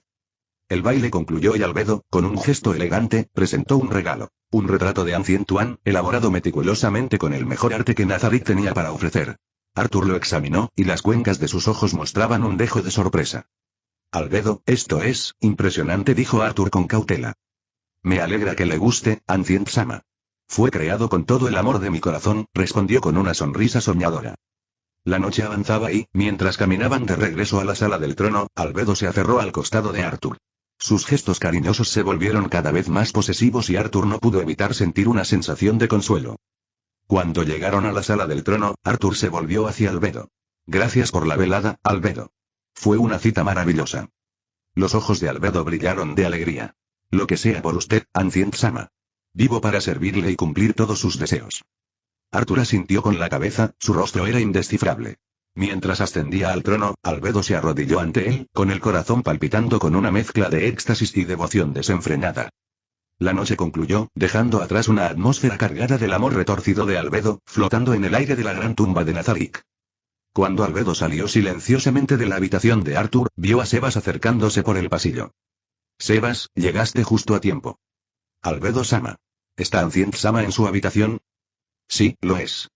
El baile concluyó y Albedo, con un gesto elegante, presentó un regalo. Un retrato de Ancient One, elaborado meticulosamente con el mejor arte que Nazarick tenía para ofrecer. Arthur lo examinó, y las cuencas de sus ojos mostraban un dejo de sorpresa. Albedo, esto es impresionante, dijo Arthur con cautela. Me alegra que le guste, Ancient Sama. Fue creado con todo el amor de mi corazón, respondió con una sonrisa soñadora. La noche avanzaba y, mientras caminaban de regreso a la sala del trono, Albedo se aferró al costado de Arthur. Sus gestos cariñosos se volvieron cada vez más posesivos y Arthur no pudo evitar sentir una sensación de consuelo. Cuando llegaron a la sala del trono, Arthur se volvió hacia Albedo. Gracias por la velada, Albedo. Fue una cita maravillosa. Los ojos de Albedo brillaron de alegría. Lo que sea por usted, Ancient-sama. Vivo para servirle y cumplir todos sus deseos. Arthur asintió con la cabeza, su rostro era indescifrable. Mientras ascendía al trono, Albedo se arrodilló ante él, con el corazón palpitando con una mezcla de éxtasis y devoción desenfrenada. La noche concluyó, dejando atrás una atmósfera cargada del amor retorcido de Albedo, flotando en el aire de la gran tumba de Nazarick. Cuando Albedo salió silenciosamente de la habitación de Arthur, vio a Sebas acercándose por el pasillo. Sebas, llegaste justo a tiempo. Albedo-sama. ¿Está Ancient-sama en su habitación? Sí, lo es.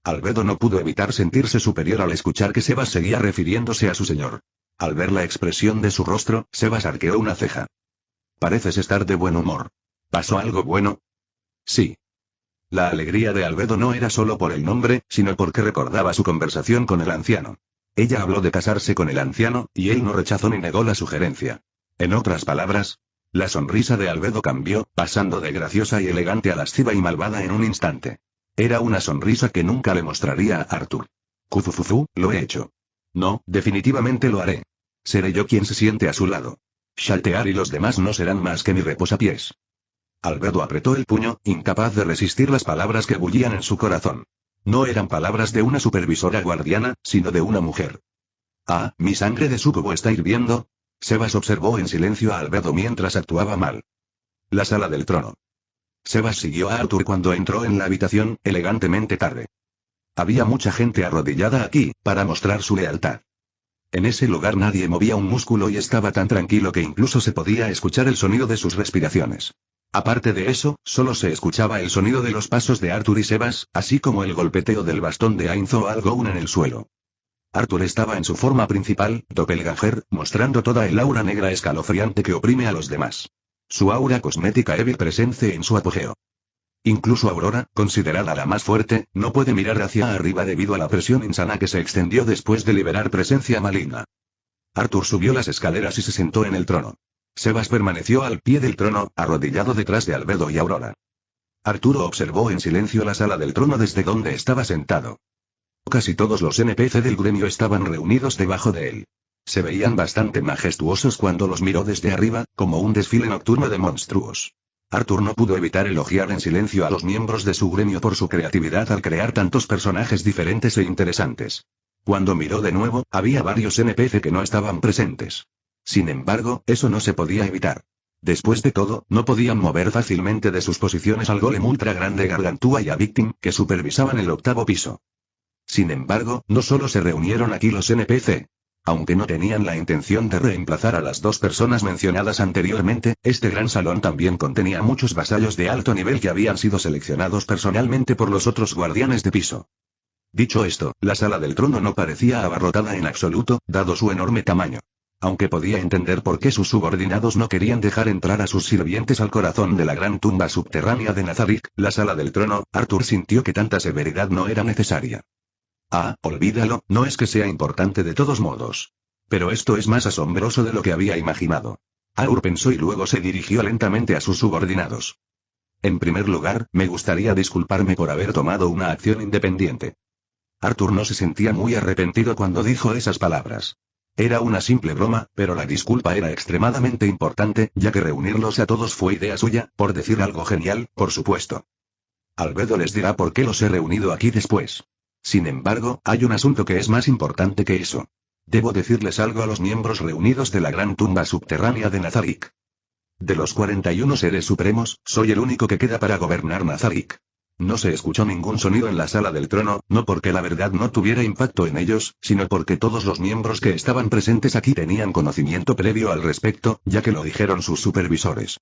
Albedo no pudo evitar sentirse superior al escuchar que Sebas seguía refiriéndose a su señor. Al ver la expresión de su rostro, Sebas arqueó una ceja. Pareces estar de buen humor. ¿Pasó algo bueno? Sí. La alegría de Albedo no era solo por el nombre, sino porque recordaba su conversación con el anciano. Ella habló de casarse con el anciano, y él no rechazó ni negó la sugerencia. En otras palabras, la sonrisa de Albedo cambió, pasando de graciosa y elegante a lasciva y malvada en un instante. Era una sonrisa que nunca le mostraría a Arthur. Cufufufu, lo he hecho. No, definitivamente lo haré. Seré yo quien se siente a su lado. Shaltear y los demás no serán más que mi reposapiés. Albedo apretó el puño, incapaz de resistir las palabras que bullían en su corazón. No eran palabras de una supervisora guardiana, sino de una mujer. Ah, mi sangre de súcubo está hirviendo. Sebas observó en silencio a Albedo mientras actuaba mal. La sala del trono. Sebas siguió a Arthur cuando entró en la habitación, elegantemente tarde. Había mucha gente arrodillada aquí, para mostrar su lealtad. En ese lugar nadie movía un músculo y estaba tan tranquilo que incluso se podía escuchar el sonido de sus respiraciones. Aparte de eso, solo se escuchaba el sonido de los pasos de Arthur y Sebas, así como el golpeteo del bastón de Ainzo Algoun en el suelo. Arthur estaba en su forma principal, doppelganger, mostrando toda el aura negra escalofriante que oprime a los demás. Su aura cosmética Evil presente en su apogeo. Incluso Aurora, considerada la más fuerte, no puede mirar hacia arriba debido a la presión insana que se extendió después de liberar presencia maligna. Arthur subió las escaleras y se sentó en el trono. Sebas permaneció al pie del trono, arrodillado detrás de Albedo y Aurora. Arturo observó en silencio la sala del trono desde donde estaba sentado. Casi todos los NPC del gremio estaban reunidos debajo de él. Se veían bastante majestuosos cuando los miró desde arriba, como un desfile nocturno de monstruos. Arthur no pudo evitar elogiar en silencio a los miembros de su gremio por su creatividad al crear tantos personajes diferentes e interesantes. Cuando miró de nuevo, había varios NPC que no estaban presentes. Sin embargo, eso no se podía evitar. Después de todo, no podían mover fácilmente de sus posiciones al golem ultra grande Gargantúa y a Victim, que supervisaban el 8º piso. Sin embargo, no solo se reunieron aquí los NPC. Aunque no tenían la intención de reemplazar a las dos personas mencionadas anteriormente, este gran salón también contenía muchos vasallos de alto nivel que habían sido seleccionados personalmente por los otros guardianes de piso. Dicho esto, la sala del trono no parecía abarrotada en absoluto, dado su enorme tamaño. Aunque podía entender por qué sus subordinados no querían dejar entrar a sus sirvientes al corazón de la gran tumba subterránea de Nazarick, la sala del trono, Arthur sintió que tanta severidad no era necesaria. Ah, olvídalo, no es que sea importante de todos modos. Pero esto es más asombroso de lo que había imaginado. Arthur pensó y luego se dirigió lentamente a sus subordinados. En primer lugar, me gustaría disculparme por haber tomado una acción independiente. Arthur no se sentía muy arrepentido cuando dijo esas palabras. Era una simple broma, pero la disculpa era extremadamente importante, ya que reunirlos a todos fue idea suya, por decir algo genial, por supuesto. Albedo les dirá por qué los he reunido aquí después. Sin embargo, hay un asunto que es más importante que eso. Debo decirles algo a los miembros reunidos de la gran tumba subterránea de Nazarick. De los 41 seres supremos, soy el único que queda para gobernar Nazarick. No se escuchó ningún sonido en la sala del trono, no porque la verdad no tuviera impacto en ellos, sino porque todos los miembros que estaban presentes aquí tenían conocimiento previo al respecto, ya que lo dijeron sus supervisores.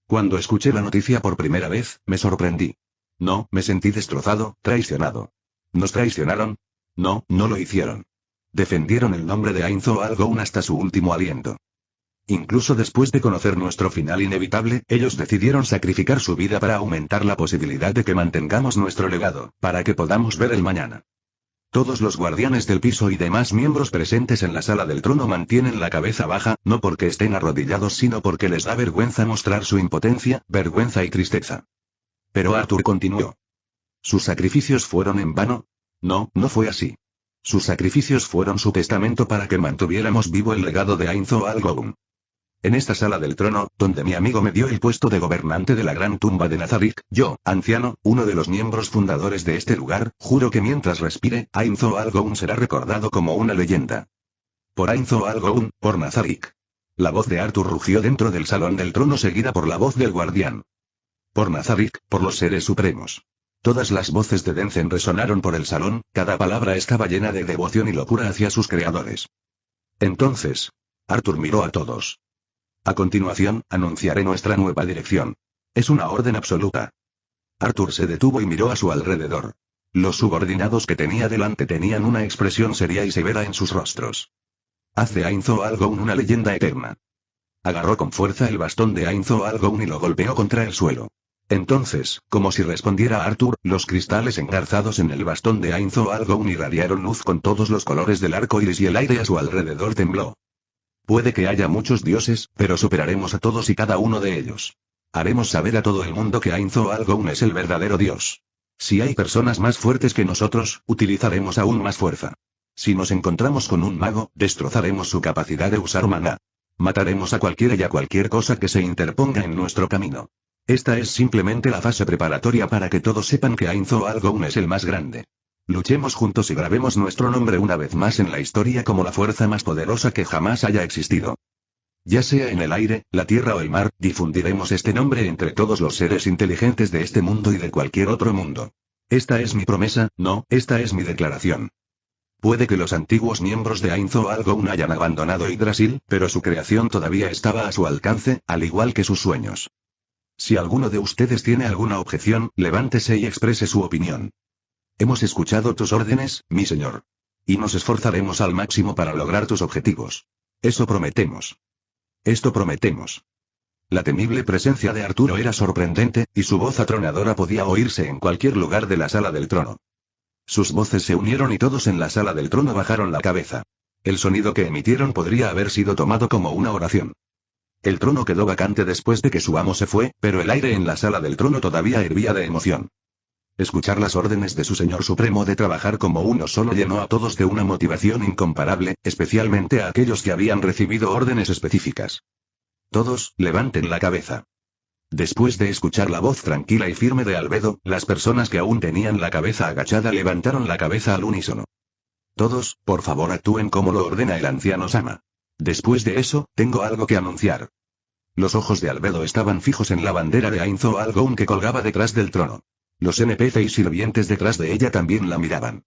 Cuando escuché la noticia por primera vez, me sorprendí. No, me sentí destrozado, traicionado. ¿Nos traicionaron? No, no lo hicieron. Defendieron el nombre de Ainzo Algoun hasta su último aliento. Incluso después de conocer nuestro final inevitable, ellos decidieron sacrificar su vida para aumentar la posibilidad de que mantengamos nuestro legado, para que podamos ver el mañana. Todos los guardianes del piso y demás miembros presentes en la sala del trono mantienen la cabeza baja, no porque estén arrodillados sino porque les da vergüenza mostrar su impotencia, vergüenza y tristeza. Pero Arthur continuó. ¿Sus sacrificios fueron en vano? No, no fue así. Sus sacrificios fueron su testamento para que mantuviéramos vivo el legado de Ainzo Algoun. En esta sala del trono, donde mi amigo me dio el puesto de gobernante de la gran tumba de Nazarik, yo, anciano, uno de los miembros fundadores de este lugar, juro que mientras respire, Ainzo Algoun será recordado como una leyenda. Por Ainzo Algoun, por Nazarik. La voz de Arthur rugió dentro del salón del trono seguida por la voz del guardián. Por Nazarik, por los seres supremos. Todas las voces de Denzen resonaron por el salón, cada palabra estaba llena de devoción y locura hacia sus creadores. Entonces, Arthur miró a todos. A continuación, anunciaré nuestra nueva dirección. Es una orden absoluta. Arthur se detuvo y miró a su alrededor. Los subordinados que tenía delante tenían una expresión seria y severa en sus rostros. Hace Ainzo Algoun una leyenda eterna. Agarró con fuerza el bastón de Ainzo Algoun y lo golpeó contra el suelo. Entonces, como si respondiera Arthur, los cristales engarzados en el bastón de Ainzo Algoun irradiaron luz con todos los colores del arco iris y el aire a su alrededor tembló. Puede que haya muchos dioses, pero superaremos a todos y cada uno de ellos. Haremos saber a todo el mundo que Ainzo Algoun es el verdadero dios. Si hay personas más fuertes que nosotros, utilizaremos aún más fuerza. Si nos encontramos con un mago, destrozaremos su capacidad de usar maná. Mataremos a cualquiera y a cualquier cosa que se interponga en nuestro camino. Esta es simplemente la fase preparatoria para que todos sepan que Ainzo Algoun es el más grande. Luchemos juntos y grabemos nuestro nombre una vez más en la historia como la fuerza más poderosa que jamás haya existido. Ya sea en el aire, la tierra o el mar, difundiremos este nombre entre todos los seres inteligentes de este mundo y de cualquier otro mundo. Esta es mi promesa, no, esta es mi declaración. Puede que los antiguos miembros de Ainzo Algoun hayan abandonado Yggdrasil, pero su creación todavía estaba a su alcance, al igual que sus sueños. Si alguno de ustedes tiene alguna objeción, levántese y exprese su opinión. Hemos escuchado tus órdenes, mi señor. Y nos esforzaremos al máximo para lograr tus objetivos. Eso prometemos. Esto prometemos. La temible presencia de Arturo era sorprendente, y su voz atronadora podía oírse en cualquier lugar de la sala del trono. Sus voces se unieron y todos en la sala del trono bajaron la cabeza. El sonido que emitieron podría haber sido tomado como una oración. El trono quedó vacante después de que su amo se fue, pero el aire en la sala del trono todavía hervía de emoción. Escuchar las órdenes de su Señor Supremo de trabajar como uno solo llenó a todos de una motivación incomparable, especialmente a aquellos que habían recibido órdenes específicas. Todos, levanten la cabeza. Después de escuchar la voz tranquila y firme de Albedo, las personas que aún tenían la cabeza agachada levantaron la cabeza al unísono. Todos, por favor actúen como lo ordena el anciano Sama. Después de eso, tengo algo que anunciar. Los ojos de Albedo estaban fijos en la bandera de Ainzo Algoun que colgaba detrás del trono. Los NPC y sirvientes detrás de ella también la miraban.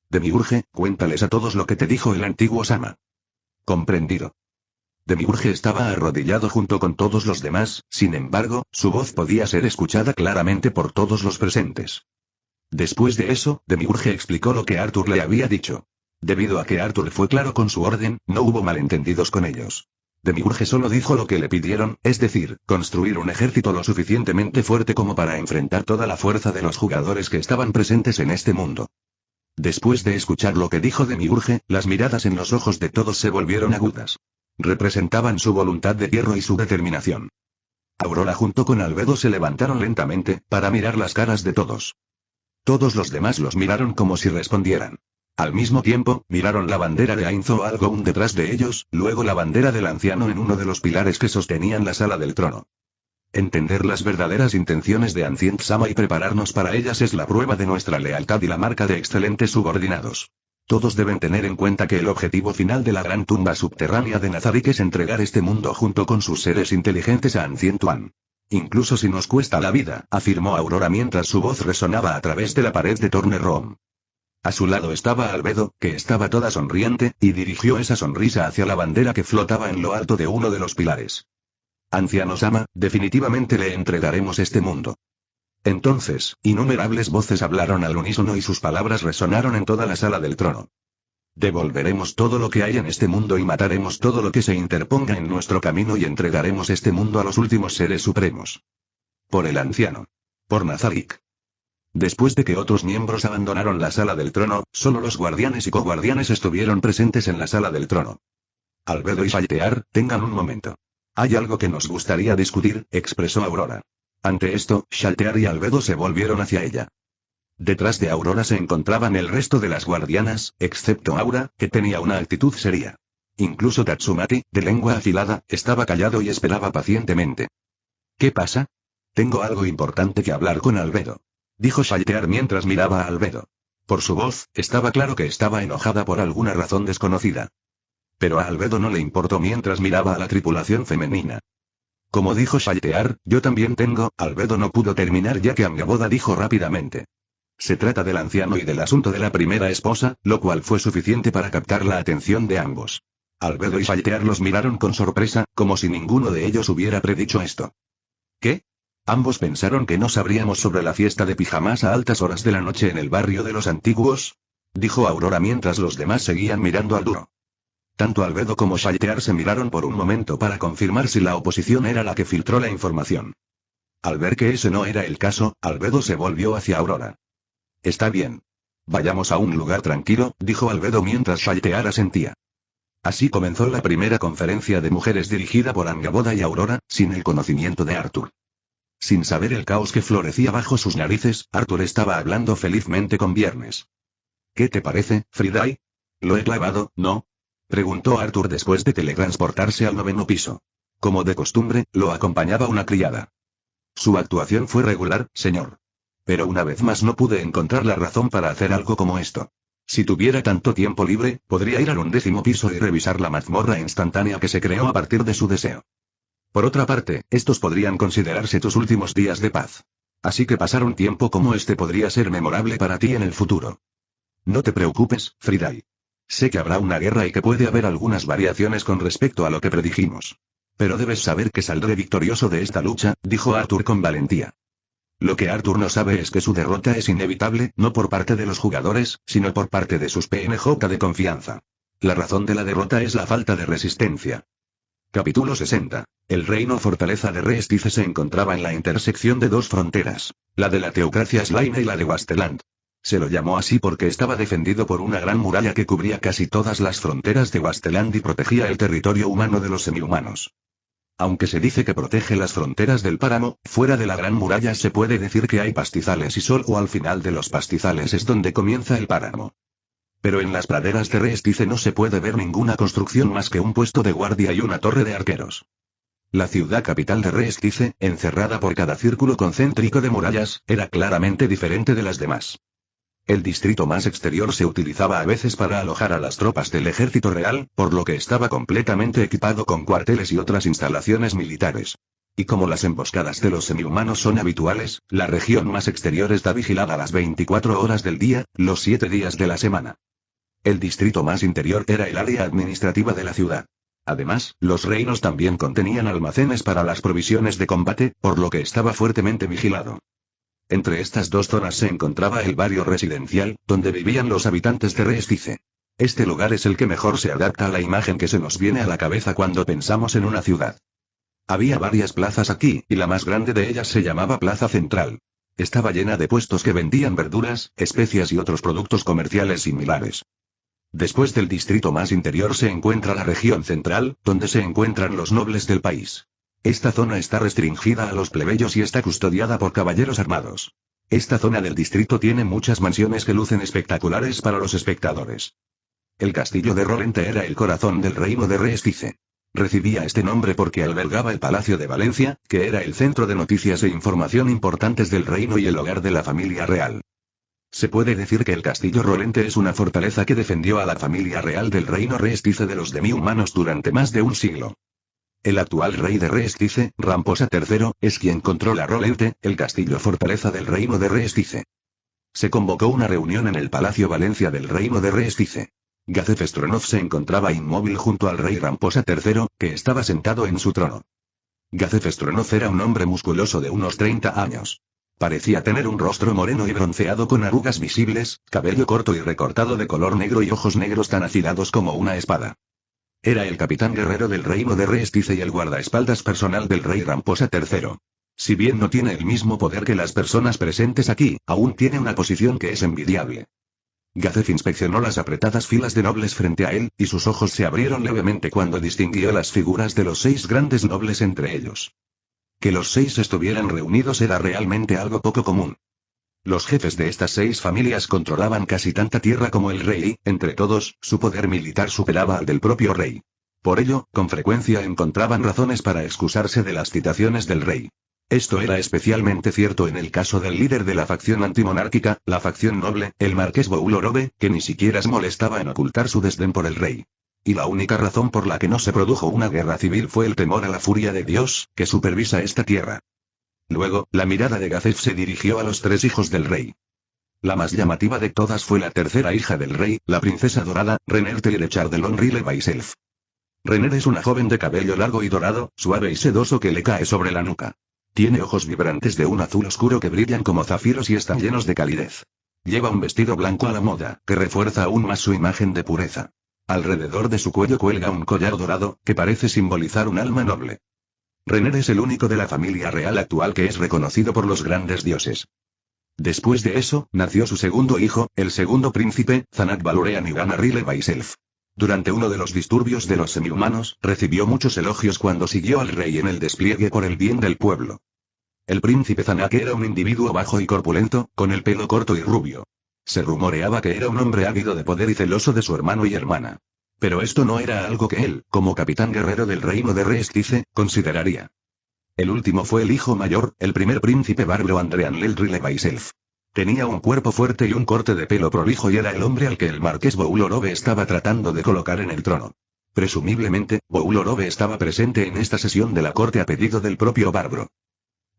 Demiurge, cuéntales a todos lo que te dijo el antiguo Sama. Comprendido. Demiurge estaba arrodillado junto con todos los demás, sin embargo, su voz podía ser escuchada claramente por todos los presentes. Después de eso, Demiurge explicó lo que Arthur le había dicho. Debido a que Arthur fue claro con su orden, no hubo malentendidos con ellos. Demiurge solo dijo lo que le pidieron, es decir, construir un ejército lo suficientemente fuerte como para enfrentar toda la fuerza de los jugadores que estaban presentes en este mundo. Después de escuchar lo que dijo Demiurge, las miradas en los ojos de todos se volvieron agudas. Representaban su voluntad de hierro y su determinación. Aurora junto con Albedo se levantaron lentamente, para mirar las caras de todos. Todos los demás los miraron como si respondieran. Al mismo tiempo, miraron la bandera de Ainzo Algoun detrás de ellos, luego la bandera del anciano en uno de los pilares que sostenían la sala del trono. Entender las verdaderas intenciones de Ancient Sama y prepararnos para ellas es la prueba de nuestra lealtad y la marca de excelentes subordinados. Todos deben tener en cuenta que el objetivo final de la gran tumba subterránea de Nazarik es entregar este mundo junto con sus seres inteligentes a Ancient One. Incluso si nos cuesta la vida, afirmó Aurora mientras su voz resonaba a través de la pared de Tornerom. A su lado estaba Albedo, que estaba toda sonriente, y dirigió esa sonrisa hacia la bandera que flotaba en lo alto de uno de los pilares. Anciano Sama, definitivamente le entregaremos este mundo. Entonces, innumerables voces hablaron al unísono y sus palabras resonaron en toda la sala del trono. Devolveremos todo lo que hay en este mundo y mataremos todo lo que se interponga en nuestro camino y entregaremos este mundo a los últimos seres supremos. Por el anciano. Por Nazarick. Después de que otros miembros abandonaron la sala del trono, solo los guardianes y coguardianes estuvieron presentes en la sala del trono. Albedo y Shaltear, tengan un momento. Hay algo que nos gustaría discutir, expresó Aurora. Ante esto, Shaltear y Albedo se volvieron hacia ella. Detrás de Aurora se encontraban el resto de las guardianas, excepto Aura, que tenía una actitud seria. Incluso Tatsumaki, de lengua afilada, estaba callado y esperaba pacientemente. ¿Qué pasa? Tengo algo importante que hablar con Albedo, dijo Shaltear mientras miraba a Albedo. Por su voz, estaba claro que estaba enojada por alguna razón desconocida. Pero a Albedo no le importó mientras miraba a la tripulación femenina. Como dijo Shaltear, yo también tengo. Albedo no pudo terminar ya que Angaboda dijo rápidamente. Se trata del anciano y del asunto de la primera esposa, lo cual fue suficiente para captar la atención de ambos. Albedo y Shaltear los miraron con sorpresa, como si ninguno de ellos hubiera predicho esto. ¿Qué? Ambos pensaron que no sabríamos sobre la fiesta de pijamas a altas horas de la noche en el barrio de los antiguos, dijo Aurora mientras los demás seguían mirando al duro. Tanto Albedo como Shaltear se miraron por un momento para confirmar si la oposición era la que filtró la información. Al ver que ese no era el caso, Albedo se volvió hacia Aurora. Está bien. Vayamos a un lugar tranquilo, dijo Albedo mientras Shaltear asentía. Así comenzó la primera conferencia de mujeres dirigida por Angaboda y Aurora, sin el conocimiento de Arthur. Sin saber el caos que florecía bajo sus narices, Arthur estaba hablando felizmente con Viernes. ¿Qué te parece, Friday? ¿Lo he clavado, no? Preguntó Arthur después de teletransportarse al 9º piso. Como de costumbre, lo acompañaba una criada. Su actuación fue regular, señor. Pero una vez más no pude encontrar la razón para hacer algo como esto. Si tuviera tanto tiempo libre, podría ir al 11º piso y revisar la mazmorra instantánea que se creó a partir de su deseo. Por otra parte, estos podrían considerarse tus últimos días de paz. Así que pasar un tiempo como este podría ser memorable para ti en el futuro. No te preocupes, Friday. Sé que habrá una guerra y que puede haber algunas variaciones con respecto a lo que predijimos. Pero debes saber que saldré victorioso de esta lucha, dijo Arthur con valentía. Lo que Arthur no sabe es que su derrota es inevitable, no por parte de los jugadores, sino por parte de sus PNJ de confianza. La razón de la derrota es la falta de resistencia. Capítulo 60. El reino fortaleza de Reestice se encontraba en la intersección de dos fronteras, la de la teocracia Slaine y la de Wasteland. Se lo llamó así porque estaba defendido por una gran muralla que cubría casi todas las fronteras de Wasteland y protegía el territorio humano de los semihumanos. Aunque se dice que protege las fronteras del páramo, fuera de la gran muralla se puede decir que hay pastizales y solo al final de los pastizales es donde comienza el páramo. Pero en las praderas de Reestice no se puede ver ninguna construcción más que un puesto de guardia y una torre de arqueros. La ciudad capital de Reestice, encerrada por cada círculo concéntrico de murallas, era claramente diferente de las demás. El distrito más exterior se utilizaba a veces para alojar a las tropas del ejército real, por lo que estaba completamente equipado con cuarteles y otras instalaciones militares. Y como las emboscadas de los semihumanos son habituales, la región más exterior está vigilada las 24 horas del día, los 7 días de la semana. El distrito más interior era el área administrativa de la ciudad. Además, los reinos también contenían almacenes para las provisiones de combate, por lo que estaba fuertemente vigilado. Entre estas dos zonas se encontraba el barrio residencial, donde vivían los habitantes de Reestice. Este lugar es el que mejor se adapta a la imagen que se nos viene a la cabeza cuando pensamos en una ciudad. Había varias plazas aquí, y la más grande de ellas se llamaba Plaza Central. Estaba llena de puestos que vendían verduras, especias y otros productos comerciales similares. Después del distrito más interior se encuentra la región central, donde se encuentran los nobles del país. Esta zona está restringida a los plebeyos y está custodiada por caballeros armados. Esta zona del distrito tiene muchas mansiones que lucen espectaculares para los espectadores. El castillo de Rolente era el corazón del reino de Reestice. Recibía este nombre porque albergaba el Palacio de Valencia, que era el centro de noticias e información importantes del reino y el hogar de la familia real. Se puede decir que el castillo Rolente es una fortaleza que defendió a la familia real del reino Reestice de los demi-humanos durante más de un siglo. El actual rey de Reestice, Ramposa III, es quien controla Rolente, el castillo fortaleza del reino de Reestice. Se convocó una reunión en el Palacio Valencia del reino de Reestice. Gazef Stronov se encontraba inmóvil junto al rey Ramposa III, que estaba sentado en su trono. Gazef Stronov era un hombre musculoso de unos 30 años. Parecía tener un rostro moreno y bronceado con arrugas visibles, cabello corto y recortado de color negro y ojos negros tan afilados como una espada. Era el capitán guerrero del reino de Reestice y el guardaespaldas personal del rey Ramposa III. Si bien no tiene el mismo poder que las personas presentes aquí, aún tiene una posición que es envidiable. Gazef inspeccionó las apretadas filas de nobles frente a él, y sus ojos se abrieron levemente cuando distinguió las figuras de los 6 grandes nobles entre ellos. Que los 6 estuvieran reunidos era realmente algo poco común. Los jefes de estas 6 familias controlaban casi tanta tierra como el rey y, entre todos, su poder militar superaba al del propio rey. Por ello, con frecuencia encontraban razones para excusarse de las citaciones del rey. Esto era especialmente cierto en el caso del líder de la facción antimonárquica, la facción noble, el marqués Boulorobe, que ni siquiera se molestaba en ocultar su desdén por el rey. Y la única razón por la que no se produjo una guerra civil fue el temor a la furia de Dios, que supervisa esta tierra. Luego, la mirada de Gazef se dirigió a los 3 hijos del rey. La más llamativa de todas fue la tercera hija del rey, la princesa dorada, Rener Teilechard de Lonrille-Baiself. Rener es una joven de cabello largo y dorado, suave y sedoso que le cae sobre la nuca. Tiene ojos vibrantes de un azul oscuro que brillan como zafiros y están llenos de calidez. Lleva un vestido blanco a la moda, que refuerza aún más su imagen de pureza. Alrededor de su cuello cuelga un collar dorado, que parece simbolizar un alma noble. Rener es el único de la familia real actual que es reconocido por los grandes dioses. Después de eso, nació su segundo hijo, el segundo príncipe, Zanak Balurean Ivana Rile Baiself. Durante uno de los disturbios de los semihumanos, recibió muchos elogios cuando siguió al rey en el despliegue por el bien del pueblo. El príncipe Zanak era un individuo bajo y corpulento, con el pelo corto y rubio. Se rumoreaba que era un hombre ávido de poder y celoso de su hermano y hermana. Pero esto no era algo que él, como capitán guerrero del reino de Reestice, consideraría. El último fue el hijo mayor, el primer príncipe bárbaro Andrean Lelrile Baiself. Tenía un cuerpo fuerte y un corte de pelo prolijo y era el hombre al que el marqués Boulorobe estaba tratando de colocar en el trono. Presumiblemente, Boulorobe estaba presente en esta sesión de la corte a pedido del propio bárbaro.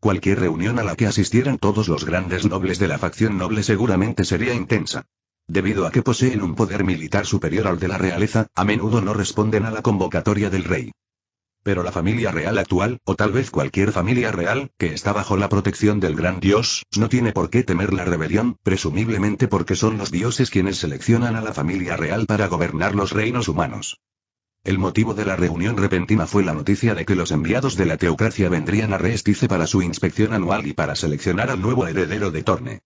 Cualquier reunión a la que asistieran todos los grandes nobles de la facción noble seguramente sería intensa. Debido a que poseen un poder militar superior al de la realeza, a menudo no responden a la convocatoria del rey. Pero la familia real actual, o tal vez cualquier familia real, que está bajo la protección del gran dios, no tiene por qué temer la rebelión, presumiblemente porque son los dioses quienes seleccionan a la familia real para gobernar los reinos humanos. El motivo de la reunión repentina fue la noticia de que los enviados de la teocracia vendrían a Reestice para su inspección anual y para seleccionar al nuevo heredero de Torne.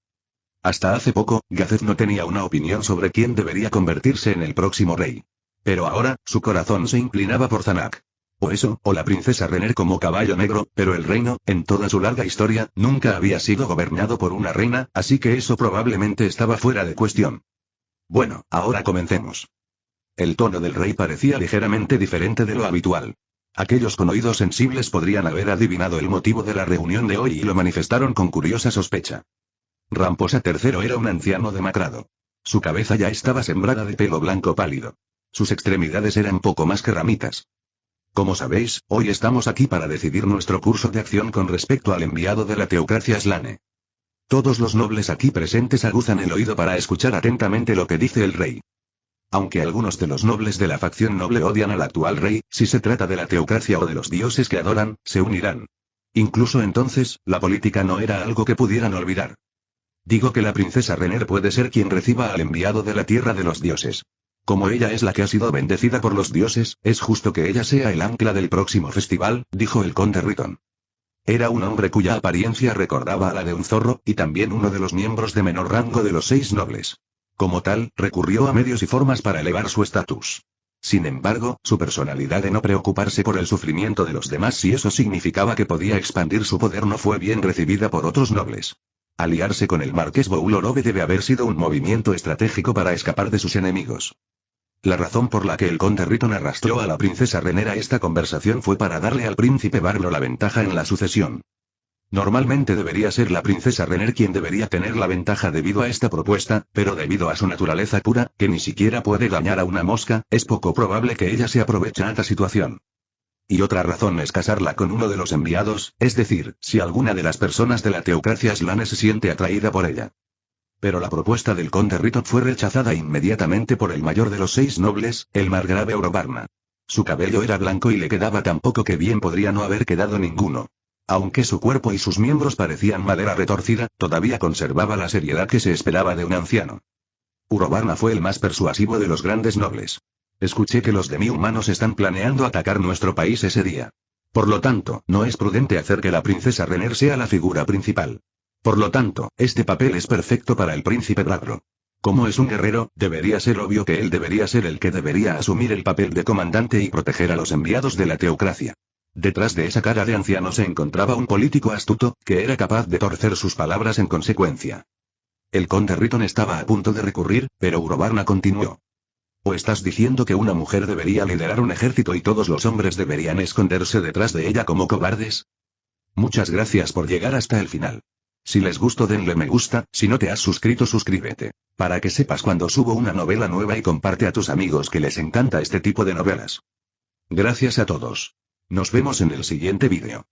Hasta hace poco, Gazef no tenía una opinión sobre quién debería convertirse en el próximo rey. Pero ahora, su corazón se inclinaba por Zanak. O eso, o la princesa Rener como caballo negro, pero el reino, en toda su larga historia, nunca había sido gobernado por una reina, así que eso probablemente estaba fuera de cuestión. Bueno, ahora comencemos. El tono del rey parecía ligeramente diferente de lo habitual. Aquellos con oídos sensibles podrían haber adivinado el motivo de la reunión de hoy y lo manifestaron con curiosa sospecha. Ramposa III era un anciano demacrado. Su cabeza ya estaba sembrada de pelo blanco pálido. Sus extremidades eran poco más que ramitas. Como sabéis, hoy estamos aquí para decidir nuestro curso de acción con respecto al enviado de la teocracia Slane. Todos los nobles aquí presentes aguzan el oído para escuchar atentamente lo que dice el rey. Aunque algunos de los nobles de la facción noble odian al actual rey, si se trata de la teocracia o de los dioses que adoran, se unirán. Incluso entonces, la política no era algo que pudieran olvidar. Digo que la princesa Rener puede ser quien reciba al enviado de la tierra de los dioses. Como ella es la que ha sido bendecida por los dioses, es justo que ella sea el ancla del próximo festival, dijo el conde Riton. Era un hombre cuya apariencia recordaba a la de un zorro, y también uno de los miembros de menor rango de los 6 nobles. Como tal, recurrió a medios y formas para elevar su estatus. Sin embargo, su personalidad de no preocuparse por el sufrimiento de los demás si eso significaba que podía expandir su poder no fue bien recibida por otros nobles. Aliarse con el marqués Boulorobe debe haber sido un movimiento estratégico para escapar de sus enemigos. La razón por la que el conde Riton arrastró a la princesa Rener a esta conversación fue para darle al príncipe bárbaro la ventaja en la sucesión. Normalmente debería ser la princesa Rener quien debería tener la ventaja debido a esta propuesta, pero debido a su naturaleza pura, que ni siquiera puede dañar a una mosca, es poco probable que ella se aproveche de esta situación. Y otra razón es casarla con uno de los enviados, es decir, si alguna de las personas de la teocracia Slane se siente atraída por ella. Pero la propuesta del conde Riton fue rechazada inmediatamente por el mayor de los 6 nobles, el margrave Orobarna. Su cabello era blanco y le quedaba tan poco que bien podría no haber quedado ninguno. Aunque su cuerpo y sus miembros parecían madera retorcida, todavía conservaba la seriedad que se esperaba de un anciano. Urobarna fue el más persuasivo de los grandes nobles. Escuché que los demi-humanos están planeando atacar nuestro país ese día. Por lo tanto, no es prudente hacer que la princesa Renner sea la figura principal. Por lo tanto, este papel es perfecto para el príncipe Bragro. Como es un guerrero, debería ser obvio que él debería ser el que debería asumir el papel de comandante y proteger a los enviados de la teocracia. Detrás de esa cara de anciano se encontraba un político astuto, que era capaz de torcer sus palabras en consecuencia. El conde Riton estaba a punto de recurrir, pero Urobarna continuó. ¿O estás diciendo que una mujer debería liderar un ejército y todos los hombres deberían esconderse detrás de ella como cobardes? Muchas gracias por llegar hasta el final. Si les gustó denle me gusta, si no te has suscrito suscríbete. Para que sepas cuando subo una novela nueva y comparte a tus amigos que les encanta este tipo de novelas. Gracias a todos. Nos vemos en el siguiente vídeo.